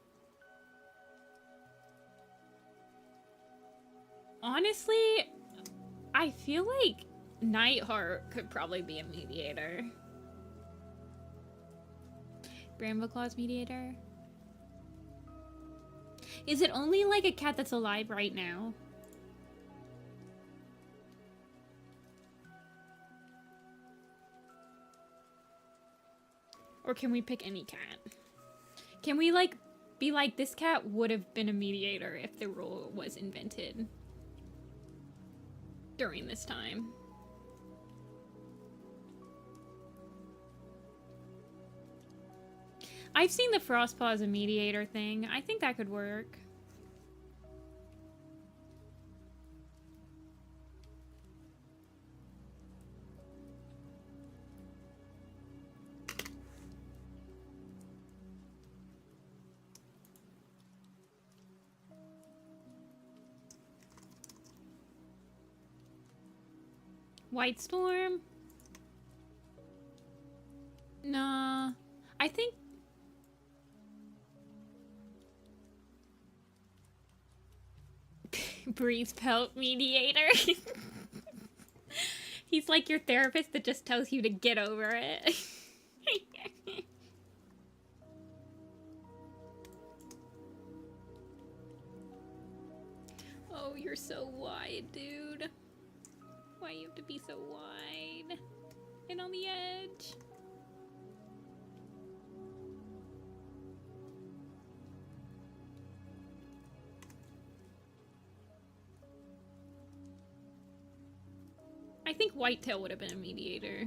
Honestly, I feel like Nightheart could probably be a mediator. Brambleclaw's mediator? Is it only like a cat that's alive right now? Or can we pick any cat? Can we, like, be like, this cat would have been a mediator if the rule was invented during this time? I've seen the Frostpaw as a mediator thing. I think that could work. White Storm? Nah. I think... Breeze pelt mediator. He's like your therapist that just tells you to get over it. Oh, you're so wide, dude. Why you have to be so wide? And on the edge. I think Whitetail would have been a mediator.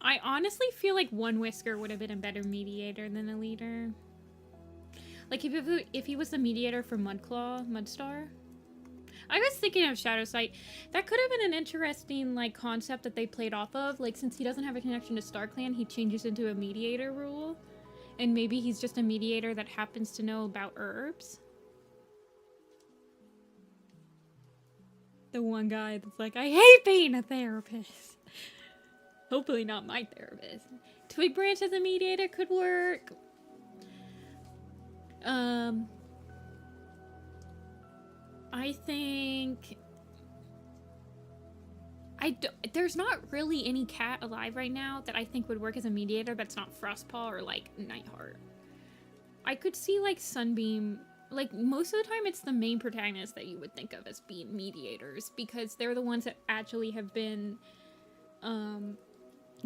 I honestly feel like One Whisker would have been a better mediator than a leader. Like, if he was the mediator for Mudstar. I was thinking of Shadow Sight. That could have been an interesting, like, concept that they played off of. Like, since he doesn't have a connection to StarClan, he changes into a mediator rule. And maybe he's just a mediator that happens to know about herbs. The one guy that's like, I hate being a therapist. Hopefully not my therapist. Twig Branch as a mediator could work. I think... there's not really any cat alive right now that I think would work as a mediator that's not Frostpaw or, like, Nightheart. I could see, like, Sunbeam... Like, most of the time it's the main protagonist that you would think of as being mediators, because they're the ones that actually have been,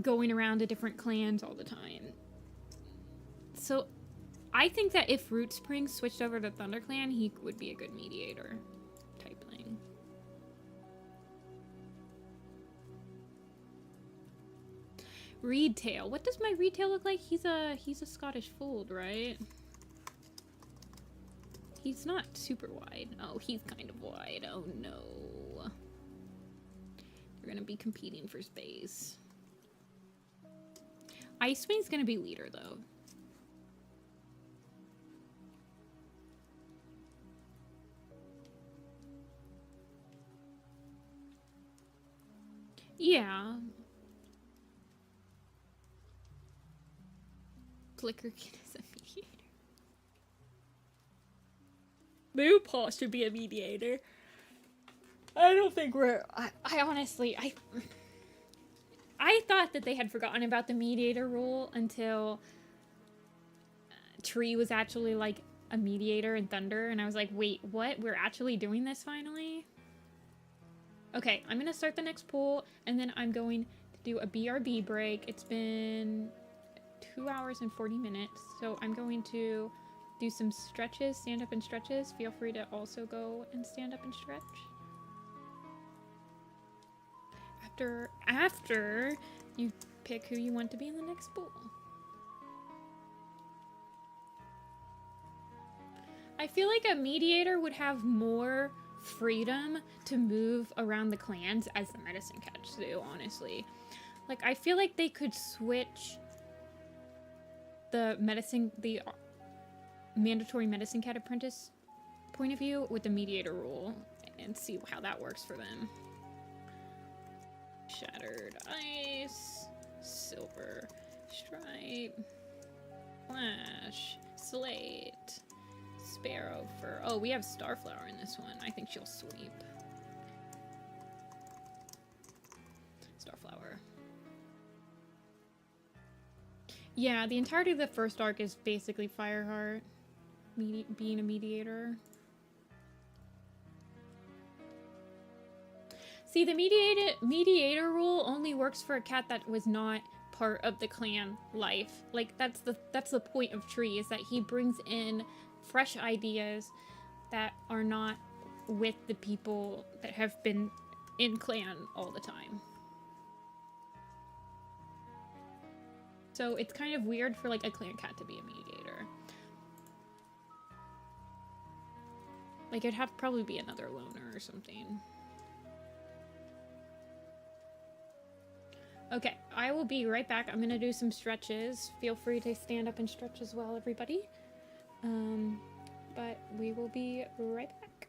going around to different clans all the time. So, I think that if Root Spring switched over to ThunderClan, he would be a good mediator type thing. Reedtail. What does my Reedtail look like? He's a Scottish Fold, right? He's not super wide. Oh, he's kind of wide. Oh no. They're gonna be competing for space. Icewing's gonna be leader though. Yeah. Flicker Kid is a mediator. Moopaw should be a mediator. I don't think we're... I honestly... I thought that they had forgotten about the mediator rule until Tree was actually, like, a mediator in Thunder, and I was like, wait, what? We're actually doing this finally? Okay, I'm gonna start the next pool, and then I'm going to do a BRB break. It's been 2 hours and 40 minutes, so I'm going to do some stretches, stand up and stretches. Feel free to also go and stand up and stretch. After you pick who you want to be in the next pool. I feel like a mediator would have more freedom to move around the clans as the medicine cats do, honestly. Like, I feel like they could switch the mandatory medicine cat apprentice point of view with the mediator rule and see how that works for them. Shattered Ice, Silver Stripe, Flash, Slate, Sparrow Fur. Oh, we have Starflower in this one. I think she'll sweep. Starflower. Yeah, the entirety of the first arc is basically Fireheart being a mediator. See, the mediator rule only works for a cat that was not part of the clan life. Like, that's the point of Tree, is that he brings in fresh ideas that are not with the people that have been in clan all the time. So it's kind of weird for, like, a clan cat to be a mediator. Like, it'd have to probably be another loner or something. Okay, I will be right back. I'm gonna do some stretches. Feel free to stand up and stretch as well, everybody. But we will be right back.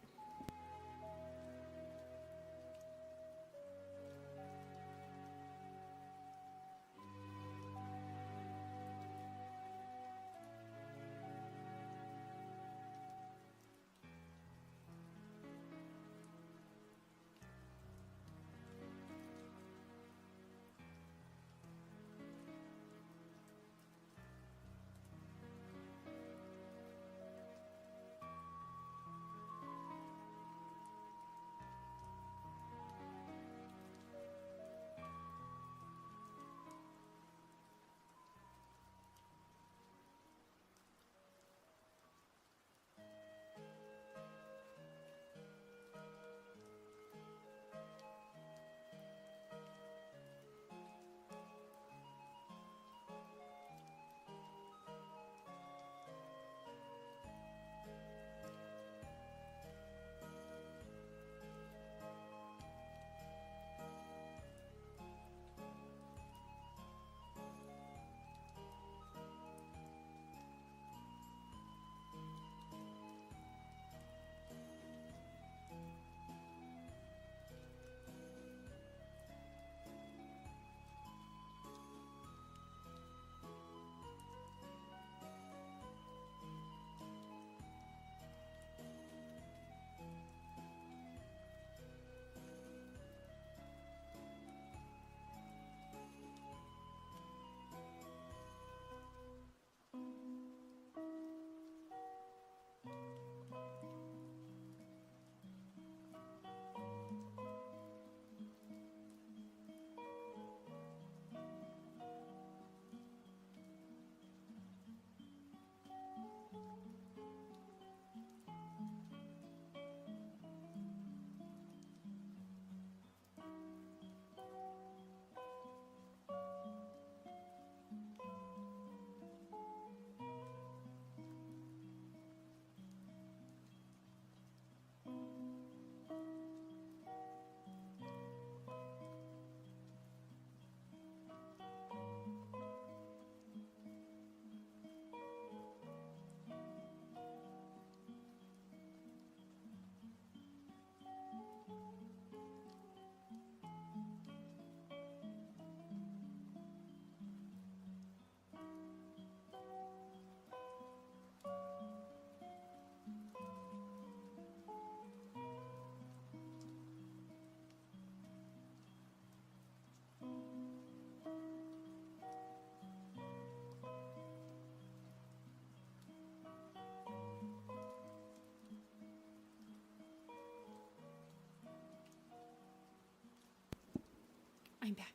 I'm back.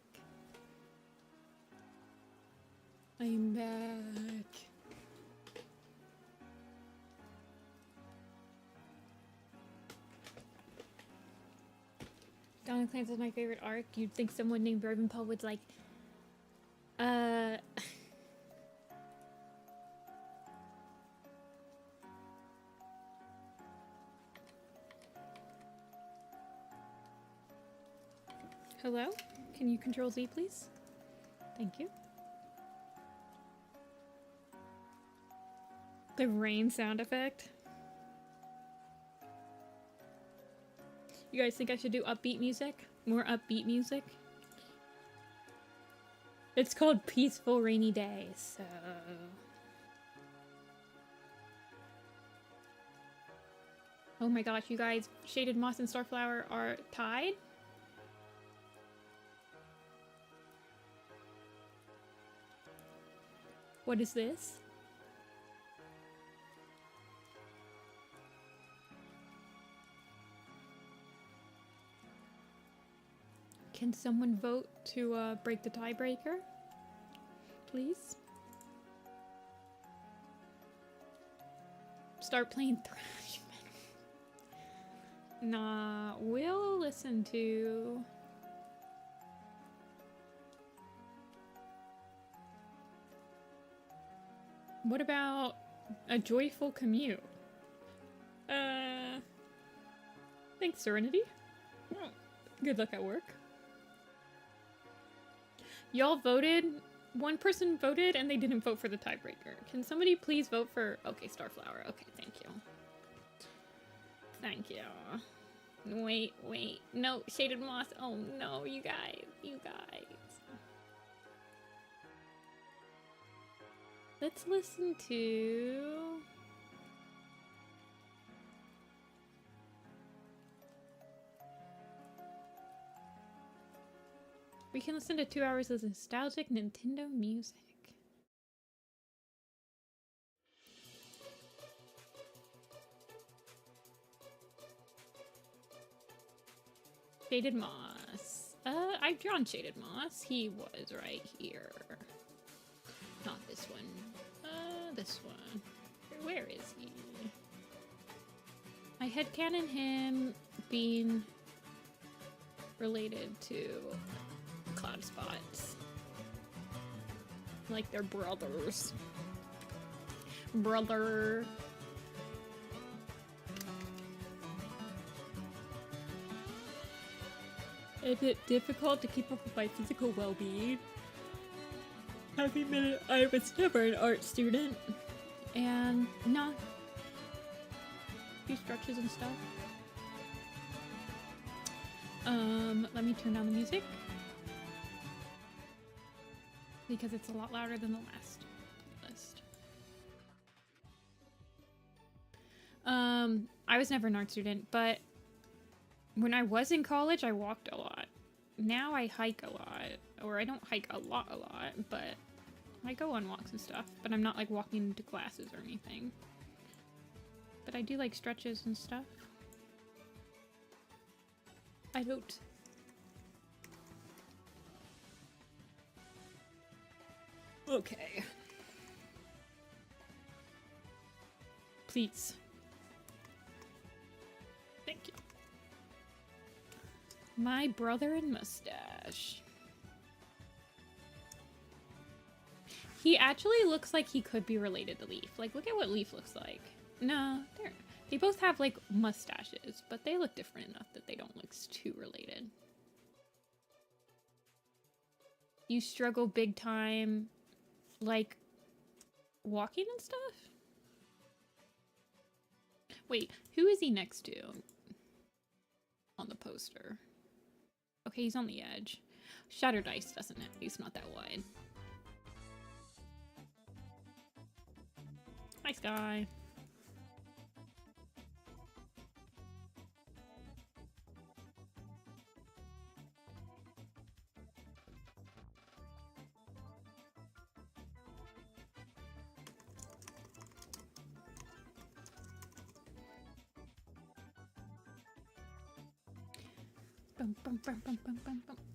I'm back. Dawn of Clans is my favorite arc. You'd think someone named Ravenpaw would like, Hello? Can you control Z, please? Thank you. The rain sound effect. You guys think I should do upbeat music? More upbeat music? It's called Peaceful Rainy Day, so... Oh my gosh, you guys, Shaded Moss and Starflower are tied? What is this? Can someone vote to break the tiebreaker? Please? Start playing thrash metal. Nah, we'll listen to... What about a joyful commute? Thanks, Serenity. Good luck at work. Y'all voted. One person voted and they didn't vote for the tiebreaker. Can somebody please vote for... Okay, Starflower. Okay, thank you. Thank you. Wait. No, Shaded Moss. Oh no, you guys. Let's listen to... We can listen to 2 hours of nostalgic Nintendo music. Shaded Moss. I've drawn Shaded Moss. He was right here. Not this one. This one. Where is he? I headcanon him being related to Cloud Spots. Like they're brothers. Brother. A bit difficult to keep up with my physical well-being. Having been, I was never an art student. And, no. A few stretches and stuff. Let me turn down the music. Because it's a lot louder than the last list. I was never an art student, but when I was in college, I walked a lot. Now I hike a lot. Or I don't hike a lot, but I go on walks and stuff. But I'm not like walking to classes or anything. But I do like stretches and stuff. I don't. Okay. Please. Thank you. My brother and mustache. He actually looks like he could be related to Leaf. Like, look at what Leaf looks like. No, they both have, like, mustaches, but they look different enough that they don't look too related. You struggle big time, like, walking and stuff? Wait, who is he next to on the poster? Okay, he's on the edge. Shattered Ice doesn't have, he's not that wide. Nice guy.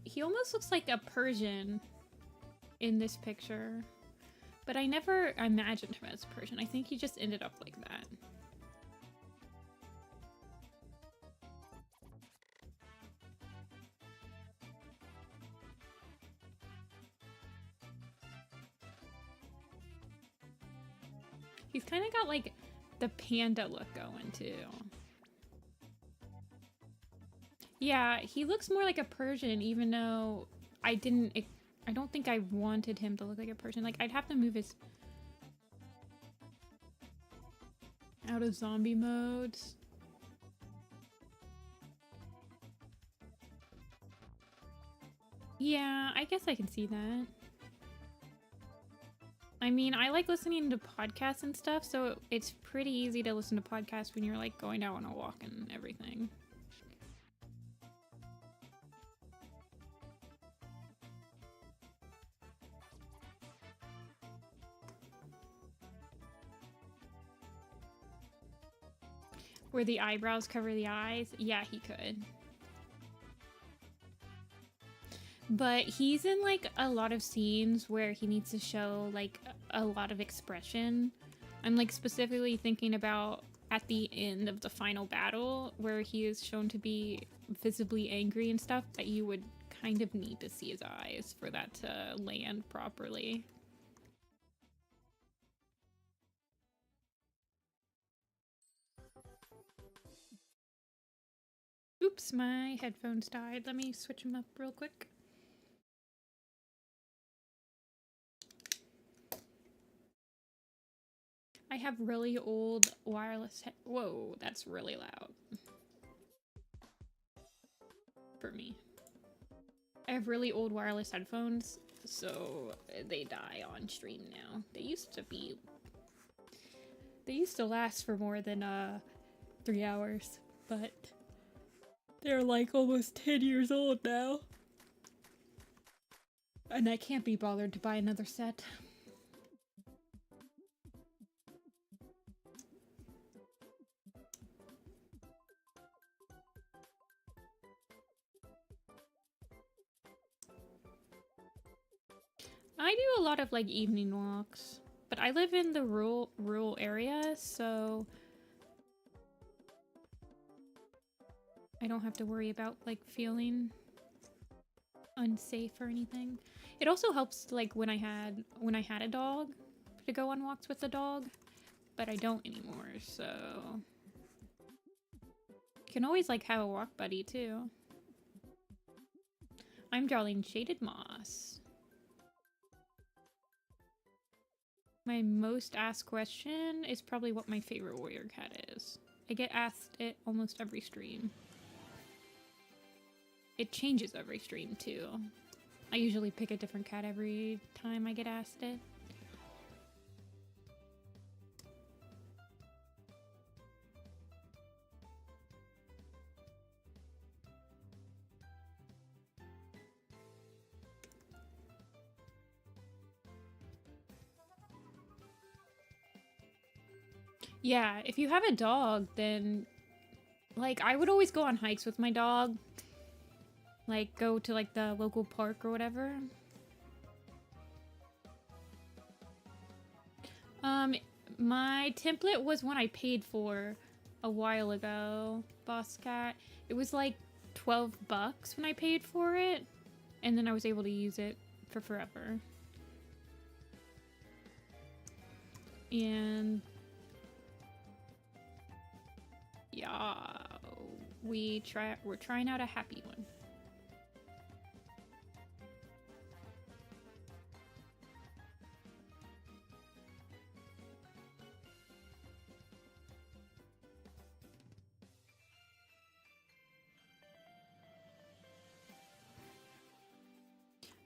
He almost looks like a Persian in this picture, but I never imagined him as Persian. I think he just ended up like that. He's kind of got like the panda look going too. Yeah, he looks more like a Persian, even though I don't think I wanted him to look like a Persian. Like, I'd have to move his... out of zombie modes. Yeah, I guess I can see that. I mean, I like listening to podcasts and stuff, so it's pretty easy to listen to podcasts when you're, like, going out on a walk and everything. Where the eyebrows cover the eyes? Yeah, he could. But he's in, like, a lot of scenes where he needs to show, like, a lot of expression. I'm, like, specifically thinking about at the end of the final battle, where he is shown to be visibly angry and stuff, that you would kind of need to see his eyes for that to land properly. Oops, my headphones died. Let me switch them up real quick. have really old wireless whoa, that's really loud. For me. I have really old wireless headphones, so they die on stream now. They used to last for more than 3 hours, but they're like almost 10 years old now. And I can't be bothered to buy another set. I do a lot of like evening walks, but I live in the rural area, so I don't have to worry about like feeling unsafe or anything. It also helps like when I had a dog to go on walks with the dog, but I don't anymore, so you can always like have a walk buddy too. I'm drawing shaded moss. My most asked question is probably what my favorite warrior cat is. I get asked it almost every stream. It changes every stream too. I usually pick a different cat every time I get asked it. Yeah, if you have a dog, then like I would always go on hikes with my dog. Like go to like the local park or whatever. My template was one I paid for a while ago, Boss Cat. It was like 12 bucks when I paid for it, and then I was able to use it for forever. And yeah, we're trying out a happy one.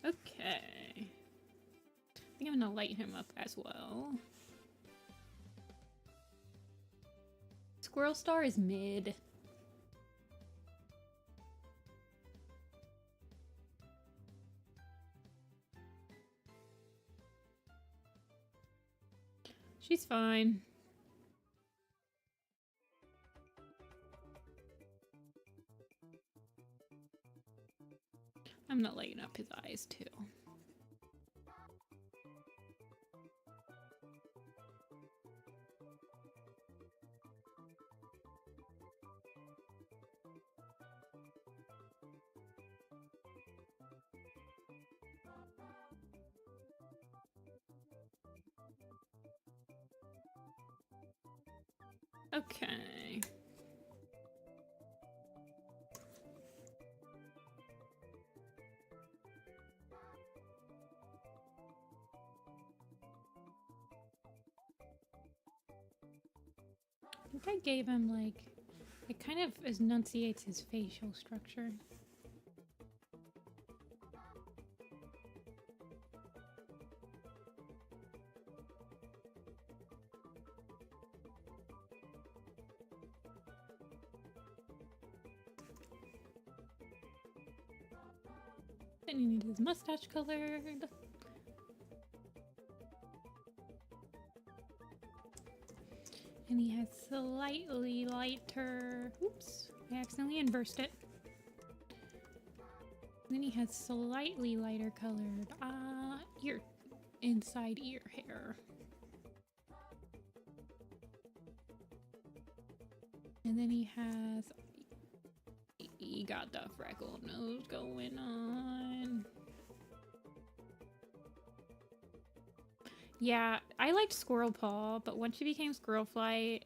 Okay. I think I'm gonna light him up as well. Squirrel Star is mid. She's fine. I'm not lighting up his eyes too. Okay. I think I gave him like, it kind of enunciates his facial structure. Then he needs his mustache colored. And he has slightly lighter, oops, I accidentally inversed it. And then he has slightly lighter colored inside ear hair. And then he got the freckled nose going on. Yeah, I liked Squirrel Paw, but when she became Squirrel Flight,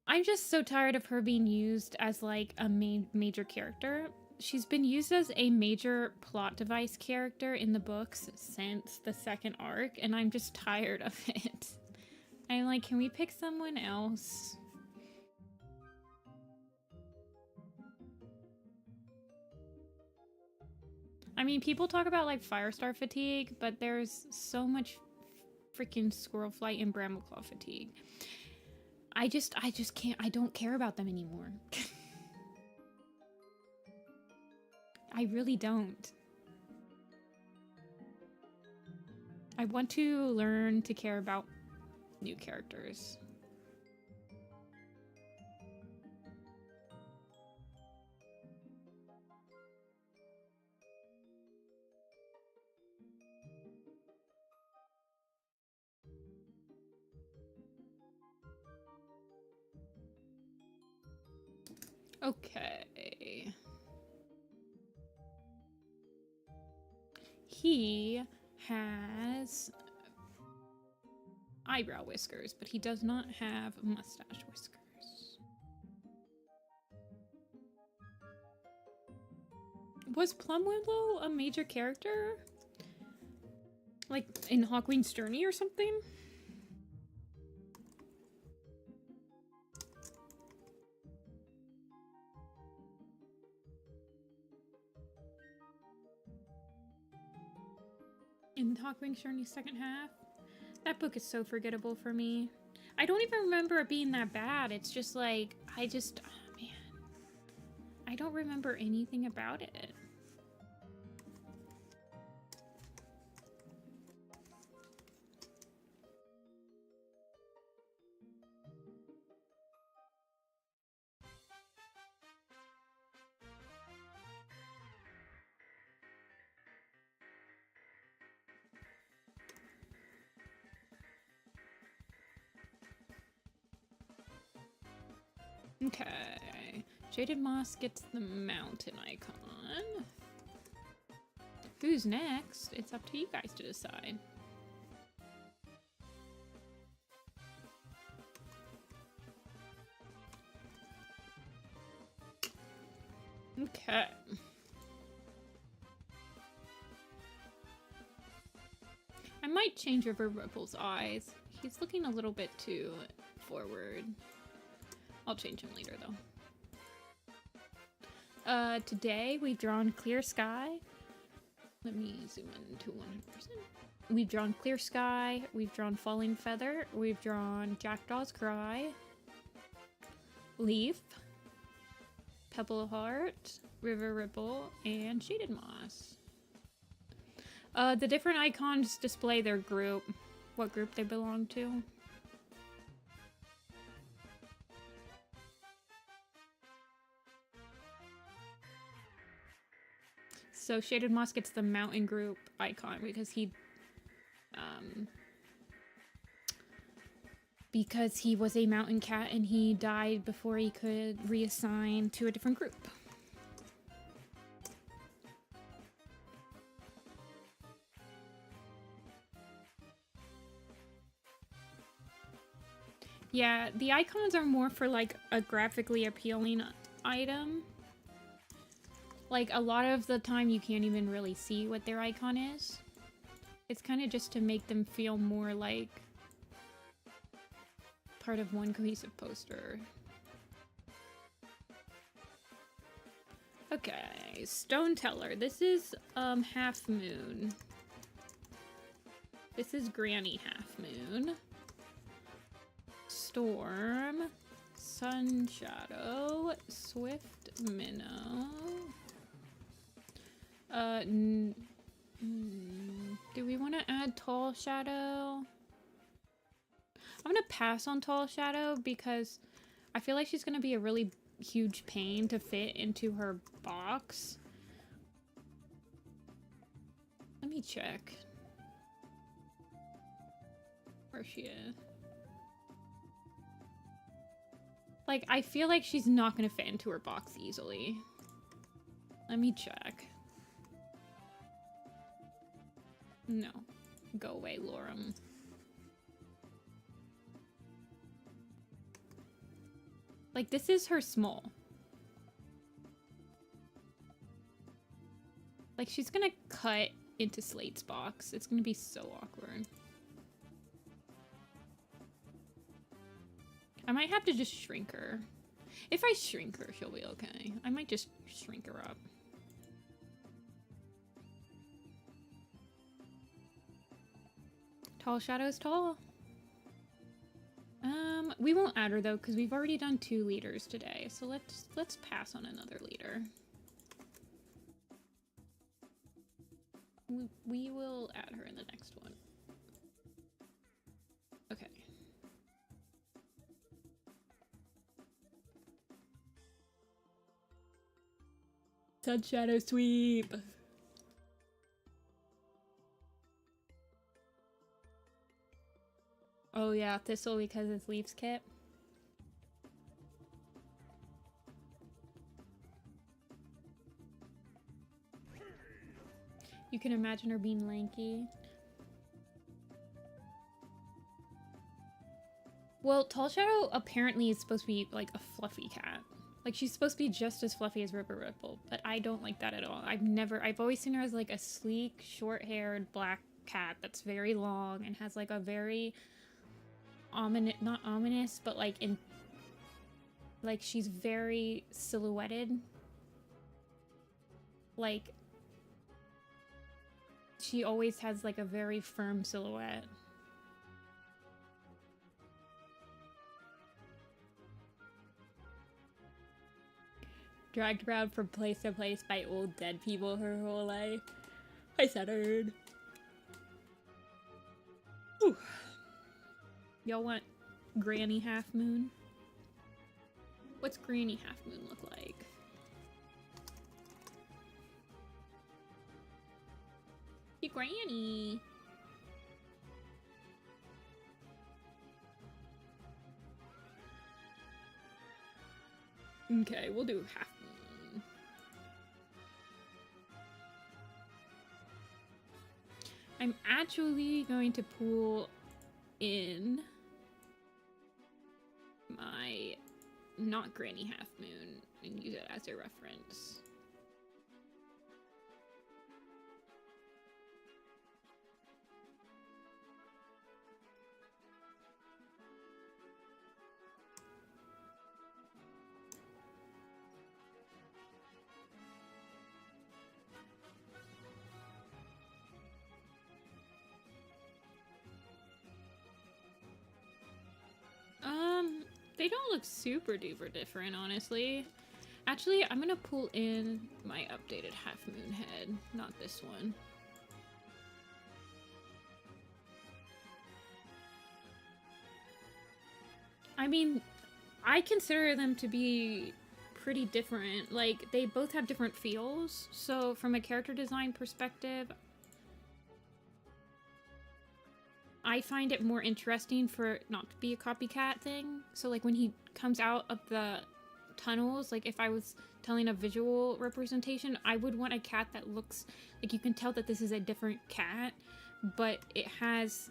I'm just so tired of her being used as like a major character. She's been used as a major plot device character in the books since the second arc, and I'm just tired of it. I'm like, can we pick someone else? I mean, people talk about like Firestar fatigue, but there's so much freaking squirrel flight and brambleclaw fatigue. I just can't, I don't care about them anymore. I really don't. I want to learn to care about new characters. Okay. He has eyebrow whiskers, but he does not have mustache whiskers. Was Plumwillow a major character? Like in Hawkwing's Journey or something? In Hawkwing's Journey second half? That book is so forgettable for me. I don't even remember it being that bad. It's just like, oh man. I don't remember anything about it. Okay. Jaded Moss gets the mountain icon. Who's next? It's up to you guys to decide. Okay. I might change over Ripple's eyes. He's looking a little bit too forward. I'll change him later though. Today we've drawn Clear Sky. Let me zoom in to 100%. We've drawn Clear Sky, we've drawn Falling Feather, we've drawn Jackdaw's Cry, Leaf, Pebble Heart, River Ripple, and Shaded Moss. The different icons display their group, what group they belong to. So Shaded Moss gets the mountain group icon because he was a mountain cat and he died before he could reassign to a different group. Yeah, the icons are more for like a graphically appealing item. Like, a lot of the time you can't even really see what their icon is. It's kind of just to make them feel more like part of one cohesive poster. Okay, Stone Teller. This is Half Moon. This is Granny Half Moon. Storm. Sun Shadow. Swift Minnow. Do we want to add Tall Shadow? I'm gonna pass on Tall Shadow because I feel like she's gonna be a really huge pain to fit into her box. Let me check where she is. Like, I feel like she's not gonna fit into her box easily. Let me check. No. Go away, Lorem. Like, this is her small. Like, she's gonna cut into Slate's box. It's gonna be so awkward. might have to just shrink her. If I shrink her, she'll be okay. I might just shrink her up. Tall shadows tall. We won't add her though, because we've already done 2 leaders today. So let's pass on another leader. We will add her in the next one. Okay. Sun shadow sweep. Oh yeah, Thistle because it's Leaf's kit. You can imagine her being lanky. Well, Tall Shadow apparently is supposed to be like a fluffy cat. Like she's supposed to be just as fluffy as Ripper Ripple, but I don't like that at all. I've always seen her as like a sleek, short-haired black cat that's very long and has like a very not ominous, but like she's very silhouetted. Like she always has like a very firm silhouette. Dragged around from place to place by old dead people her whole life. I centered. Y'all want Granny Half Moon? What's Granny Half Moon look like? Hey, Granny! Okay, we'll do Half Moon. I'm actually going to pull in my not Granny Half Moon and use it as a reference. They don't look super duper different, honestly. Actually, I'm gonna pull in my updated Half Moon head, not this one. I mean, I consider them to be pretty different. Like, they both have different feels, so from a character design perspective, I find it more interesting for it not to be a copycat thing. So like when he comes out of the tunnels, like if I was telling a visual representation, I would want a cat that looks like you can tell that this is a different cat, but it has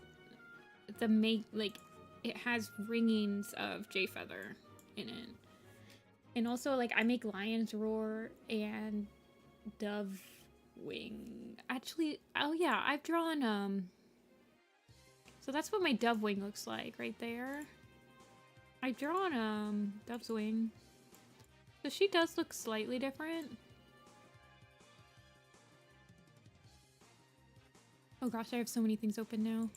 it has ringings of Jay Feather in it. And also like I make Lion's Roar and Dove Wing. Actually, oh yeah, I've drawn so that's what my dove wing looks like right there. I've drawn Dove's wing. So she does look slightly different. Oh gosh, I have so many things open now.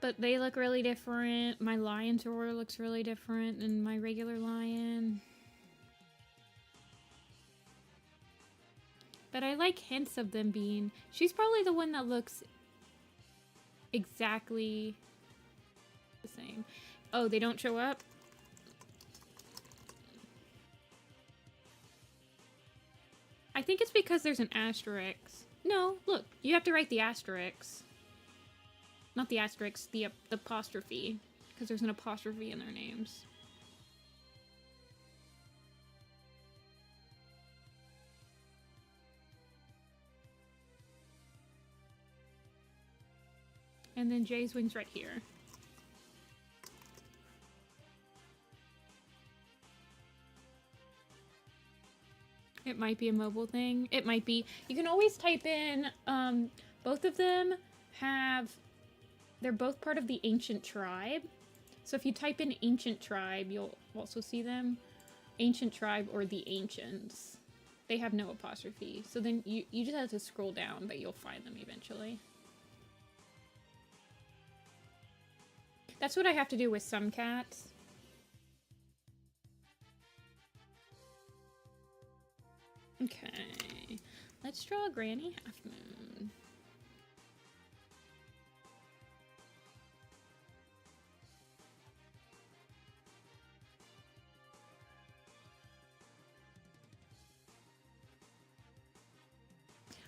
But they look really different. My Lion's Roar looks really different than my regular lion. But I like hints of them being... She's probably the one that looks exactly the same. Oh, they don't show up? I think it's because there's an asterisk. No, look, you have to write the asterisk. Not the asterisk, the apostrophe. Because there's an apostrophe in their names. And then Jay's wing's right here. It might be a mobile thing. It might be. You can always type in, both of them they're both part of the ancient tribe. So if you type in ancient tribe, you'll also see them. Ancient tribe or the ancients. They have no apostrophe. So then you just have to scroll down, but you'll find them eventually. That's what I have to do with some cats. Okay. Let's draw a Granny Half Moon.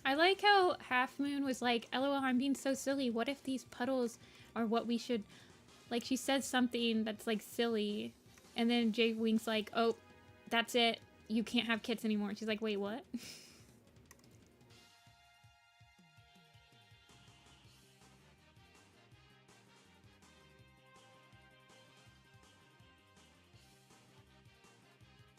I like how Half Moon was like, LOL, I'm being so silly. What if these puddles are what we should... Like, she says something that's, like, silly. And then Jay Wing's like, oh, that's it. You can't have kits anymore. And she's like, wait, what?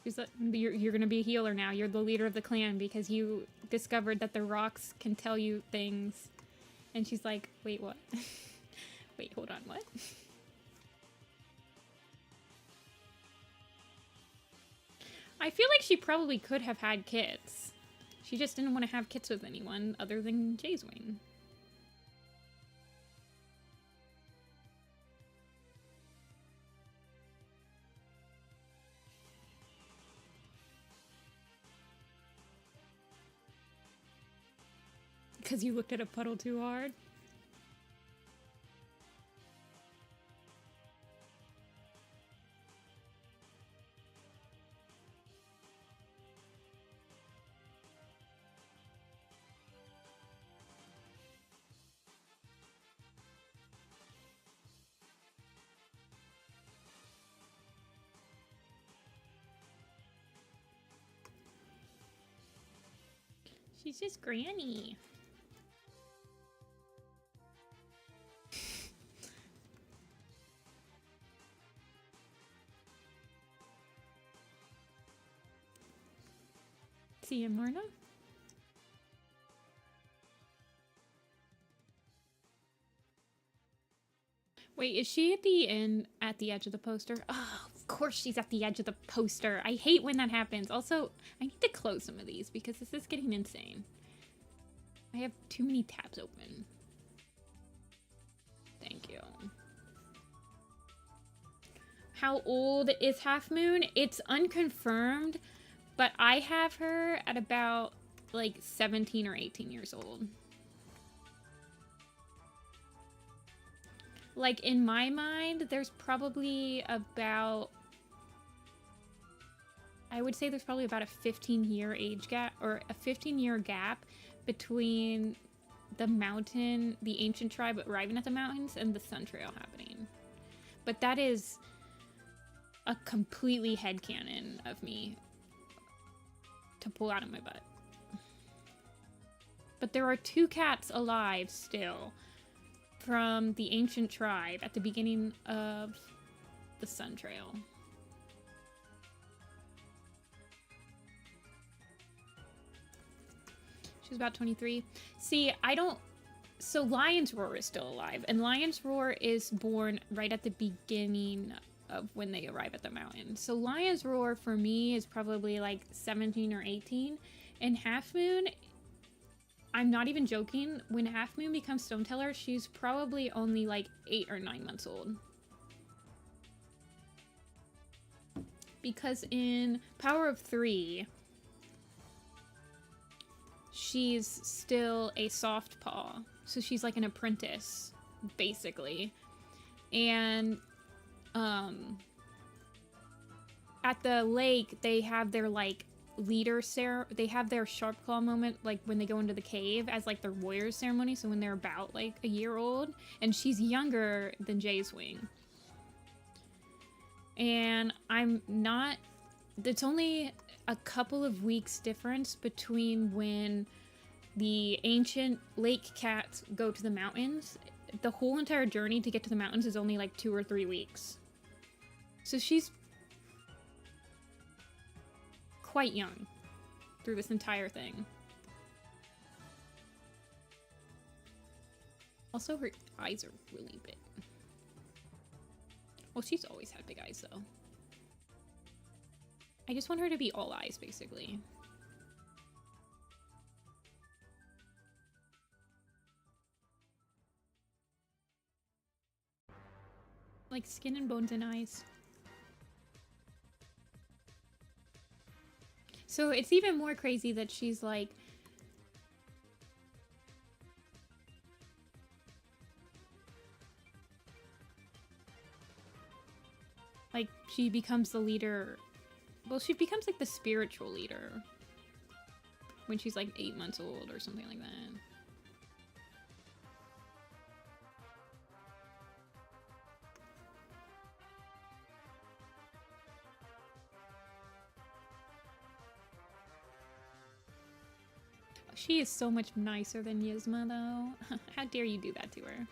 She's like, you're gonna be a healer now. You're the leader of the clan because you discovered that the rocks can tell you things. And she's like, wait, what? Wait, hold on, what? I feel like she probably could have had kits. She just didn't want to have kits with anyone other than Jay's Wing. Because you looked at a puddle too hard? She's just Granny. See you, Marna. Wait, is she at the end, at the edge of the poster? Oh, of course she's at the edge of the poster. I hate when that happens. Also, I need to close some of these because this is getting insane. I have too many tabs open. Thank you. How old is Half Moon? It's unconfirmed, but I have her at about like 17 or 18 years old. Like, in my mind, there's probably about... I would say there's probably about a 15-year age gap, or a 15-year gap between the mountain, the ancient tribe arriving at the mountains, and the Sun Trail happening. But that is a completely headcanon of me to pull out of my butt. But there are 2 cats alive still from the ancient tribe at the beginning of the Sun Trail. She's about 23. See, I don't... So Lion's Roar is still alive, and Lion's Roar is born right at the beginning of when they arrive at the mountain. So Lion's Roar for me is probably like 17 or 18, and Half Moon... I'm not even joking. When Half Moon becomes Stone Teller, she's probably only like 8 or 9 months old. Because in Power of 3, she's still a soft paw. So she's like an apprentice, basically. And at the lake, they have their like they have their sharp claw moment like when they go into the cave as like their warrior ceremony, so when they're about like a year old, and she's younger than Jay's Wing. And it's only a couple of weeks difference between when the ancient lake cats go to the mountains. The whole entire journey to get to the mountains is only like 2 or 3 weeks. So she's quite young. through this entire thing. Also, her eyes are really big. Well, she's always had big eyes, though. I just want her to be all eyes, basically. Like skin and bones and eyes. So it's even more crazy that she's like... Like, she becomes the leader... Well, she becomes like the spiritual leader. When she's like 8 months old or something like that. She is so much nicer than Yzma, though. How dare you do that to her?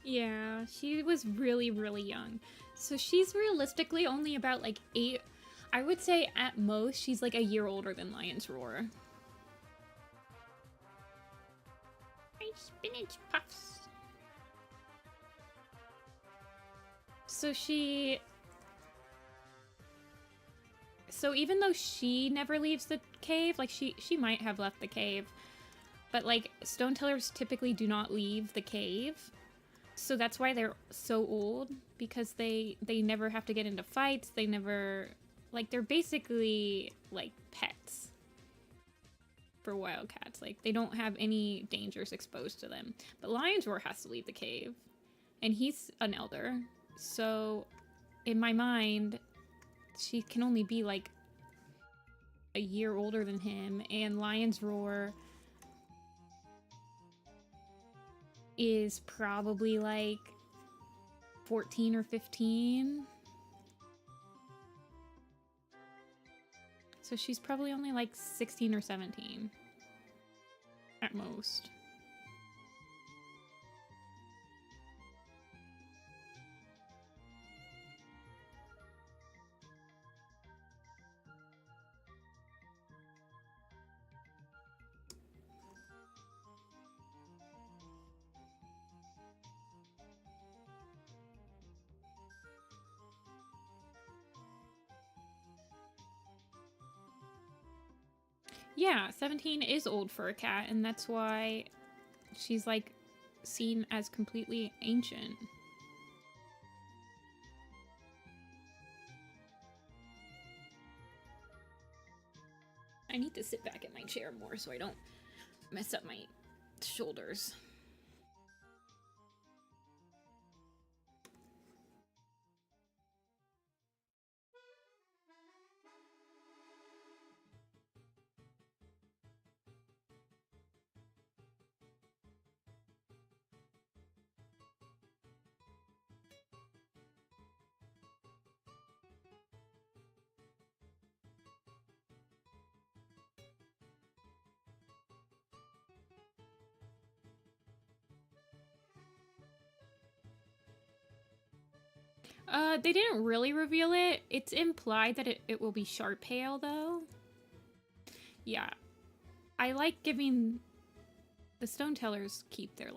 Yeah, she was really, really young. So she's realistically only about like 8... I would say at most she's like a year older than Lion's Roar. My spinach puffs. So she... So even though she never leaves the cave, like she might have left the cave, but like Stone Tellers typically do not leave the cave. So that's why they're so old, because they never have to get into fights. They never, like, they're basically like pets for wildcats. Like, they don't have any dangers exposed to them. But Lion's Roar has to leave the cave, and he's an elder. So in my mind, she can only be like a year older than him, and Lion's Roar is probably like 14 or 15. So she's probably only like 16 or 17 at most. Yeah, 17 is old for a cat, and that's why she's like seen as completely ancient. I need to sit back in my chair more so I don't mess up my shoulders. They didn't really reveal it. It's implied that it will be Sharptail, though. Yeah. I like giving... The Stone Tellers keep their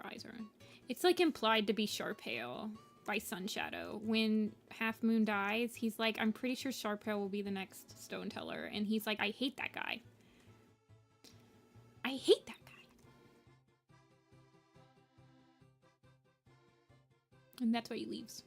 eyes on. It's, like, implied to be Sharptail by Sunshadow. When Half Moon dies, he's like, I'm pretty sure Sharptail will be the next Stone Teller. And he's like, I hate that guy. I hate that guy. And that's why he leaves.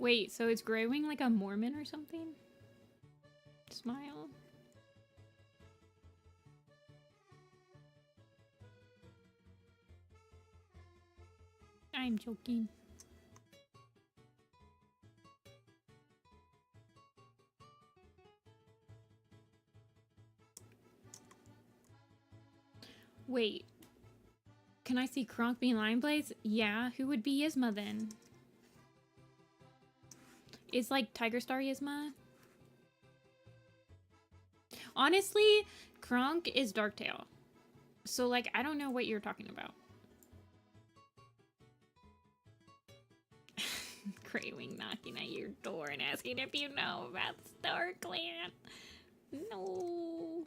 Wait, so is Greywing like a Mormon or something? Smile. I'm joking. Wait. Can I see Kronk being Lion Blaze? Yeah, who would be Yzma then? Is like Tiger Star Yzma? Honestly, Kronk is Darktail. So like, I don't know what you're talking about. Greywing knocking at your door and asking if you know about Star Clan. No.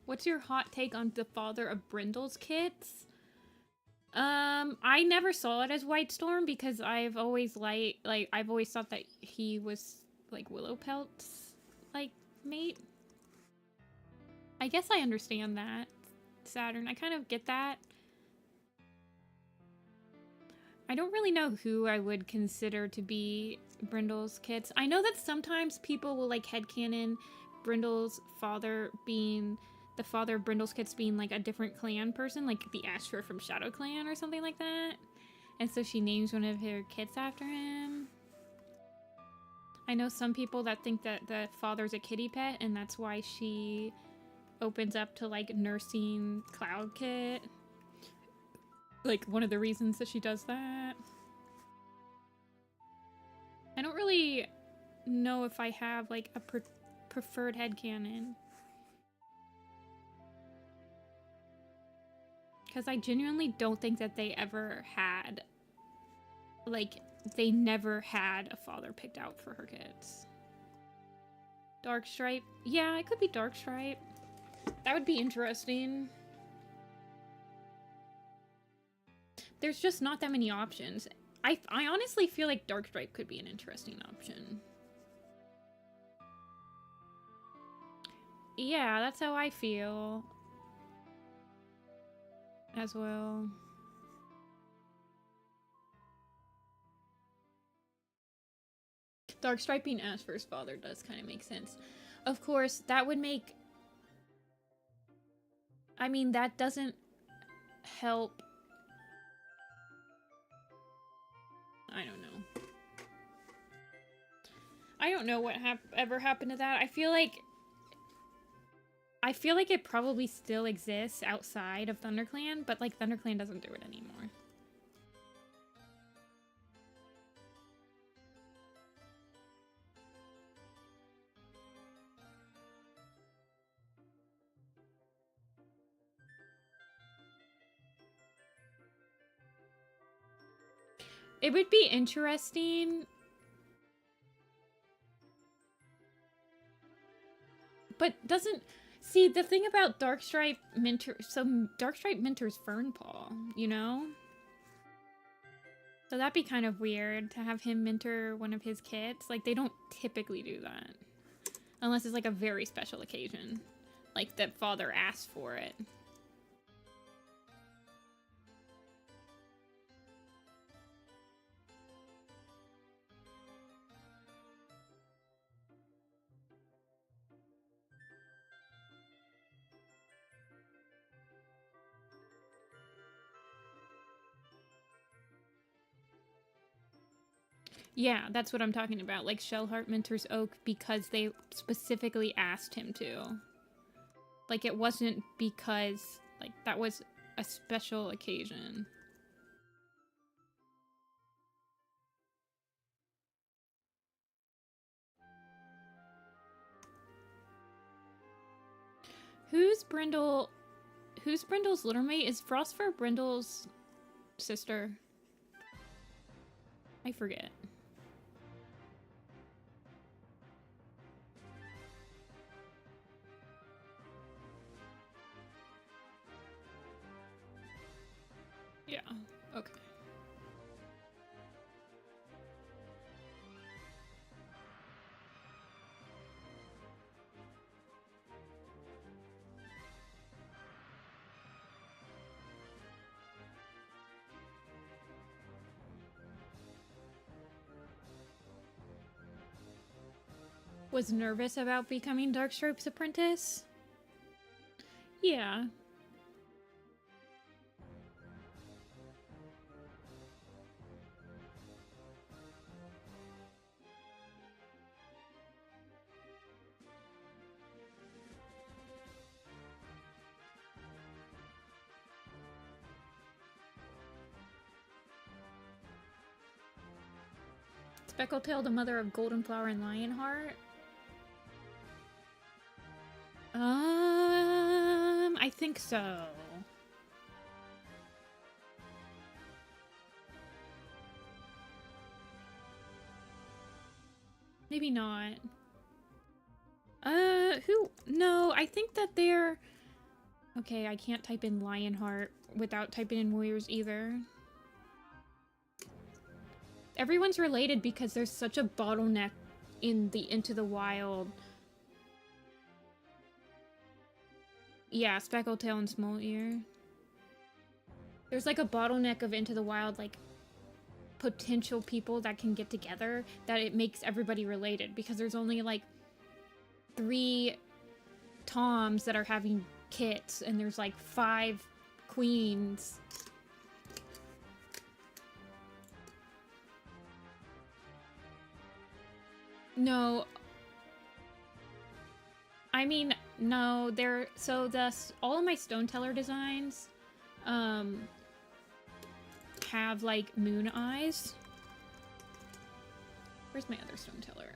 What's your hot take on the father of Brindle's kits? I never saw it as White Storm because I've always I've always thought that he was like Willowpelt's like mate. I guess I understand that, Saturn. I kind of get that. I don't really know who I would consider to be Brindle's kits. I know that sometimes people will like headcanon Brindle's father being the father of Brindle's kits being like a different clan person, like the Ashfur from Shadow Clan or something like that. And so she names one of her kits after him. I know some people that think that the father's a kitty pet and that's why she opens up to like nursing Cloud Kit. Like one of the reasons that she does that. I don't really know if I have like a preferred headcanon. Because I genuinely don't think that they ever had, like, they never had a father picked out for her kids. Darkstripe? Yeah, it could be Darkstripe. That would be interesting. There's just not that many options. I honestly feel like Darkstripe could be an interesting option. Yeah, that's how I feel. As well. Darkstripe being Ashfur's father does kind of make sense. Of course, that would make... I mean, that doesn't help... I don't know. I don't know what ever happened to that. I feel like it probably still exists outside of ThunderClan, but like ThunderClan doesn't do it anymore. It would be interesting. But doesn't... See, the thing about Darkstripe Minter... So, Darkstripe Minter's Fernpaw, you know? So that'd be kind of weird to have him minter one of his kits. Like, they don't typically do that. Unless it's like a very special occasion. Like, that father asked for it. Yeah, that's what I'm talking about. Like, Shellheart Minter's Oak because they specifically asked him to. Like, it wasn't because, like, that was a special occasion. Who's Brindle's littlemate? Is Frostfur Brindle's sister? I forget. Yeah, okay. was nervous about becoming Darkstripe's apprentice. Yeah. Speckletail, the mother of Goldenflower and Lionheart. I think so. Maybe not. Who? No, I think that they're... Okay, I can't type in Lionheart without typing in Warriors either. Everyone's related because there's such a bottleneck in the Into the Wild. Yeah, Speckletail and Small Ear. There's like a bottleneck of Into the Wild, like, potential people that can get together, that it makes everybody related, because there's only like 3 Toms that are having kits, and there's like 5 queens. No. I mean, no, they're... So all of my Stone Teller designs, have like moon eyes. Where's my other Stone Teller?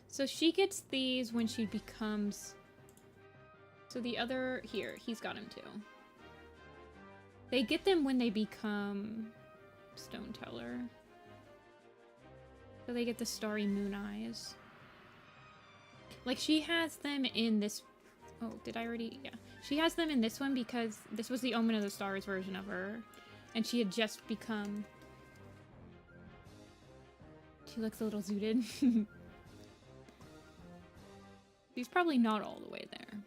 So she gets these when she becomes... So the other... Here, he's got him too. They get them when they become Stone Teller. So they get the starry moon eyes. Like, she has them in this... Oh, did I already? Yeah. She has them in this one because this was the Omen of the Stars version of her. And she had just become... She looks a little zooted. She's probably not all the way there.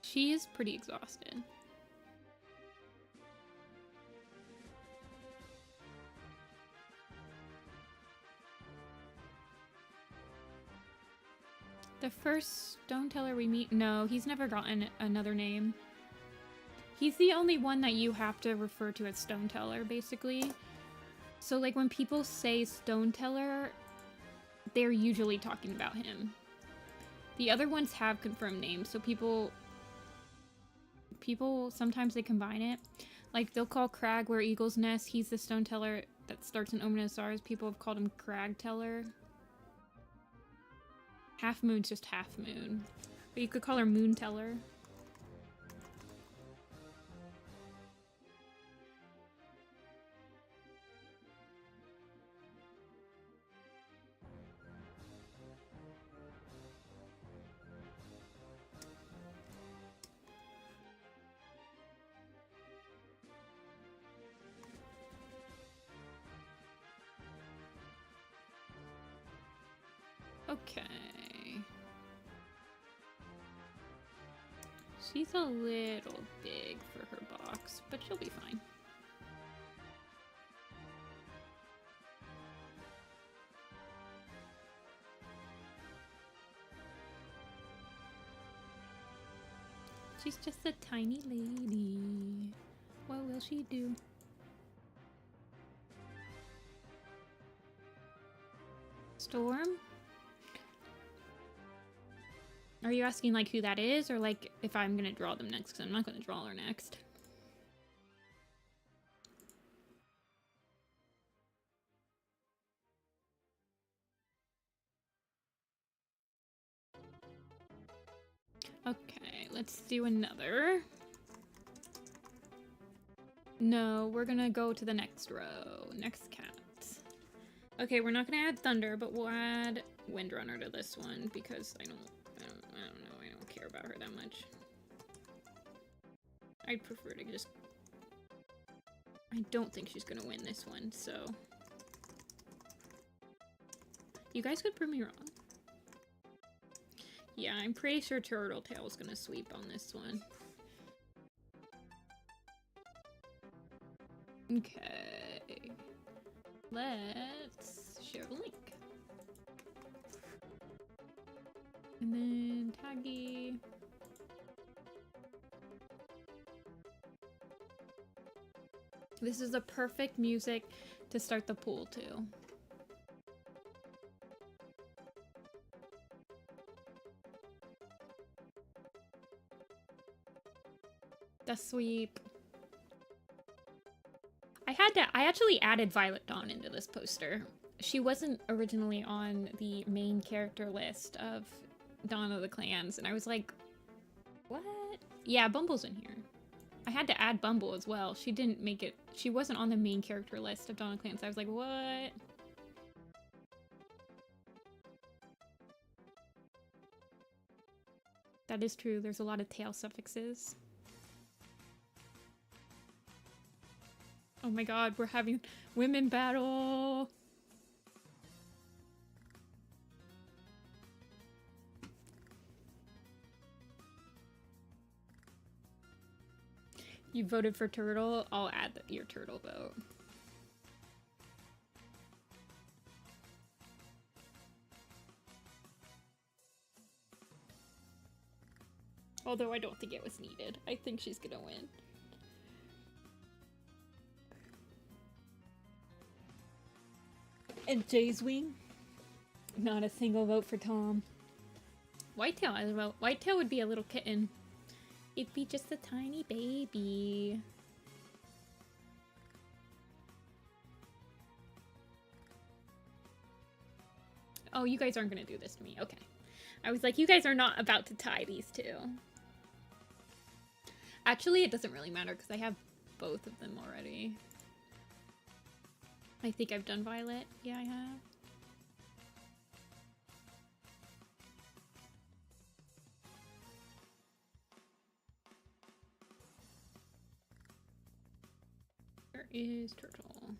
She is pretty exhausted. The first Stone Teller we meet... No, he's never gotten another name. He's the only one that you have to refer to as Stone Teller, basically. So, like, when people say Stone Teller, they're usually talking about him. The other ones have confirmed names, so people sometimes they combine it. Like, they'll call Crag where Eagle's Nest. He's the Stone Teller that starts in Omen of the Stars. People have called him Crag Teller. Half Moon's just Half Moon. But you could call her Moon Teller. Okay. She's a little big for her box, but she'll be fine. She's just a tiny lady. What will she do? Storm? Are you asking, like, who that is, or, like, if I'm gonna draw them next? Because I'm not gonna draw her next. Okay, let's do another. No, we're gonna go to the next row. Next cat. Okay, we're not gonna add Thunder, but we'll add Windrunner to this one, because I don't know. I don't care about her that much. I'd prefer to just... I don't think she's gonna win this one, so... You guys could prove me wrong. Yeah, I'm pretty sure Turtle Tail's gonna sweep on this one. Okay. Let's share the link. And then Taggy. This is the perfect music to start the pool to. The sweep. I actually added Violet Dawn into this poster. She wasn't originally on the main character list of Dawn of the Clans, and I was like, what? Yeah, Bumble's in here. I had to add Bumble as well. She didn't make it. She wasn't on the main character list of Dawn of the Clans. I was like, what? That is true. There's a lot of tail suffixes. Oh my god, we're having women battle! You voted for Turtle? I'll add your Turtle vote. Although I don't think it was needed. I think she's gonna win. And Jay's wing? Not a single vote for Tom. Whitetail has a vote. Whitetail would be a little kitten. It'd be just a tiny baby. Oh, you guys aren't gonna do this to me. Okay. I was like, you guys are not about to tie these two. Actually, it doesn't really matter because I have both of them already. I think I've done Violet. Yeah, I have. Where is Turtle?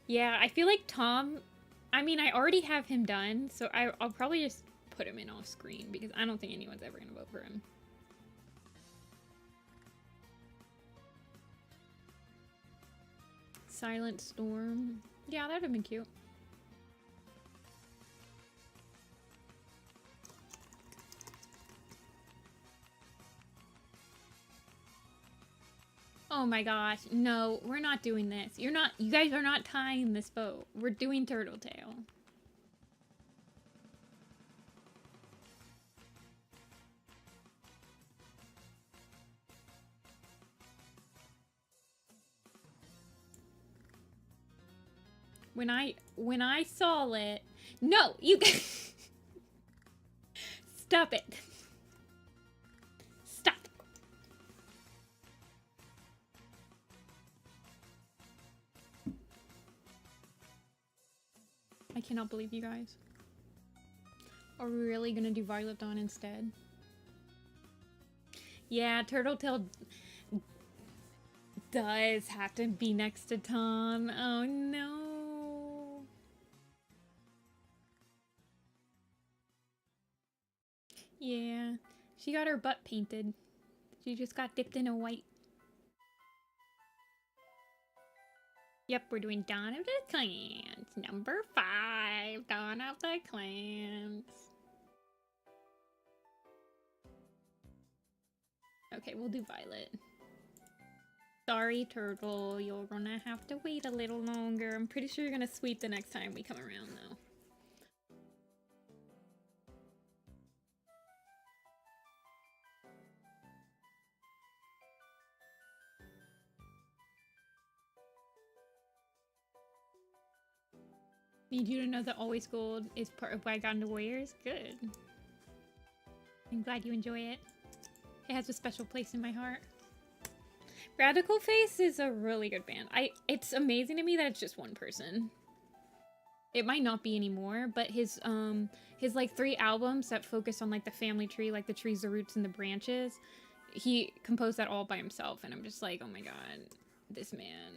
Yeah, I feel like Tom... I mean, I already have him done, so I'll probably just put him in off screen because I don't think anyone's ever gonna vote for him. Silent Storm. Yeah, that would have been cute. Oh my gosh. No, we're not doing this. You guys are not tying this vote. We're doing Turtle Tail. When I saw it, no, you stop it. Stop. I cannot believe you guys. Are we really gonna do Violet Dawn instead? Yeah, Turtletail does have to be next to Tom. Oh no. Yeah, she got her butt painted. She just got dipped in a white. Yep, we're doing Dawn of the Clans. Number 5, Dawn of the Clans. Okay, we'll do Violet. Sorry, Turtle. You're gonna have to wait a little longer. I'm pretty sure you're gonna sweep the next time we come around, though. Need you to know that Always Gold is part of why I got into Warriors. Good. I'm glad you enjoy it. It has a special place in my heart. Radical Face is a really good band. It's amazing to me that it's just one person. It might not be anymore, but his like 3 albums that focus on like the family tree, like the trees, the roots, and the branches, he composed that all by himself, and I'm just like, oh my god, this man.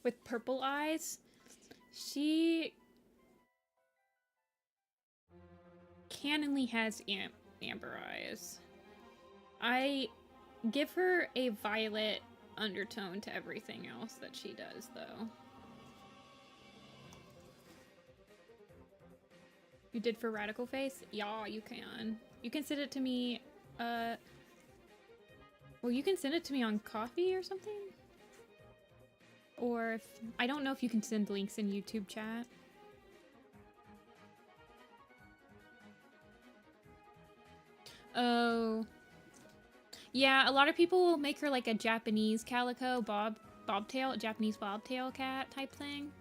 with purple eyes. She canonly has amber eyes. I give her a violet undertone to everything else that she does, though. You did for Radical Face? Yeah, you can. You can send it to me, well, you can send it to me on Coffee or something? Or if, I don't know if you can send links in YouTube chat. Oh. Yeah, a lot of people will make her like a Japanese calico bobtail, Japanese bobtail cat type thing.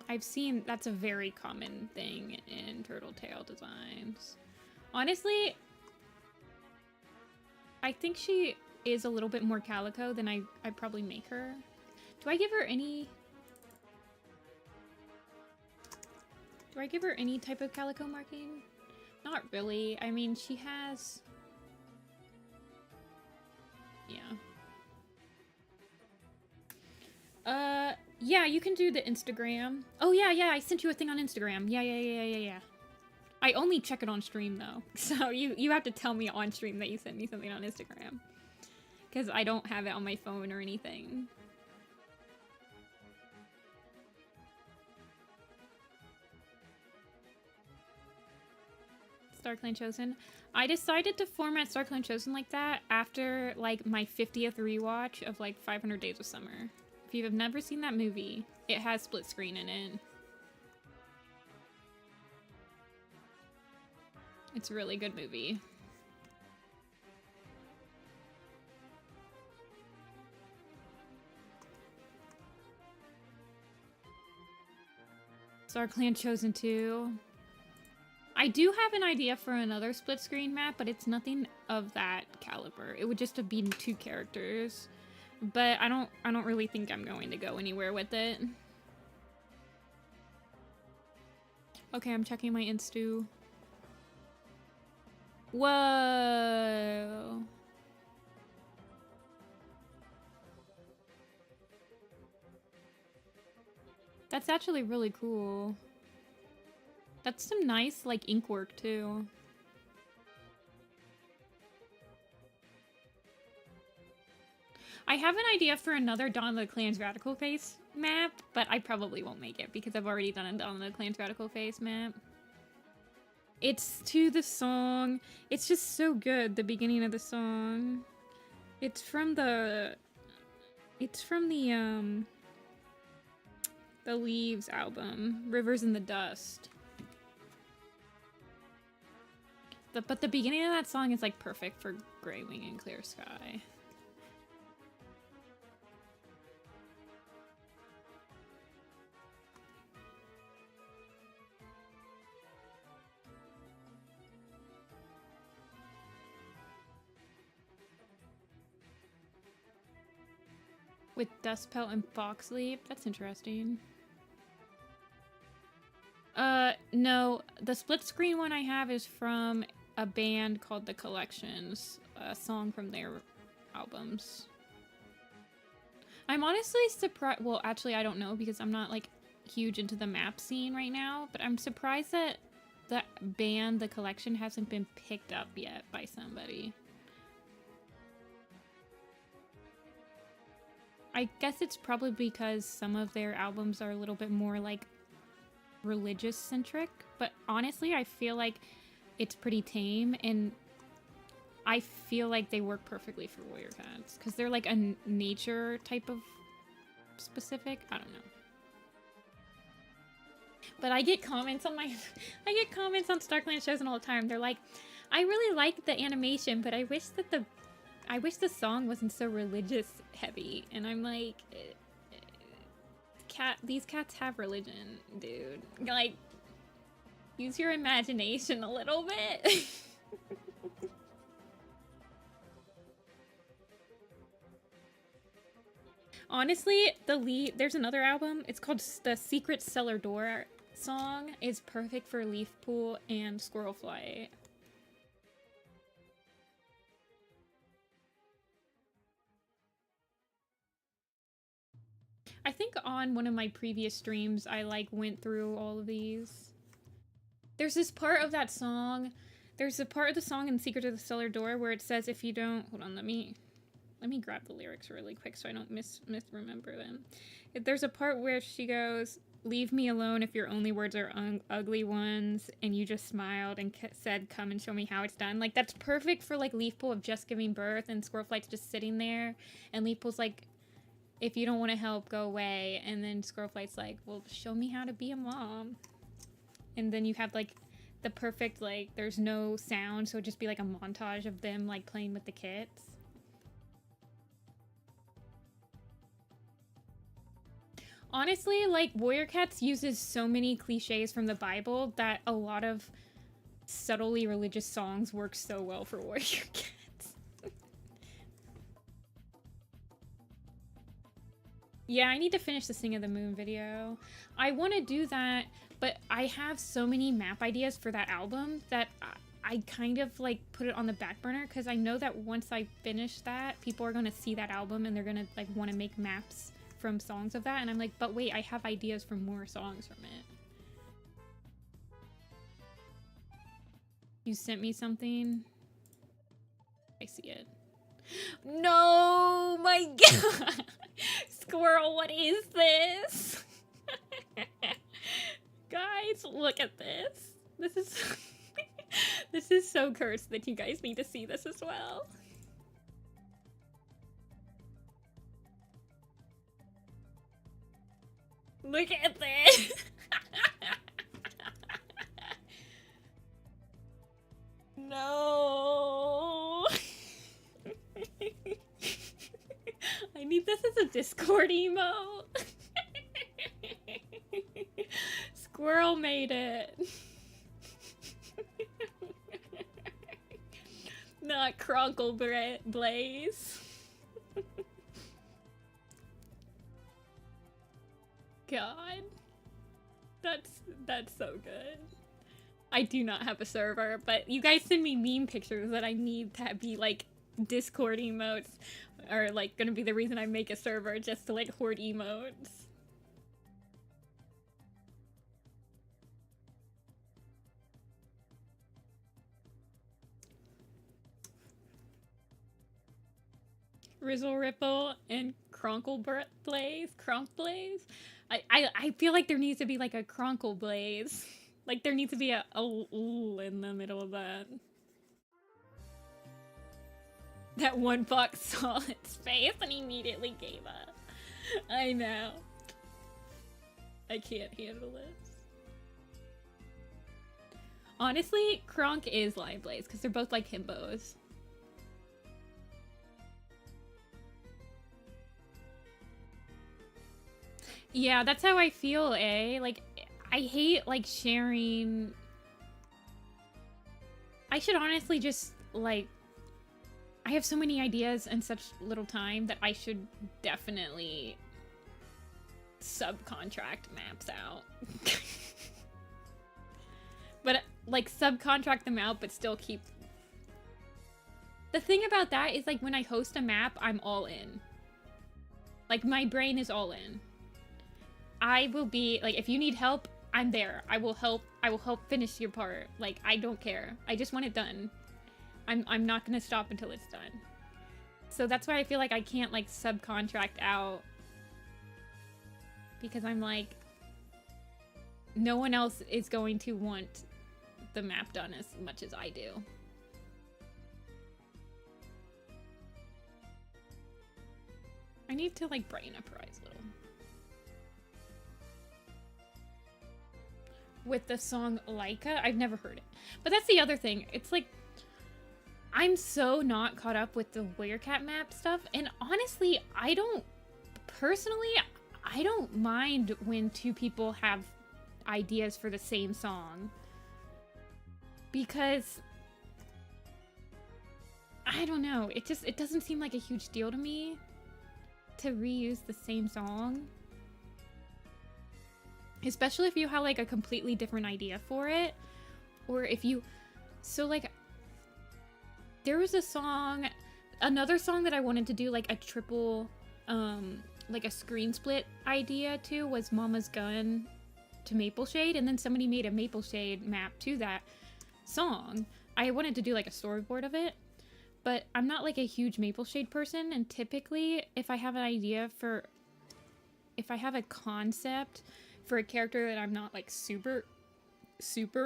I've seen that's a very common thing in turtle tail designs. Honestly, I think she is a little bit more calico than I'd probably make her. Do I give her any type of calico marking? Not really. I mean, she has... Yeah. Yeah, you can do the Instagram. Oh, yeah, I sent you a thing on Instagram. Yeah. I only check it on stream, though. So you have to tell me on stream that you sent me something on Instagram. Because I don't have it on my phone or anything. StarClan Chosen. I decided to format StarClan Chosen like that after, like, my 50th rewatch of, like, 500 Days of Summer. If you have never seen that movie, it has split screen in it. It's a really good movie. StarClan Chosen 2. I do have an idea for another split screen map, but it's nothing of that caliber. It would just have been 2 characters. But I don't really think I'm going to go anywhere with it. Okay, I'm checking my Instu. Whoa. That's actually really cool. That's some nice, like, ink work, too. I have an idea for another Dawn of the Clans Radical Face map, but I probably won't make it because I've already done a Dawn of the Clans Radical Face map. It's to the song. It's just so good, the beginning of the song. It's from the Leaves album, Rivers in the Dust. But the beginning of that song is, like, perfect for Grey Wing and Clear Sky. With Dustpelt and Foxleaf? That's interesting. No. The split screen one I have is from a band called The Collections. A song from their albums. I'm honestly surprised. Well, actually, I don't know because I'm not, like, huge into the map scene right now. But I'm surprised that the band, The Collection, hasn't been picked up yet by somebody. I guess it's probably because some of their albums are a little bit more, like, religious-centric. But honestly, I feel like it's pretty tame, and I feel like they work perfectly for Warrior Cats. Because they're, like, a nature type of specific. I don't know. But I get comments on I get comments on StarClan Chosen all the time. They're like, I really like the animation, but I wish the song wasn't so religious heavy. And I'm like, these cats have religion, dude. Like, use your imagination a little bit. Honestly, there's another album. It's called the Secret Cellar Door song. Is perfect for Leaf Pool and Squirrel Flight. I think on one of my previous streams, I like went through all of these. There's this part of that song. There's a part of the song in Secret of the Cellar Door where it says if you don't... Hold on, let me grab the lyrics really quick so I don't misremember them. There's a part where she goes, "Leave me alone if your only words are ugly ones," and you just smiled and said, "Come and show me how it's done." Like, that's perfect for, like, Leafpool of just giving birth and Squirrelflight's just sitting there. And Leafpool's like, "If you don't want to help, go away." And then Squirrelflight's like, "Well, show me how to be a mom." And then you have, like, the perfect, like, there's no sound, so it'd just be, like, a montage of them, like, playing with the kits. Honestly, like, Warrior Cats uses so many cliches from the Bible that a lot of subtly religious songs work so well for Warrior Cats. Yeah, I need to finish the Sing of the Moon video. I want to do that, but I have so many map ideas for that album that I kind of, like, put it on the back burner because I know that once I finish that, people are going to see that album and they're going to, like, want to make maps from songs of that, and I'm like, but wait, I have ideas for more songs from it. You sent me something? I see it. No, my god! Squirrel, what is this? Guys, look at this. This is this is so cursed that you guys need to see this as well. Look at this! No! I need this as a Discord emote. Squirrel made it. Not Cronkle Blaze. God, that's so good. I do not have a server, but you guys send me meme pictures that I need to be like Discord emotes, are like gonna be the reason I make a server, just to like hoard emotes. Rizzle Ripple and Cronkle Blaze? Cronk Blaze? I feel like there needs to be like a Cronkle Blaze. Like there needs to be a ooh in the middle of that. That one fox saw its face and immediately gave up. I know. I can't handle this. Honestly, Kronk is Lion Blaze because they're both like himbos. Yeah, that's how I feel, eh? Like, I hate, like, sharing... I should honestly just, like... I have so many ideas and such little time that I should definitely subcontract maps out. But, like, subcontract them out, but still keep... The thing about that is, like, when I host a map, I'm all in. Like, my brain is all in. I will be, like, if you need help, I'm there. I will help finish your part. Like, I don't care. I just want it done. I'm not gonna stop until it's done. So that's why I feel like I can't, like, subcontract out. Because I'm like, no one else is going to want the map done as much as I do. I need to, like, brighten up her eyes a little. With the song Laika, I've never heard it. But that's the other thing. It's like, I'm so not caught up with the Werecat map stuff. And honestly, I don't mind when two people have ideas for the same song. Because, I don't know. It doesn't seem like a huge deal to me to reuse the same song. Especially if you have, like, a completely different idea for it. Or if you... So, like... There was a song... Another song that I wanted to do, like, a triple like a screen split idea to was Mama's Gun to Maple Shade, and then somebody made a Maple Shade map to that song. I wanted to do like a storyboard of it, but I'm not like a huge Maple Shade person, and typically if I have an idea for, if I have a concept for a character that I'm not like super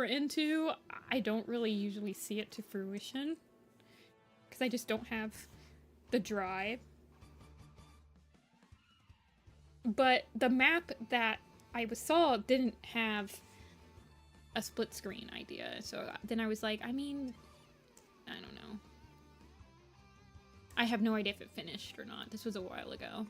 into, I don't really usually see it to fruition because I just don't have the drive. But the map that I saw didn't have a split screen idea, so then I was like, I mean, I don't know. I have no idea if it finished or not. This was a while ago.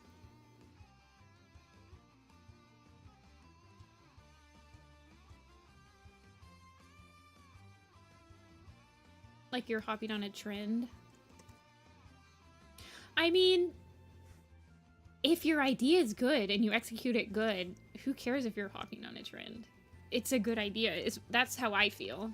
Like you're hopping on a trend. I mean, if your idea is good and you execute it good, who cares if you're hopping on a trend? It's a good idea. That's how I feel.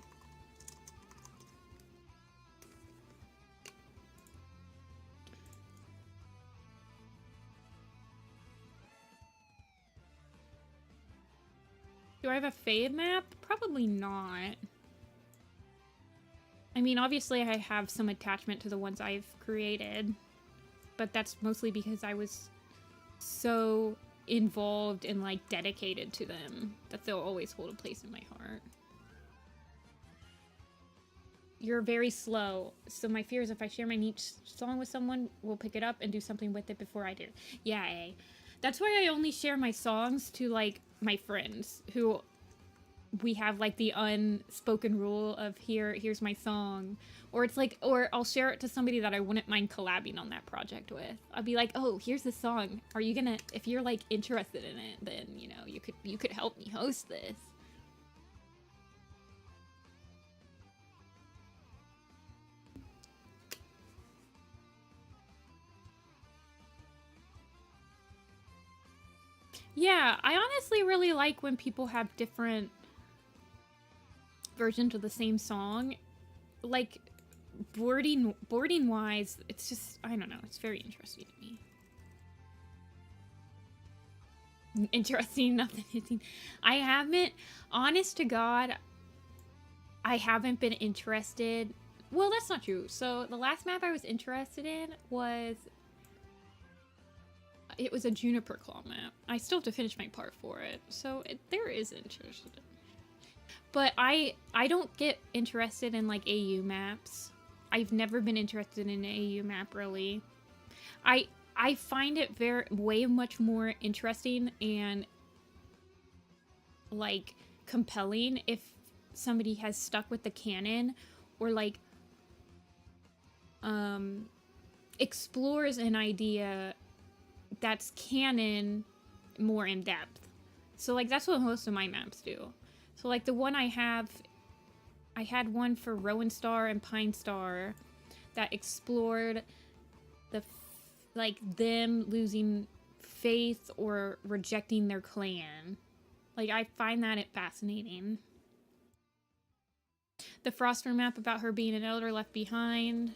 Do I have a fave map? Probably not. I mean, obviously I have some attachment to the ones I've created, but that's mostly because I was so involved and like dedicated to them that they'll always hold a place in my heart. You're very slow, so my fear is if I share my niche song with someone, we'll pick it up and do something with it before I do. Yeah, eh? That's why I only share my songs to like my friends who we have like the unspoken rule of here's my song, or it's like, or I'll share it to somebody that I wouldn't mind collabing on that project with. I'll be like, oh, here's the song, are you gonna, if you're like interested in it, then you know you could help me host this. Yeah, I honestly really like when people have different versions of the same song. Like, boarding wise, it's just, I don't know, it's very interesting to me. Interesting, nothing hitting. I haven't, honest to God, I haven't been interested. Well, that's not true. So the last map I was interested in was, it was a Juniper Claw map. I still have to finish my part for it, so there is interest. But I don't get interested in like AU maps. I've never been interested in an AU map really. I find it way much more interesting and like compelling if somebody has stuck with the canon or like explores an idea that's canon more in depth. So like that's what most of my maps do. So like the one I had one for Rowan Star and Pine Star that explored the like them losing faith or rejecting their clan. Like I find that fascinating. The Froster map about her being an elder left behind,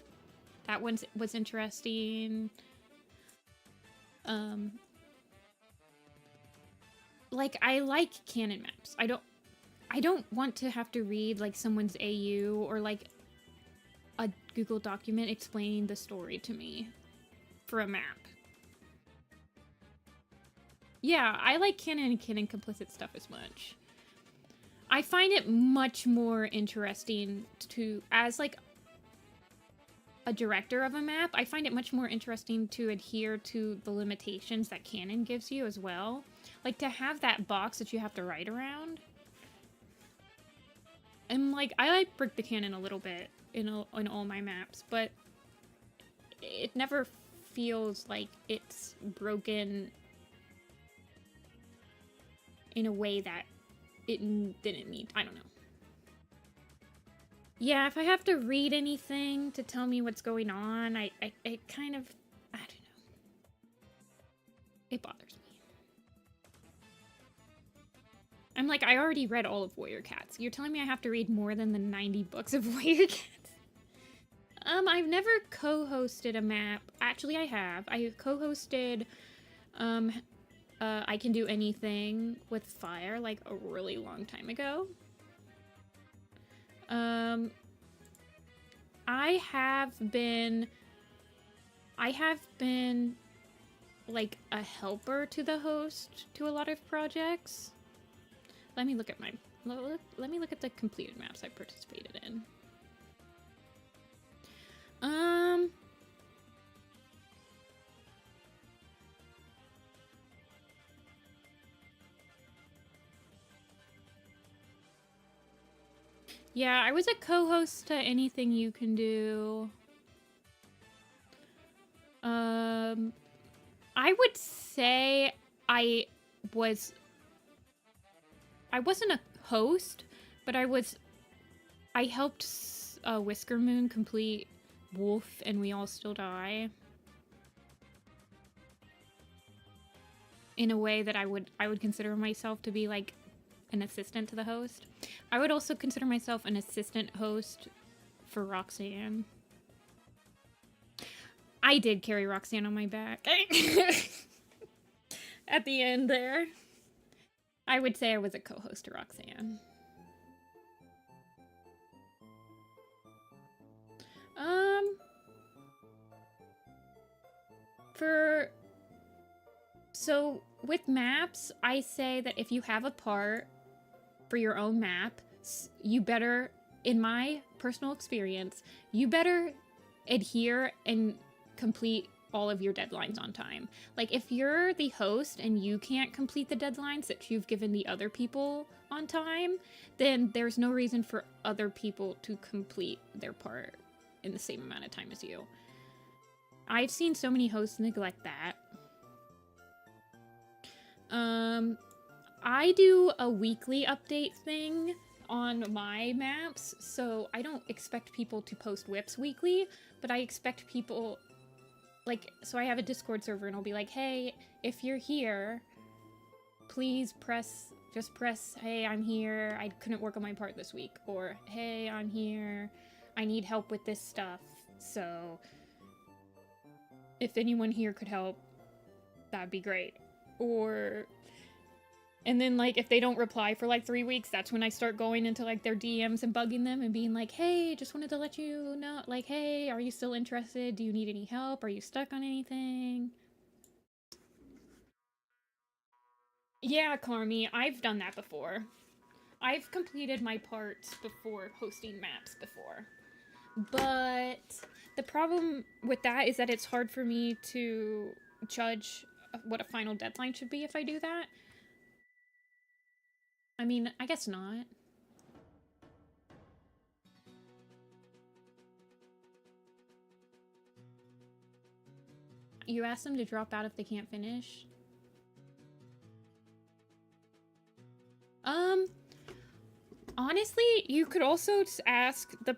that one was interesting. Like I like canon maps. I don't want to have to read like someone's AU or like a Google document explaining the story to me for a map. Yeah, I like canon and canon complicit stuff as much. I find it much more interesting to, as like a director of a map, I find it much more interesting to adhere to the limitations that canon gives you as well. Like to have that box that you have to write around. And like, I like break the canon a little bit in all my maps, but it never feels like it's broken in a way that it didn't need. I don't know. Yeah, if I have to read anything to tell me what's going on, I kind of, I don't know. It bothers me. I'm like, I already read all of Warrior Cats. You're telling me I have to read more than the 90 books of Warrior Cats? I've never co-hosted a map. Actually, I have. I co-hosted Um, I can do anything with fire, like a really long time ago. I have been like a helper to the host to a lot of projects. Let me look at let me look at the completed maps I participated in. Yeah, I was a co-host to Anything You Can Do. I would say I wasn't a host, but I helped Whisker Moon complete Wolf and We All Still Die in a way that I would consider myself to be like an assistant to the host. I would also consider myself an assistant host for Roxanne. I did carry Roxanne on my back. At the end there. I would say I was a co-host to Roxanne. So with maps, I say that if you have a part for your own map, you better, in my personal experience, you better adhere and complete all of your deadlines on time. Like, if you're the host and you can't complete the deadlines that you've given the other people on time, then there's no reason for other people to complete their part in the same amount of time as you. I've seen so many hosts neglect that. I do a weekly update thing on my maps, so I don't expect people to post whips weekly, but I expect people, like, so I have a Discord server and I'll be like, hey, if you're here, please just press, hey, I'm here, I couldn't work on my part this week, or hey, I'm here, I need help with this stuff, so if anyone here could help, that'd be great. Or, and then, like, if they don't reply for, like, 3 weeks, that's when I start going into, like, their DMs and bugging them and being like, hey, just wanted to let you know, like, hey, are you still interested? Do you need any help? Are you stuck on anything? Yeah, Carmi, I've done that before. I've completed my parts before hosting maps before. But the problem with that is that it's hard for me to judge what a final deadline should be if I do that. I mean, I guess not. You ask them to drop out if they can't finish? Honestly, you could also ask the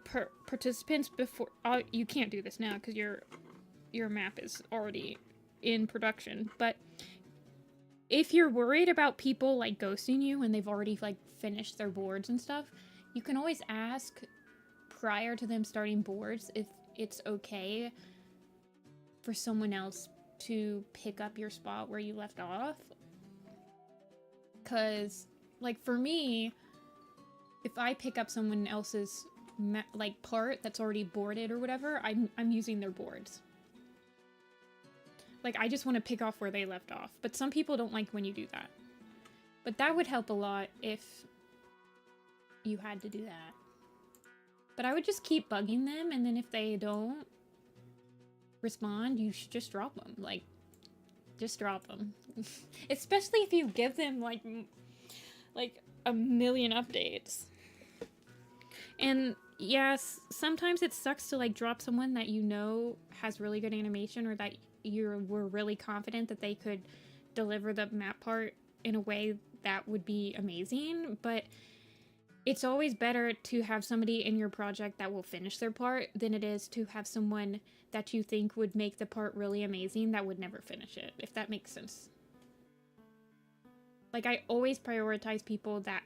participants before. You can't do this now because your map is already in production. But if you're worried about people like ghosting you when they've already like finished their boards and stuff, you can always ask prior to them starting boards if it's okay for someone else to pick up your spot where you left off. Because, like, for me, if I pick up someone else's like part that's already boarded or whatever, I'm using their boards. Like, I just want to pick off where they left off. But some people don't like when you do that. But that would help a lot if you had to do that. But I would just keep bugging them, and then if they don't respond, you should just drop them. Like, just drop them. Especially if you give them, like a million updates. And yes, sometimes it sucks to, like, drop someone that you know has really good animation, or that you were really confident that they could deliver the map part in a way that would be amazing, but it's always better to have somebody in your project that will finish their part than it is to have someone that you think would make the part really amazing that would never finish it, if that makes sense. Like, I always prioritize people that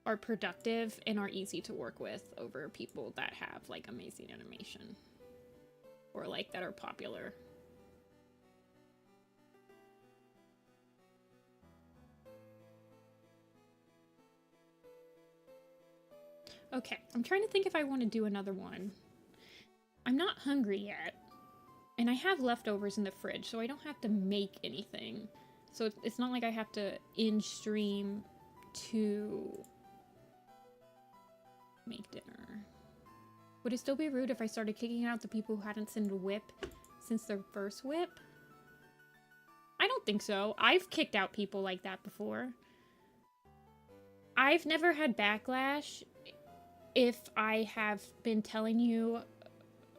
are productive and are easy to work with over people that have, like, amazing animation. Or, like, that are popular. Okay, I'm trying to think if I want to do another one. I'm not hungry yet. And I have leftovers in the fridge, so I don't have to make anything. So it's not like I have to in-stream to make dinner. Would it still be rude if I started kicking out the people who hadn't sent a whip since their first whip? I don't think so. I've kicked out people like that before. I've never had backlash if I have been telling you,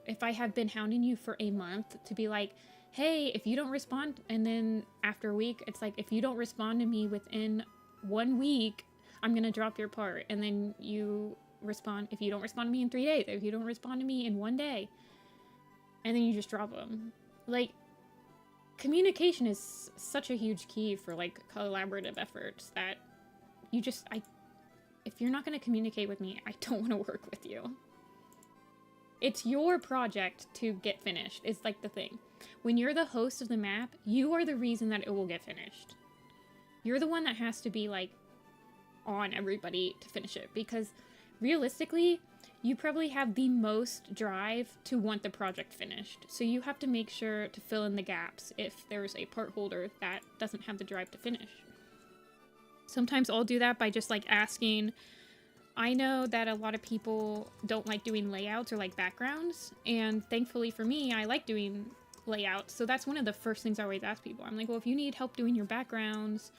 if I have been hounding you for a month to be like, hey, if you don't respond, and then after a week, it's like, if you don't respond to me within 1 week, I'm gonna drop your part. And then you respond, if you don't respond to me in 3 days, if you don't respond to me in 1 day, and then you just drop them. Like, communication is such a huge key for, like, collaborative efforts that you just, if you're not gonna communicate with me, I don't want to work with you. It's your project to get finished, is like the thing. When you're the host of the map, you are the reason that it will get finished. You're the one that has to be, like, on everybody to finish it, because realistically, you probably have the most drive to want the project finished. So you have to make sure to fill in the gaps if there's a part holder that doesn't have the drive to finish. Sometimes I'll do that by just, like, asking. I know that a lot of people don't like doing layouts or, like, backgrounds, and thankfully for me, I like doing layouts, so that's one of the first things I always ask people. I'm like, well, if you need help doing your backgrounds,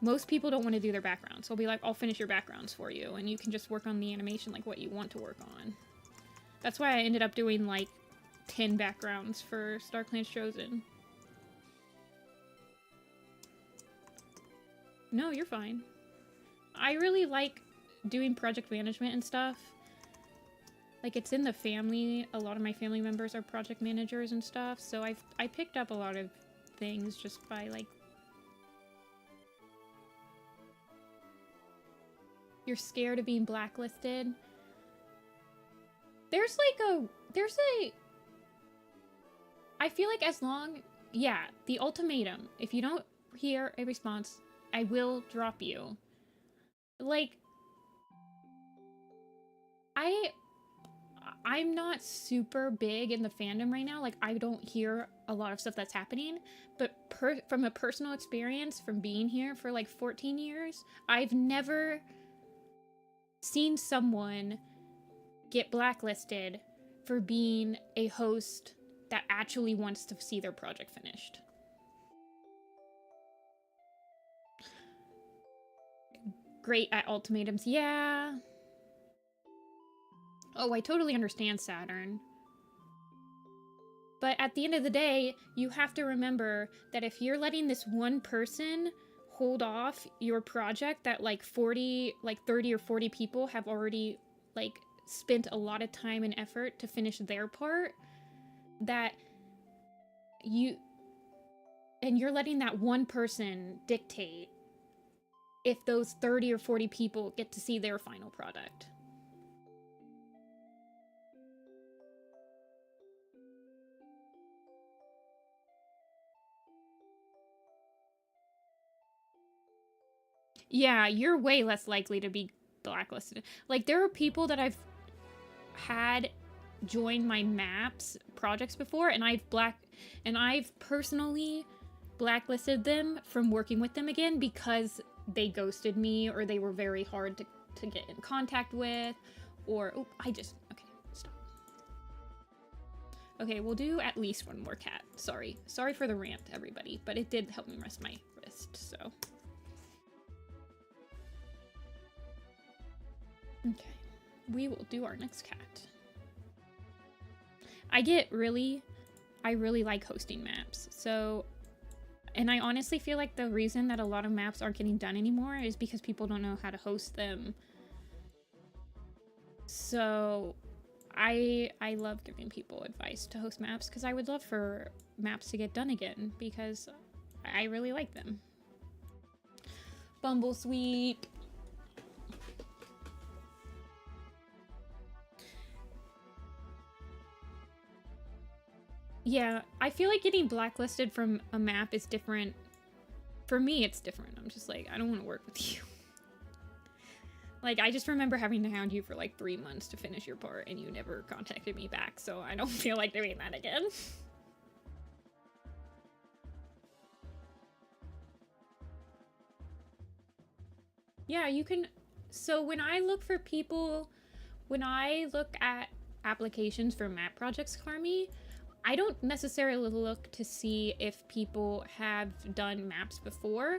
most people don't want to do their backgrounds, so I'll be like, I'll finish your backgrounds for you, and you can just work on the animation, like, what you want to work on. That's why I ended up doing, like, 10 backgrounds for Star Clans Chosen. No, you're fine. I really like doing project management and stuff. Like, it's in the family. A lot of my family members are project managers and stuff, so I picked up a lot of things just by, like... You're scared of being blacklisted? There's I feel like as long... Yeah, the ultimatum. If you don't hear a response, I will drop you. Like... I'm not super big in the fandom right now. Like, I don't hear a lot of stuff that's happening. But from a personal experience, from being here for, like, 14 years, I've never seen someone get blacklisted for being a host that actually wants to see their project finished. Great at ultimatums. Yeah. Oh, I totally understand, Saturn. But at the end of the day, you have to remember that if you're letting this one person hold off your project that, like, 30 or 40 people have already, like, spent a lot of time and effort to finish their part, that you're letting that one person dictate if those 30 or 40 people get to see their final product. Yeah, you're way less likely to be blacklisted. Like, there are people that I've had join my maps projects before, and I've personally blacklisted them from working with them again because they ghosted me, or they were very hard to get in contact with, or... Oh, okay, stop. Okay, we'll do at least one more cat. Sorry for the rant, everybody, but it did help me rest my wrist, so... Okay, we will do our next cat. I really like hosting maps, so... And I honestly feel like the reason that a lot of maps aren't getting done anymore is because people don't know how to host them. So I love giving people advice to host maps, because I would love for maps to get done again, because I really like them. Bumble Sweep. Yeah, I feel like getting blacklisted from a map is different. For me, it's different. I'm just like, I don't want to work with you. Like, I just remember having to hound you for like 3 months to finish your part, and you never contacted me back, so I don't feel like doing that again. Yeah, you can... So when I look for people... When I look at applications for map projects, Carmi, I don't necessarily look to see if people have done maps before,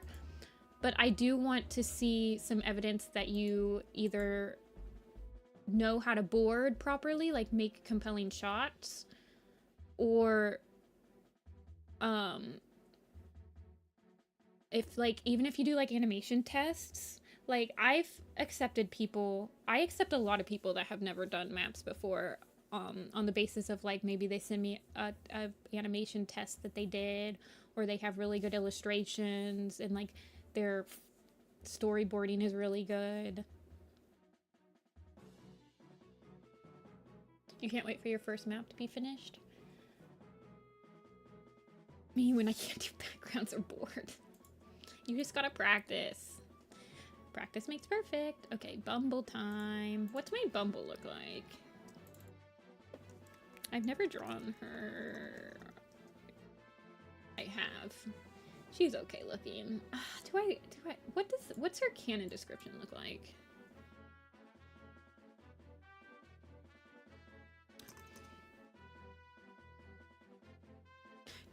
but I do want to see some evidence that you either know how to board properly, like make compelling shots, or if like, even if you do like animation tests, like I accept a lot of people that have never done maps before, on the basis of like maybe they send me a animation test that they did, or they have really good illustrations and like their storyboarding is really good. You can't wait for your first map to be finished? Me, when I can't do backgrounds or board. You just gotta practice. Practice makes perfect. Okay, Bumble time. What's my Bumble look like? I've never drawn her. I have. She's okay looking. What's her canon description look like?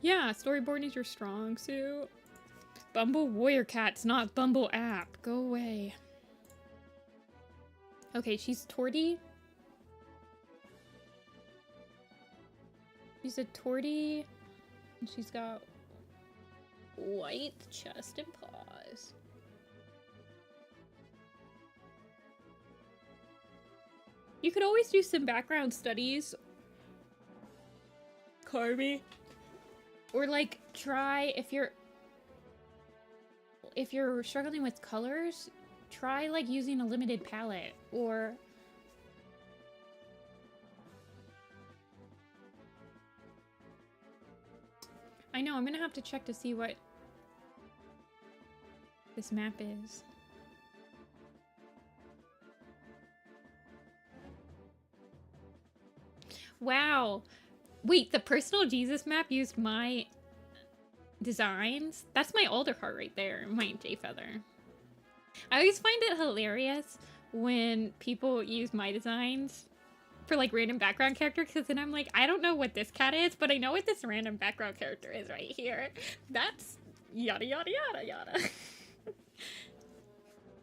Yeah, storyboarding is your strong suit. Bumble Warrior Cat's not Bumble app. Go away. Okay, she's torty. She's a torty. And she's got white chest and paws. You could always do some background studies, Carby. Or like try, if you're struggling with colors, try like using a limited palette, or I know, I'm gonna have to check to see what this map is. Wow. Wait, the Personal Jesus map used my designs? That's my older heart right there, my J-Feather. I always find it hilarious when people use my designs for like random background characters, because then I'm like, I don't know what this cat is, but I know what this random background character is right here. That's yada yada yada yada.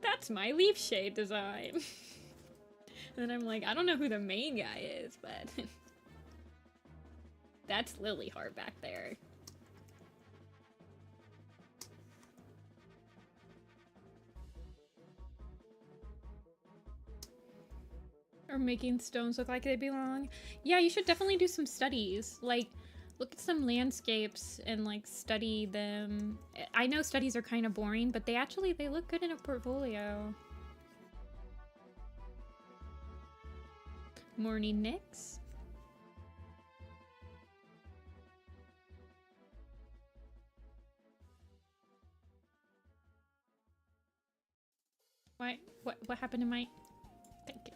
That's my leaf shade design. And then I'm like, I don't know who the main guy is, but that's Lily Heart back there. Or making stones look like they belong. Yeah, you should definitely do some studies. Like, look at some landscapes and like study them. I know studies are kind of boring, but they look good in a portfolio. Morning, Nyx. What happened to my... Thank you.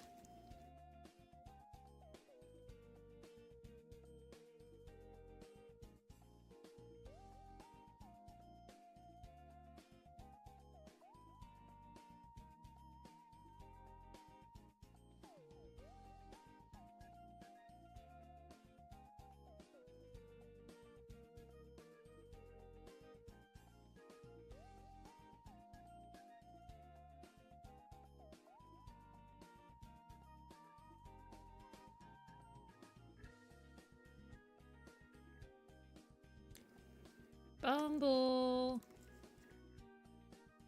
Bumble.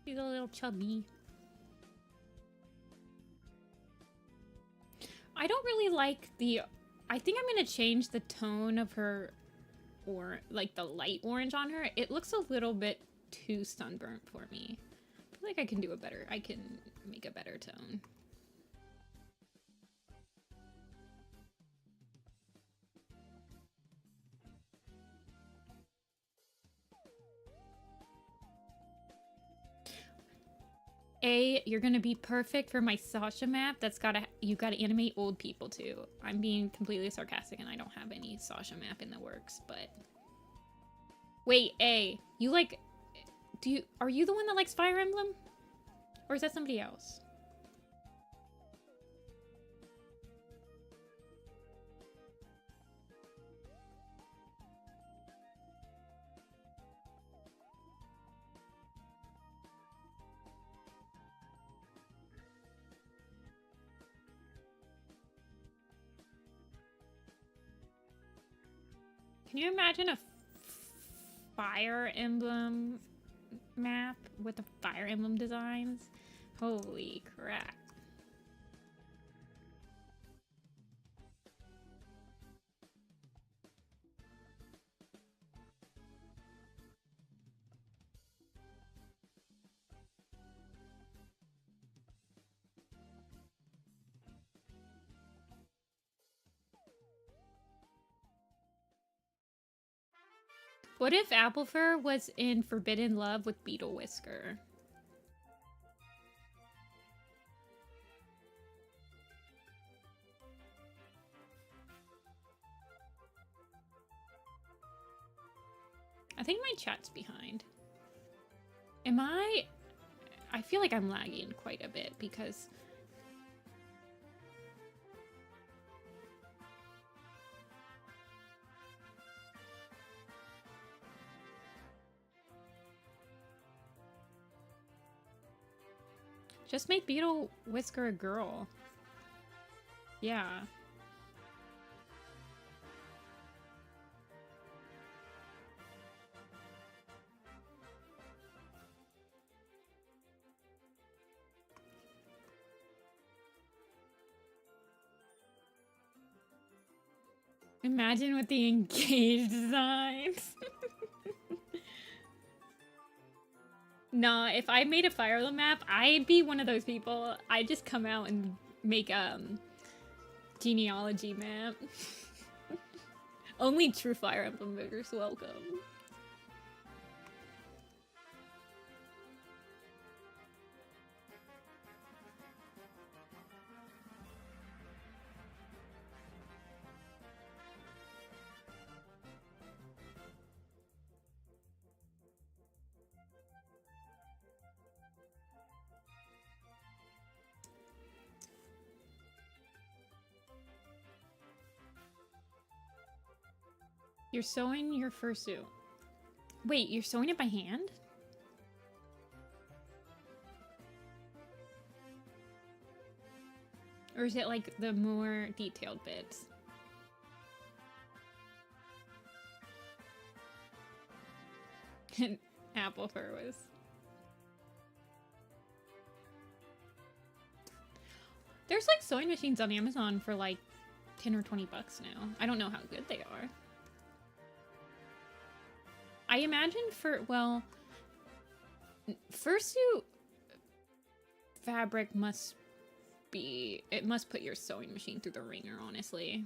She's a little chubby. I don't really like the... I think I'm gonna change the tone of her, or like the light orange on her. It looks a little bit too sunburnt for me. I feel like I can do a better... I can make a better tone. You're gonna be perfect for my Sasha map. You gotta animate old people too. I'm being completely sarcastic and I don't have any Sasha map in the works, but... Wait, you like... Are you the one that likes Fire Emblem? Or is that somebody else? Can you imagine a Fire Emblem map with the Fire Emblem designs? Holy crap. What if Applefur was in Forbidden Love with Beetle Whisker? I think my chat's behind. I feel like I'm lagging quite a bit because... Just make Beetle Whisker a girl. Yeah. Imagine with the engaged designs. Nah, if I made a Fire Emblem map, I'd be one of those people. I'd just come out and make genealogy map. Only true Fire Emblem viewers welcome. You're sewing your fursuit. Wait, you're sewing it by hand? Or is it like the more detailed bits? Applefur was... There's like sewing machines on Amazon for like 10 or 20 bucks now. I don't know how good they are. I imagine fursuit fabric must put your sewing machine through the ringer, honestly.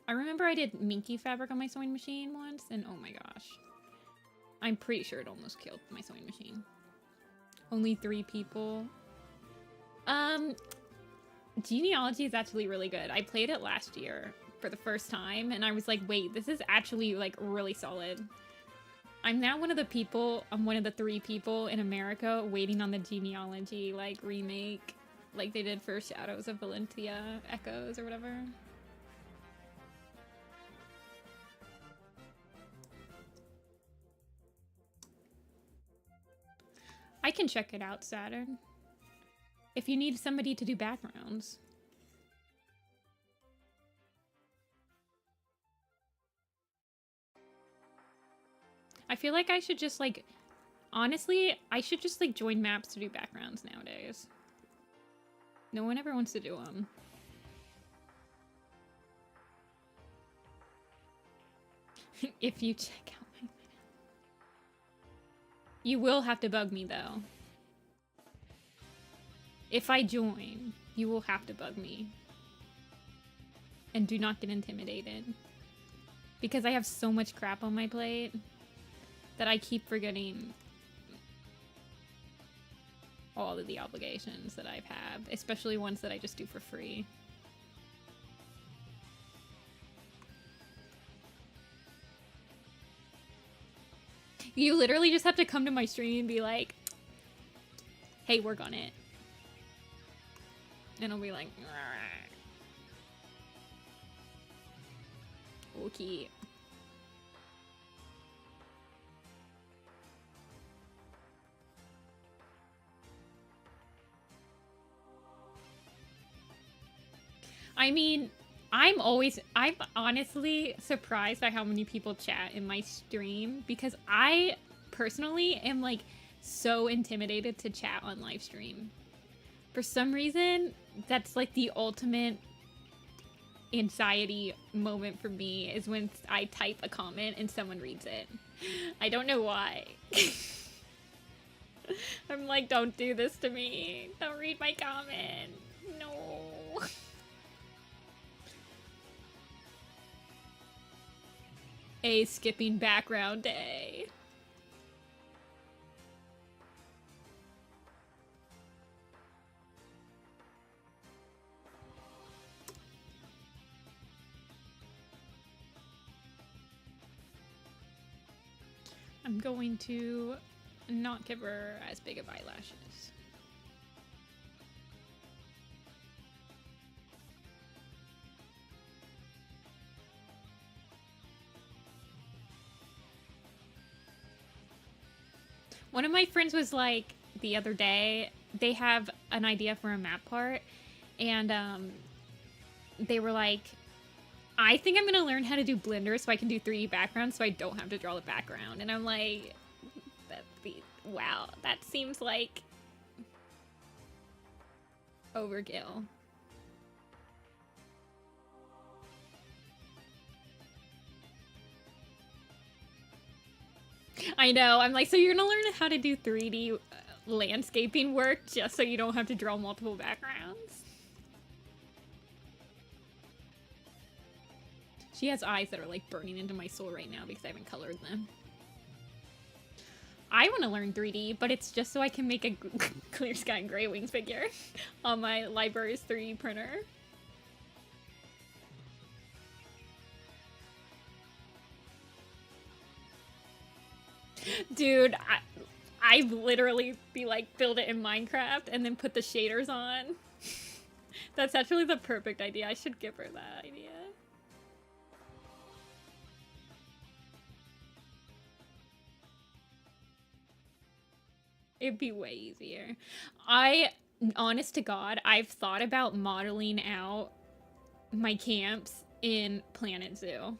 I remember I did minky fabric on my sewing machine once, and oh my gosh. I'm pretty sure it almost killed my sewing machine. Only 3 people. Genealogy is actually really good. I played it last year for the first time, and I was like, wait, this is actually like really solid. I'm now one of the 3 people in America waiting on the genealogy like remake, like they did for Shadows of Valentia Echoes or whatever. I can check it out, Saturn. If you need somebody to do backgrounds. I feel like I should just like, honestly, I should just like join maps to do backgrounds nowadays. No one ever wants to do them. If you check out my... You will have to bug me though. If I join, you will have to bug me. And do not get intimidated. Because I have so much crap on my plate that I keep forgetting. all of the obligations that I've had, especially ones that I just do for free. You literally just have to come to my stream and be like, hey, work on it. And I'll be like, okay. I mean, I'm honestly surprised by how many people chat in my stream, because I personally am like so intimidated to chat on live stream. For some reason, that's like the ultimate anxiety moment for me, is when I type a comment and someone reads it. I don't know why. I'm like, don't do this to me. Don't read my comment. No. A skipping background day. I'm going to not give her as big of eyelashes. One of my friends was like, the other day, they have an idea for a map part, and they were like, I think I'm gonna learn how to do Blender so I can do 3D backgrounds so I don't have to draw the background. And I'm like, wow, that seems like overkill. I know, I'm like, so you're gonna learn how to do 3D landscaping work just so you don't have to draw multiple backgrounds? She has eyes that are like burning into my soul right now because I haven't colored them. I want to learn 3D, but it's just so I can make a Clear Sky and Grey Wings figure on my library's 3D printer. Dude, I've literally be like, build it in Minecraft and then put the shaders on. That's actually the perfect idea. I should give her that idea. It'd be way easier. Honest to God, I've thought about modeling out my camps in Planet Zoo.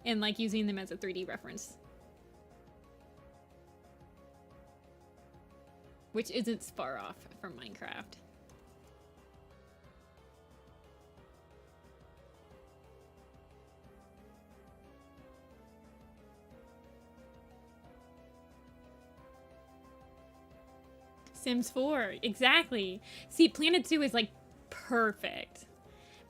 And like using them as a 3D reference. Which isn't far off from Minecraft. Sims 4, exactly. See, Planet Zoo is like perfect.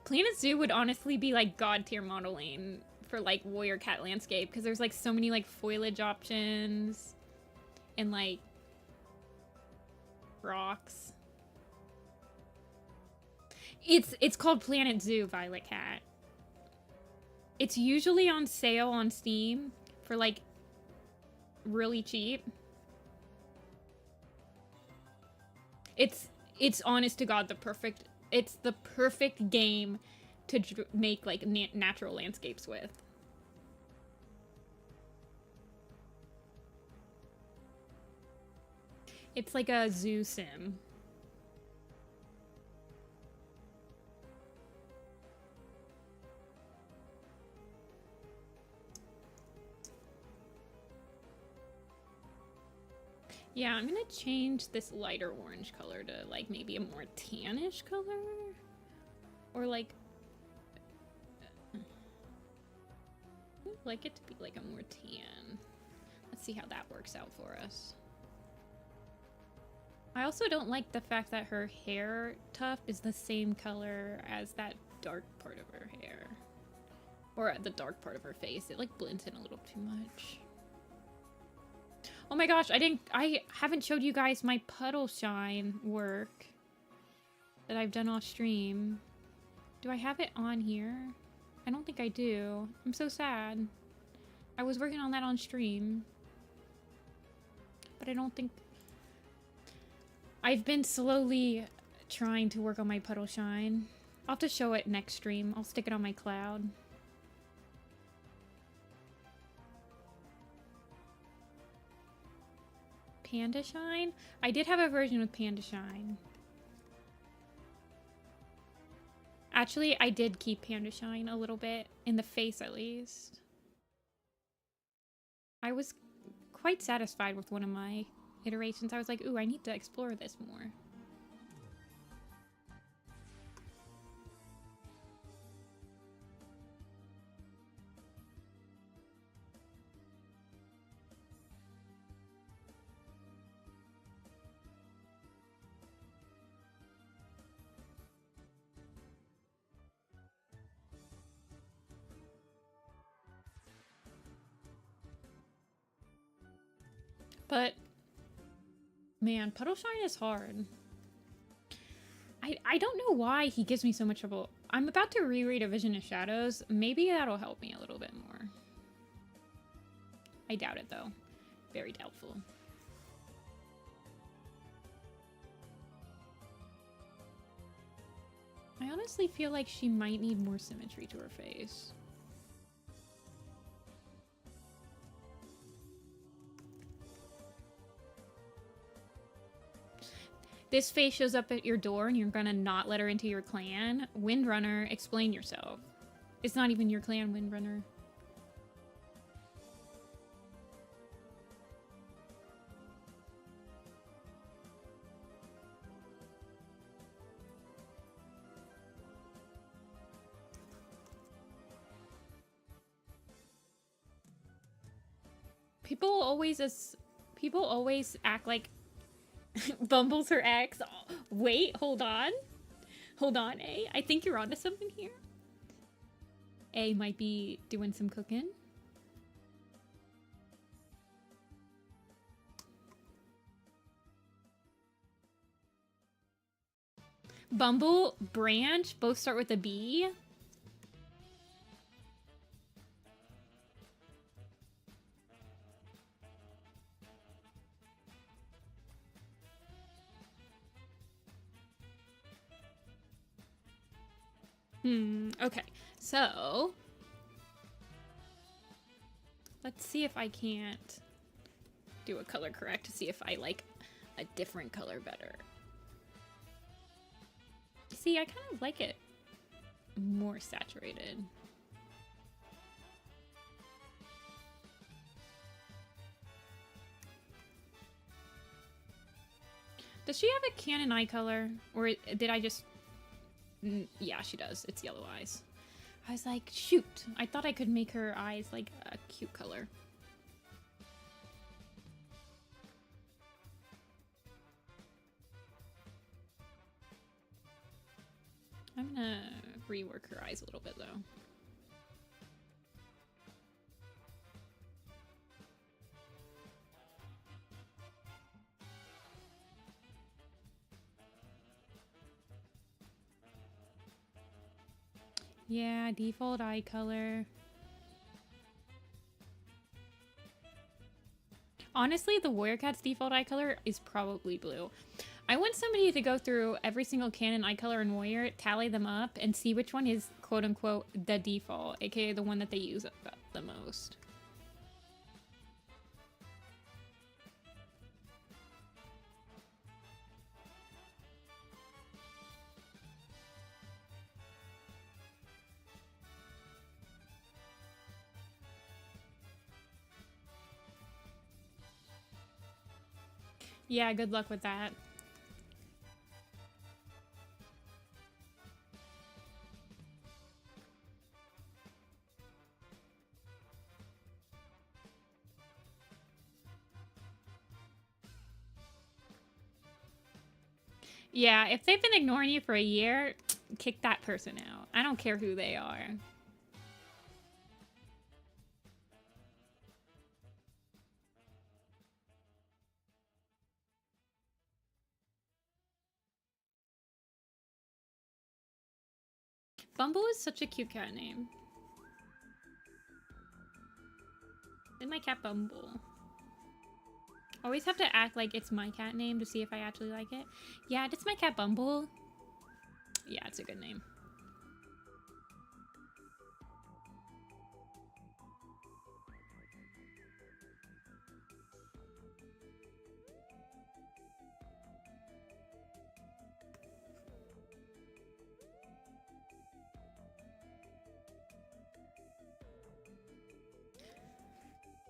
Planet Zoo would honestly be like god tier modeling for like warrior cat landscape, because there's like so many like foliage options and like rocks. It's called Planet Zoo, Violet Cat. It's usually on sale on Steam for like really cheap. It's honest to God it's the perfect game to make like natural landscapes with. It's like a zoo sim. Yeah, I'm gonna change this lighter orange color to like maybe a more tannish color. Or like, I'd like it to be like a more tan. Let's see how that works out for us. I also don't like the fact that her hair tuft is the same color as that dark part of her hair. Or the dark part of her face. It like blends in a little too much. Oh my gosh, I haven't showed you guys my puddle shine work that I've done off stream. Do I have it on here? I don't think I do. I'm so sad. I was working on that on stream. But I don't think... I've been slowly trying to work on my puddle shine. I'll have to show it next stream. I'll stick it on my cloud. Panda Shine? I did have a version with Panda Shine. Actually, I did keep Panda Shine a little bit, in the face at least. I was quite satisfied with one of my iterations. I was like, ooh, I need to explore this more. But, man, puddle shine is hard. I don't know why he gives me so much trouble. I'm about to reread A Vision of Shadows. Maybe that'll help me a little bit more. I doubt it, though. Very doubtful. I honestly feel like she might need more symmetry to her face. This face shows up at your door and you're gonna not let her into your clan. Windrunner, explain yourself. It's not even your clan, Windrunner. People always act like Bumble's her ex. Oh, wait, hold on. Hold on, A. I think you're onto something here. A might be doing some cooking. Bumble, Branch, both start with a B. Okay, so let's see if I can't do a color correct to see if I like a different color better. See, I kind of like it more saturated. Does she have a canon eye color? Or did I just... Yeah, she does. It's yellow eyes. I was like, shoot. I thought I could make her eyes like a cute color. I'm gonna rework her eyes a little bit though. Yeah, default eye color. Honestly, the Warrior Cat's default eye color is probably blue. I want somebody to go through every single canon eye color in Warrior, tally them up, and see which one is quote-unquote the default, aka the one that they use the most. Yeah, good luck with that. Yeah, if they've been ignoring you for a year, kick that person out. I don't care who they are. Bumble is such a cute cat name. It's my cat Bumble. Always have to act like it's my cat name to see if I actually like it. Yeah, it's my cat Bumble. Yeah, it's a good name.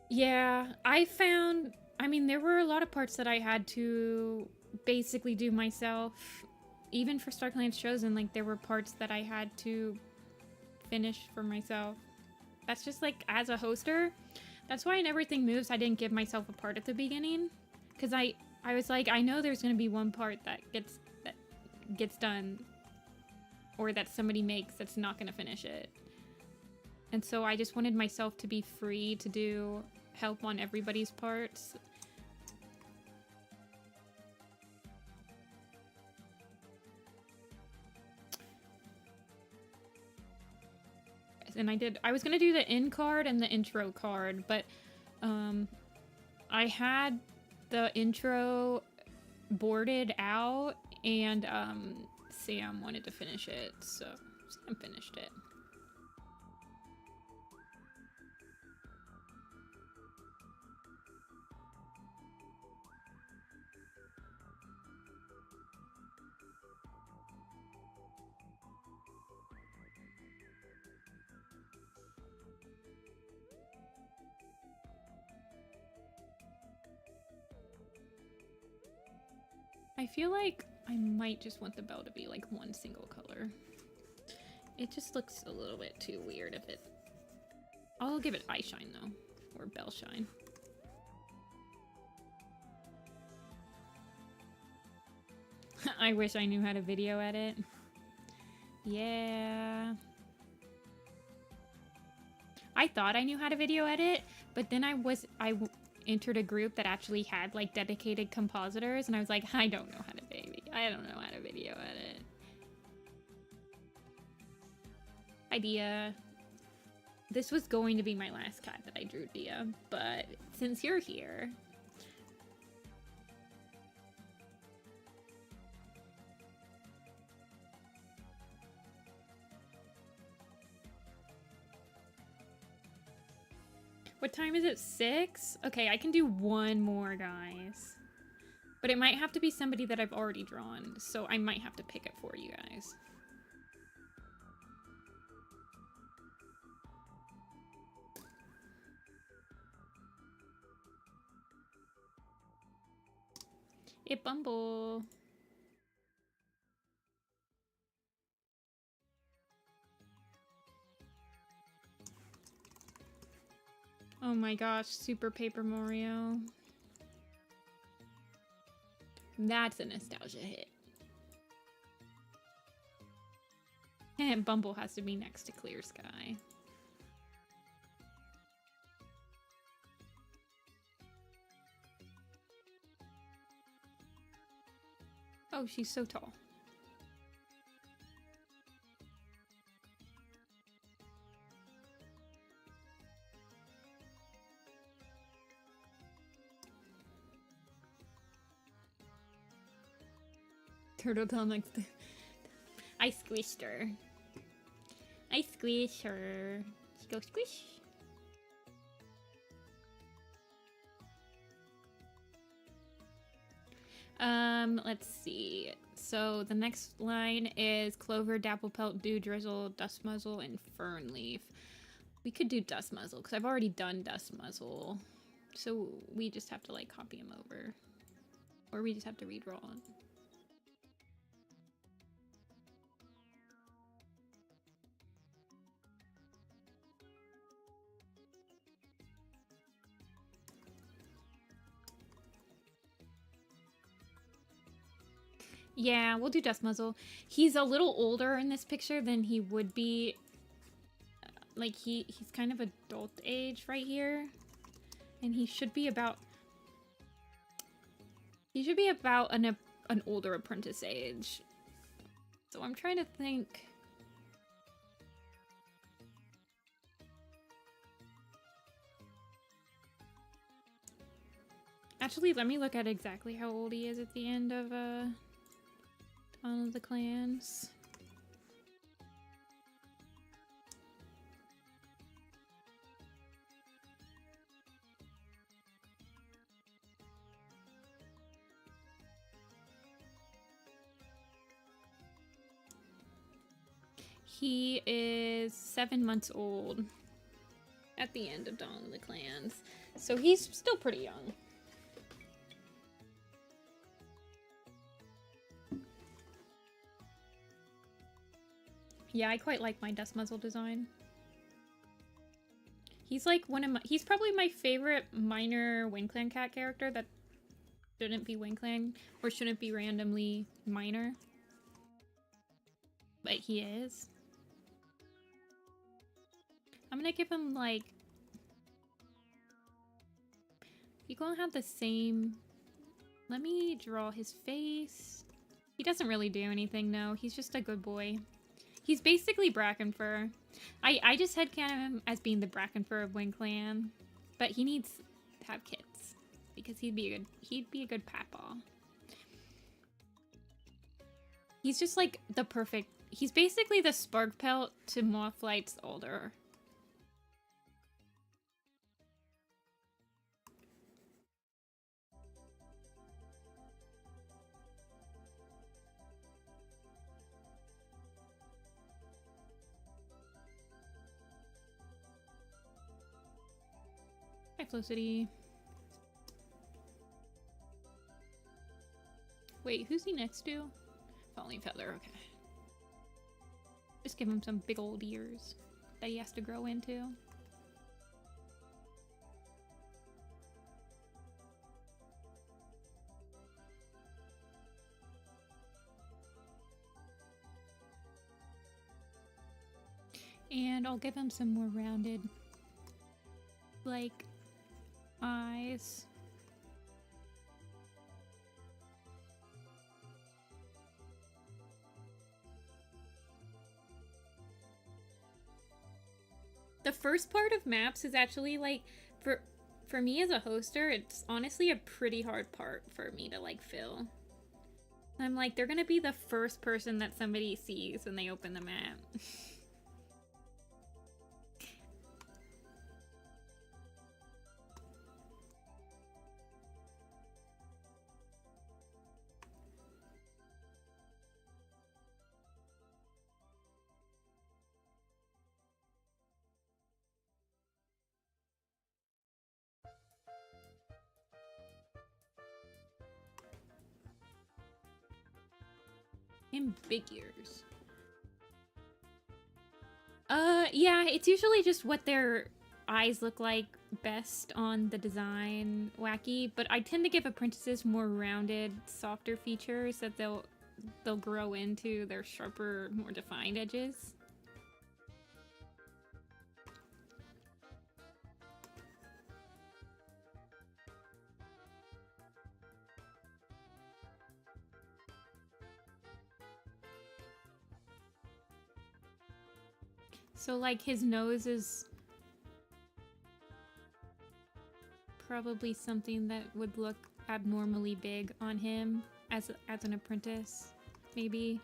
Yeah, I mean, there were a lot of parts that I had to basically do myself. Even for Starklands Chosen, like, there were parts that I had to finish for myself. That's just, like, as a hoster, that's why in Everything Moves, I didn't give myself a part at the beginning. Because I was like, I know there's going to be one part that gets done, or that somebody makes that's not going to finish it. And so I just wanted myself to be free to do help on everybody's parts. And I was gonna do the end card and the intro card, but I had the intro boarded out, and Sam wanted to finish it, so Sam finished it. I feel like I might just want the bell to be like one single color. It just looks a little bit too weird if it... I'll give it eye shine though, or bell shine. I wish I knew how to video edit. Yeah. I thought I knew how to video edit, but then I entered a group that actually had like dedicated compositors, and I was like, I don't know how to video edit. Idea. This was going to be my last cat that I drew, Dia, but since you're here... What time is it? 6? Okay, I can do one more, guys. But it might have to be somebody that I've already drawn, so I might have to pick it for you guys. It Bumble. Oh my gosh, Super Paper Mario. That's a nostalgia hit. And Bumble has to be next to Clear Sky. Oh, she's so tall. Turtle Tail next to... I squished her. I squished her. She goes squish. Let's see. So the next line is Clover, Dapplepelt, Dew Drizzle, Dust Muzzle, and Fern Leaf. We could do Dust Muzzle, because I've already done Dust Muzzle. So we just have to, like, copy him over. Or we just have to redraw it. Yeah, we'll do Dust Muzzle. He's a little older in this picture than he would be. Like, he's kind of adult age right here. And he should be about... He should be about an older apprentice age. So I'm trying to think... Actually, let me look at exactly how old he is at the end of Dawn of the Clans. He is 7 months old at the end of Dawn of the Clans. So he's still pretty young. Yeah, I quite like my dust muzzle design. He's like he's probably my favorite minor Wing Clan cat character that shouldn't be Wing Clan or shouldn't be randomly minor. But he is. I'm gonna give him like... You gonna have the same... Let me draw his face. He doesn't really do anything, no. He's just a good boy. He's basically Brackenfur. I just headcanon him as being the Brackenfur of Wing Clan. But he needs to have kids. Because he'd be a good papa. He's just like the perfect... He's basically the Spark Pelt to Mothlight's older. Hi, Felicity. Wait, who's he next to? Falling Feather, okay. Just give him some big old ears that he has to grow into. And I'll give him some more rounded, like, eyes. The first part of maps is actually like, for me as a hoster, it's honestly a pretty hard part for me to like fill. I'm like, they're gonna be the first person that somebody sees when they open the map. In big ears. Yeah, it's usually just what their eyes look like best on the design wacky, but I tend to give apprentices more rounded, softer features that they'll grow into their sharper, more defined edges. So, like, his nose is probably something that would look abnormally big on him as an apprentice, maybe.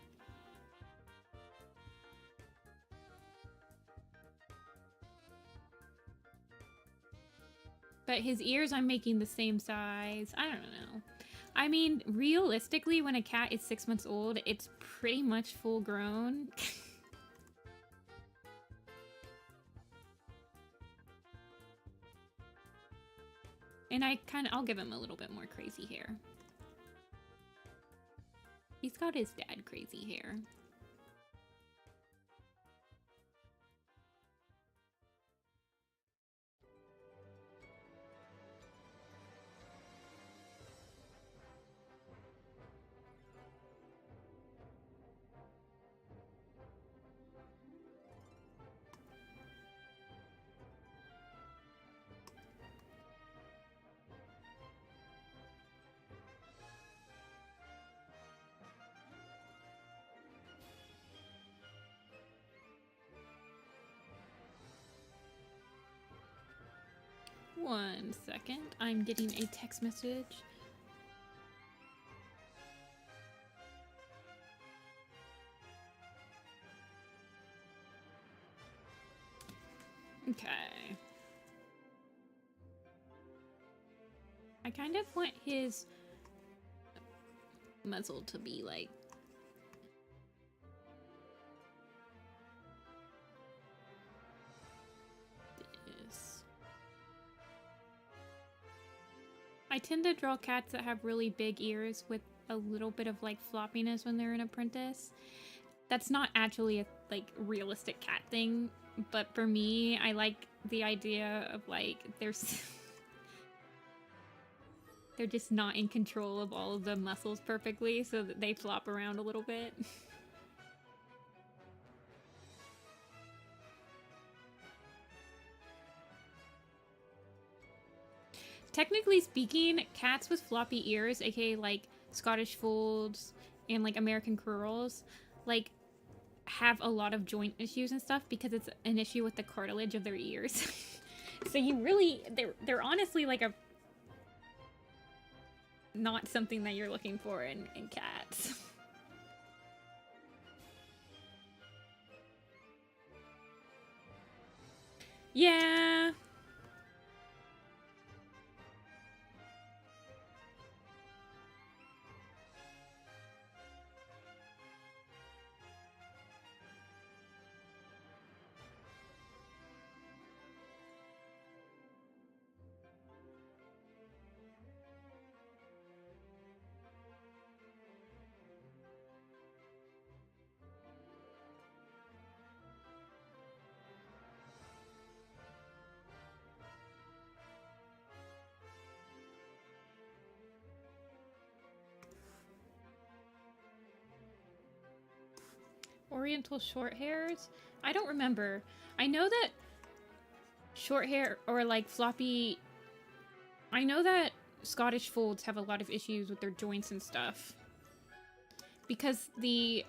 But his ears I'm making the same size. I don't know. I mean, realistically, when a cat is 6 months old, it's pretty much full grown. And I'll give him a little bit more crazy hair. He's got his dad crazy hair. 1 second. I'm getting a text message. Okay. I kind of want his muzzle to be like this. I tend to draw cats that have really big ears with a little bit of like floppiness when they're an apprentice. That's not actually a like realistic cat thing, but for me, I like the idea of like there's they're just not in control of all of the muscles perfectly, so that they flop around a little bit. Technically speaking, cats with floppy ears, aka like Scottish Folds and like American Curls, like have a lot of joint issues and stuff because it's an issue with the cartilage of their ears. So you really, they're honestly like a not something that you're looking for in cats. Yeah. Oriental short hairs? I don't remember. I know that short hair or like floppy... I know that Scottish Folds have a lot of issues with their joints and stuff. Because the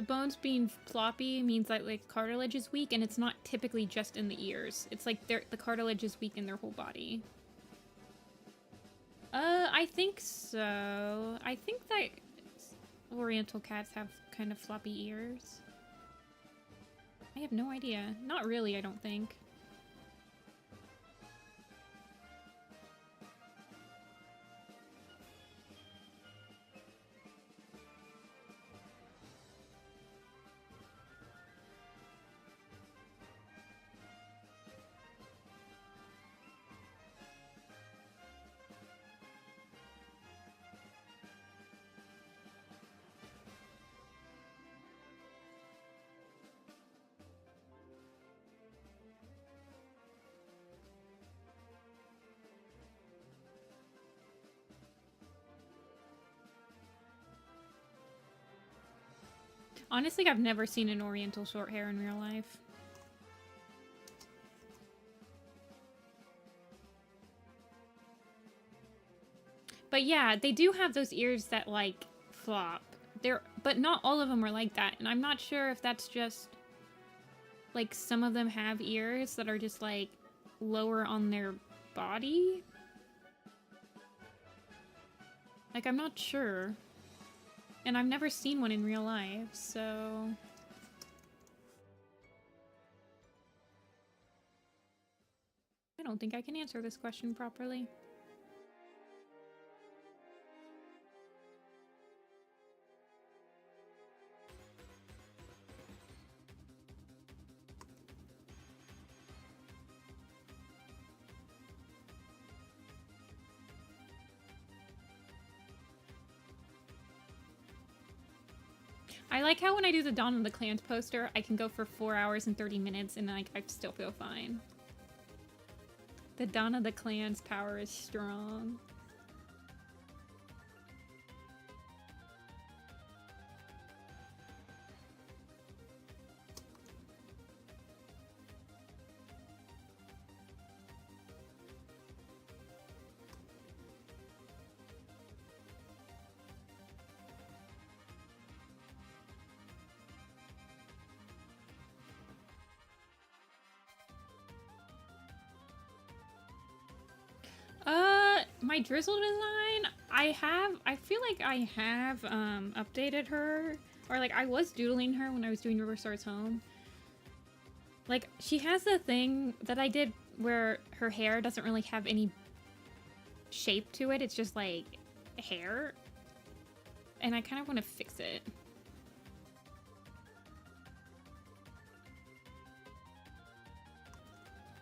bones being floppy means that like cartilage is weak, and it's not typically just in the ears. It's like the cartilage is weak in their whole body. I think so. I think that Oriental cats have kind of floppy ears. I have no idea. Not really, I don't think. Honestly, I've never seen an Oriental short hair in real life. But yeah, they do have those ears that, like, flop. But not all of them are like that. And I'm not sure if that's just, like, some of them have ears that are just, like, lower on their body. Like, I'm not sure. And I've never seen one in real life, so... I don't think I can answer this question properly. I like how when I do the Dawn of the Clans poster, I can go for 4 hours and 30 minutes and like I still feel fine. The Dawn of the Clans power is strong. my Drizzle design, I feel like I have updated her, or like I was doodling her when I was doing River Starts Home. Like, she has the thing that I did where her hair doesn't really have any shape to it. It's just like hair. And I kind of want to fix it.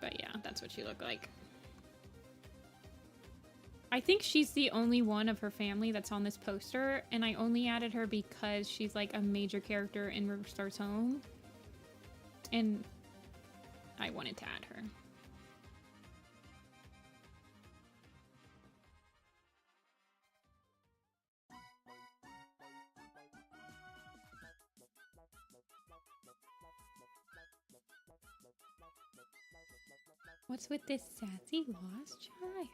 But yeah, that's what she looked like. I think she's the only one of her family that's on this poster, and I only added her because she's like a major character in River Starts Home. And I wanted to add her. What's with this sassy lost child?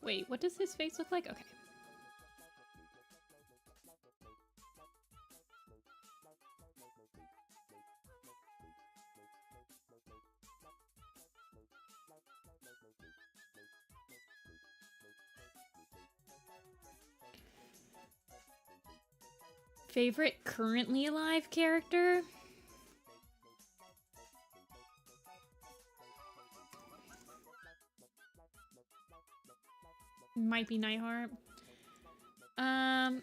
Wait, what does his face look like? Okay. Favorite currently alive character? Might be Nightheart. I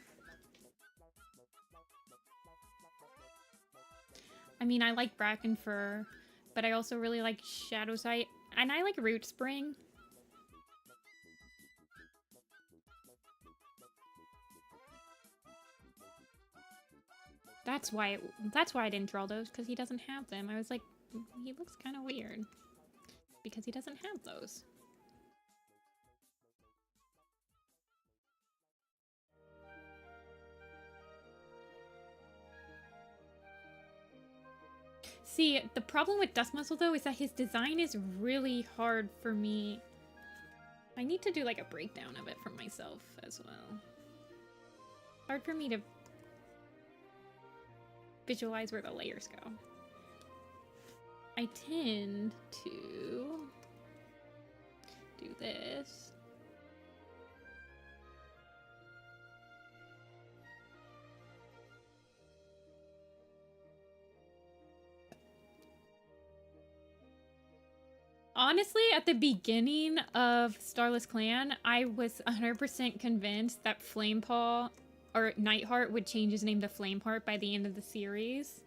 mean, I like Brackenfur, but I also really like Shadowsight, and I like Root Spring. That's why I didn't draw those, because he doesn't have them. I was like, he looks kind of weird because he doesn't have those. See, the problem with Dust Muzzle, though, is that his design is really hard for me. I need to do, like, a breakdown of it for myself as well. Hard for me to visualize where the layers go. I tend to do this. Honestly, at the beginning of Starless Clan, I was 100% convinced that Flamepaw or Nightheart would change his name to Flameheart by the end of the series.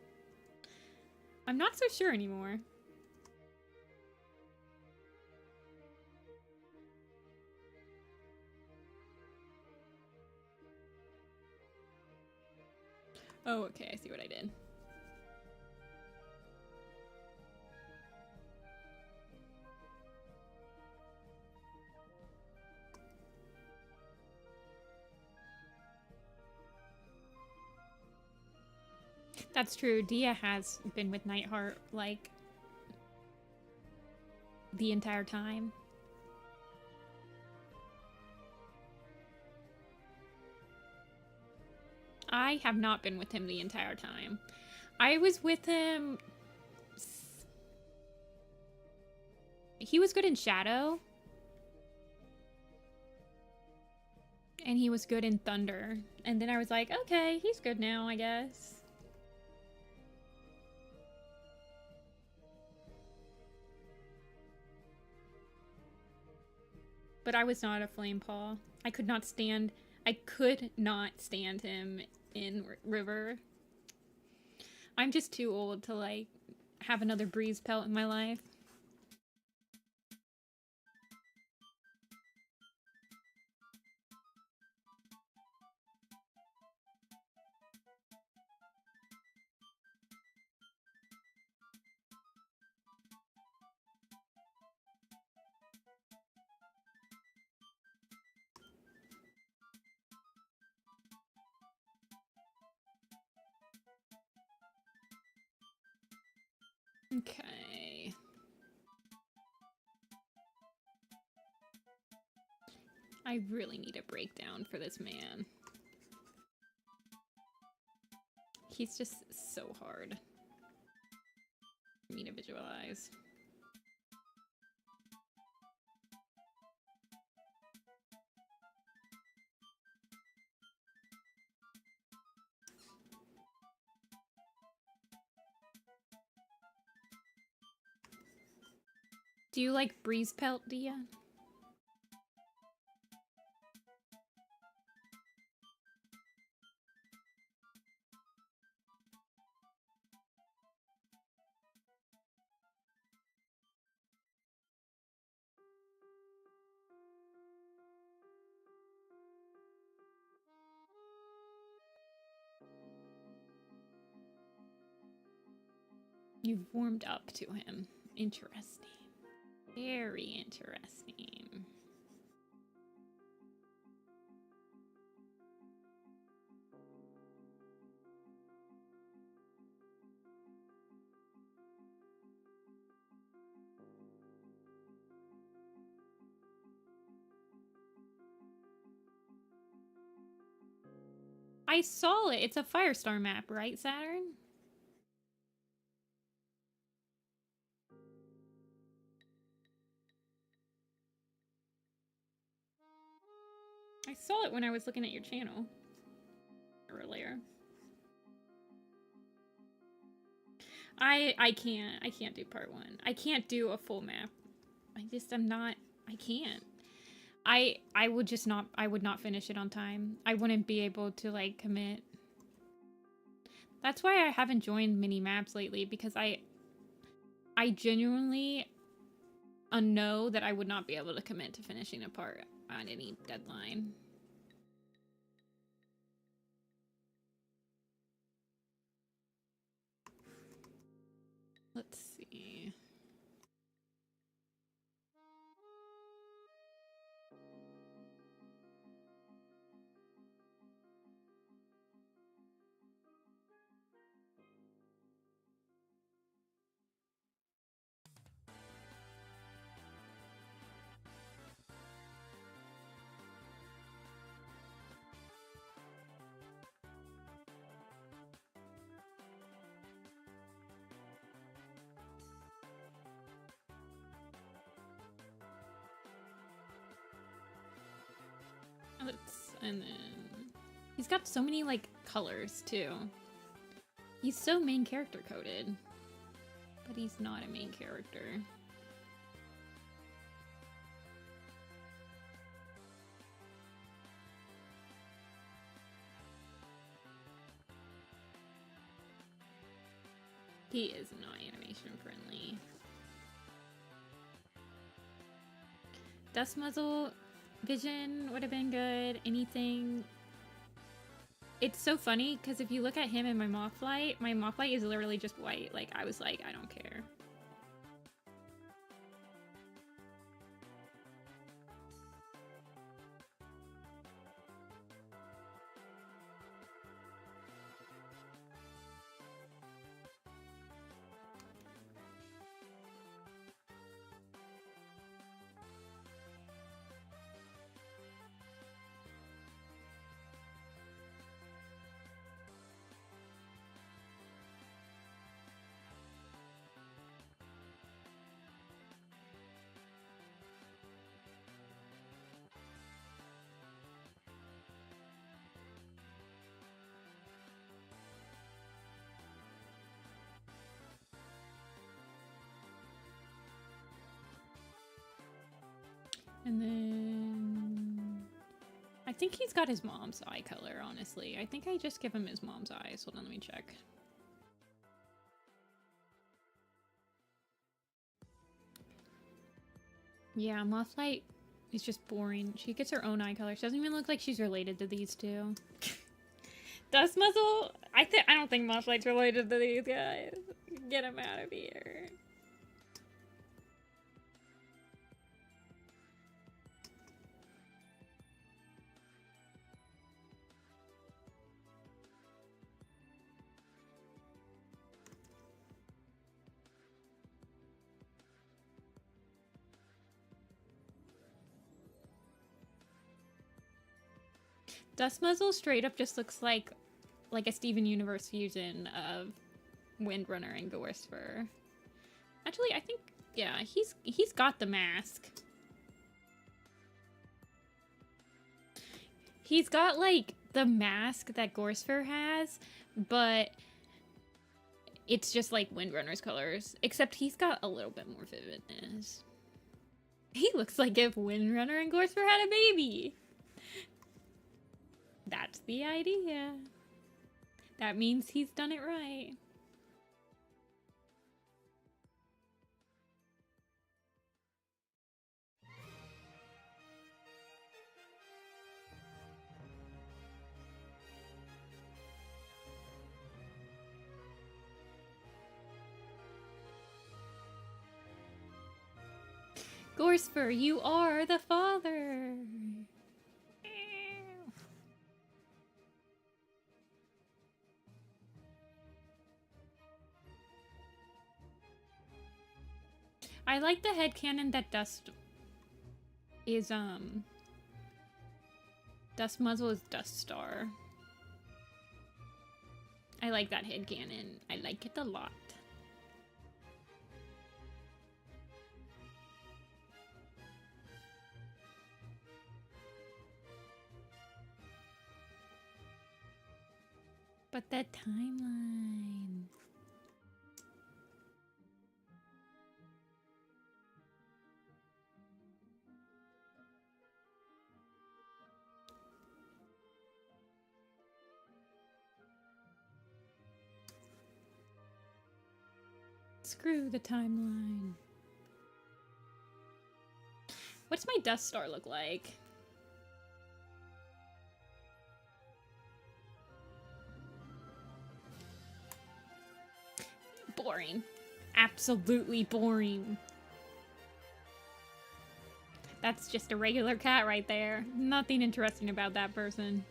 I'm not so sure anymore. Oh, okay, I see what I did. That's true. Dia has been with Nightheart, like, the entire time. I have not been with him the entire time. I was with him... He was good in Shadow. And he was good in Thunder. And then I was like, okay, he's good now, I guess. But I was not a Flamepaw. I could not stand him in River. I'm just too old to, like, have another Breeze Pelt in my life. Okay. I really need a breakdown for this man. He's just so hard for me to visualize. Do you like Breeze Pelt, Dia? You've warmed up to him. Interesting. Very interesting. I saw it. It's a Firestar map, right, Saturn? I saw it when I was looking at your channel earlier. I can't do part 1. I can't do a full map. I can't. I would just not, I would not finish it on time. I wouldn't be able to like commit. That's why I haven't joined mini maps lately, because I genuinely know that I would not be able to commit to finishing a part on any deadline. Let's see. And then he's got so many like colors too. He's so main character coded, but he's not a main character. He is not animation friendly. Dust muzzle vision would have been good. Anything. It's so funny because if you look at him in my Mothlight is literally just white. Like, I was like, I don't care. And then I think he's got his mom's eye color, honestly. I think I just give him his mom's eyes. Hold on, let me check. Yeah, Mothlight is just boring. She gets her own eye color. She doesn't even look like she's related to these two. Dust Muzzle? I don't think Mothlight's related to these guys. Get him out of here. Dust Muzzle straight up just looks like a Steven Universe fusion of Windrunner and Gorsfer. Actually, I think, yeah, he's got the mask. He's got, like, the mask that Gorsfer has, but it's just like Windrunner's colors, except he's got a little bit more vividness. He looks like if Windrunner and Gorsfer had a baby. That's the idea. That means he's done it right. Gorsfer, you are the father. I like the headcanon that Dust Muzzle is Dust Star. I like that headcanon. I like it a lot. But that timeline. Screw the timeline. What's my Dust Star look like? Boring. Absolutely boring. That's just a regular cat right there. Nothing interesting about that person.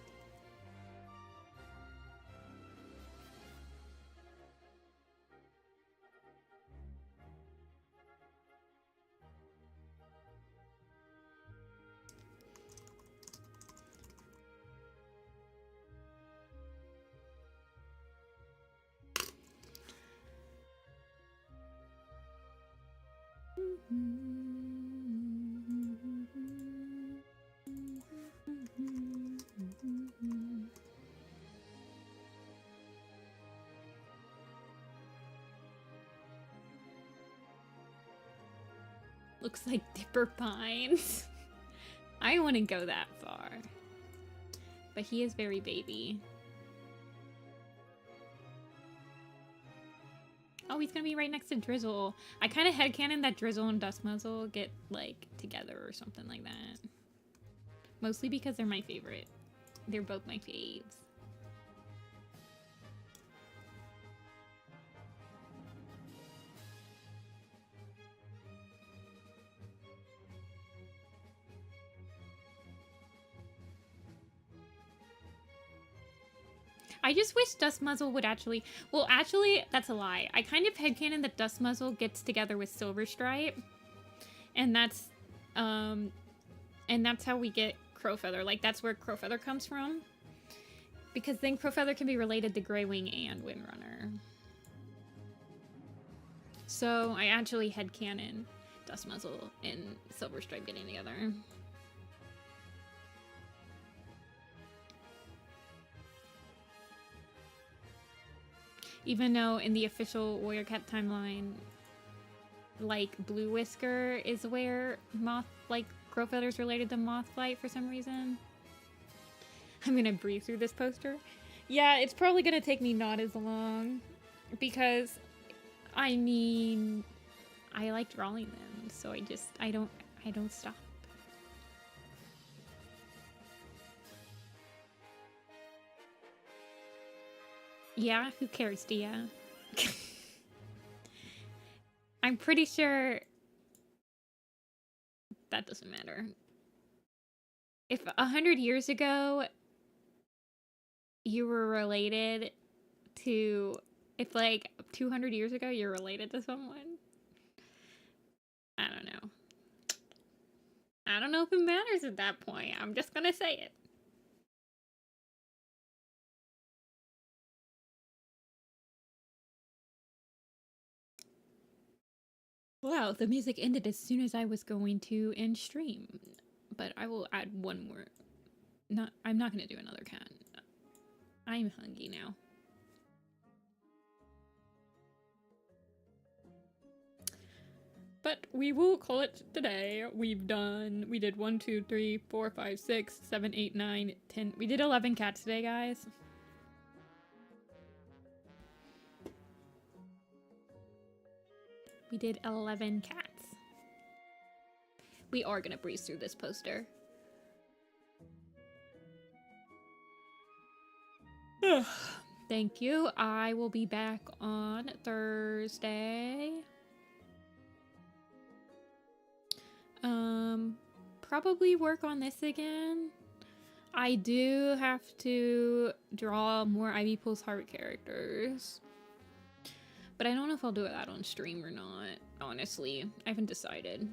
Looks like Dipper Pines. I wouldn't go that far. But he is very baby. Oh, he's gonna be right next to Drizzle. I kind of headcanon that Drizzle and Dust Muzzle get, like, together or something like that. Mostly because they're my favorite. They're both my faves. I just wish Dust Muzzle would actually... Well, actually, that's a lie. I kind of headcanon that Dust Muzzle gets together with Silver Stripe. And that's how we get Crowfeather. Like, that's where Crowfeather comes from. Because then Crowfeather can be related to Greywing and Windrunner. So, I actually headcanon Dust Muzzle and Silver Stripe getting together. Even though in the official Warrior Cat timeline, like, Blue Whisker is where Crowfeather's related to Mothflight for some reason. I'm gonna breeze through this poster. Yeah, it's probably gonna take me not as long. Because, I mean, I like drawing them, so I don't stop. Yeah, who cares, Dia? I'm pretty sure that doesn't matter. If 100 years ago you were related to... If, like, 200 years ago you're related to someone, I don't know. I don't know if it matters at that point. I'm just gonna say it. Wow, the music ended as soon as I was going to end stream. But I will add one more. I'm not going to do another cat. I'm hungry now. But we will call it today. We did 1, 2, 3, 4, 5, 6, 7, 8, 9, 10. We did 11 cats today, guys. We did 11 cats. We are gonna breeze through this poster. Thank you. I will be back on Thursday. Probably work on this again. I do have to draw more Ivy Pulse Heart characters. But I don't know if I'll do that on stream or not, honestly. I haven't decided.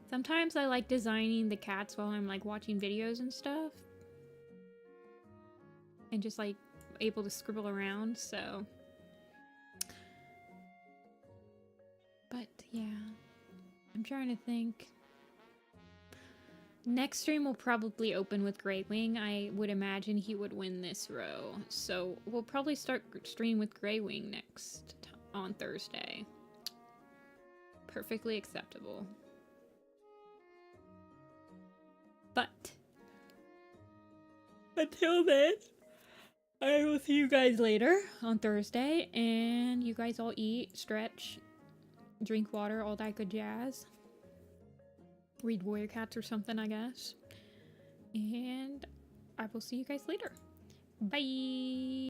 Sometimes I like designing the cats while I'm like watching videos and stuff. And just like able to scribble around, so. But yeah, I'm trying to think. Next stream will probably open with Grey Wing. I would imagine he would win this row. So we'll probably start stream with Grey Wing next on Thursday. Perfectly acceptable. But until then, I will see you guys later on Thursday. And you guys all eat, stretch, drink water, all that good jazz. Read Warrior Cats or something, I guess. And I will see you guys later. Bye!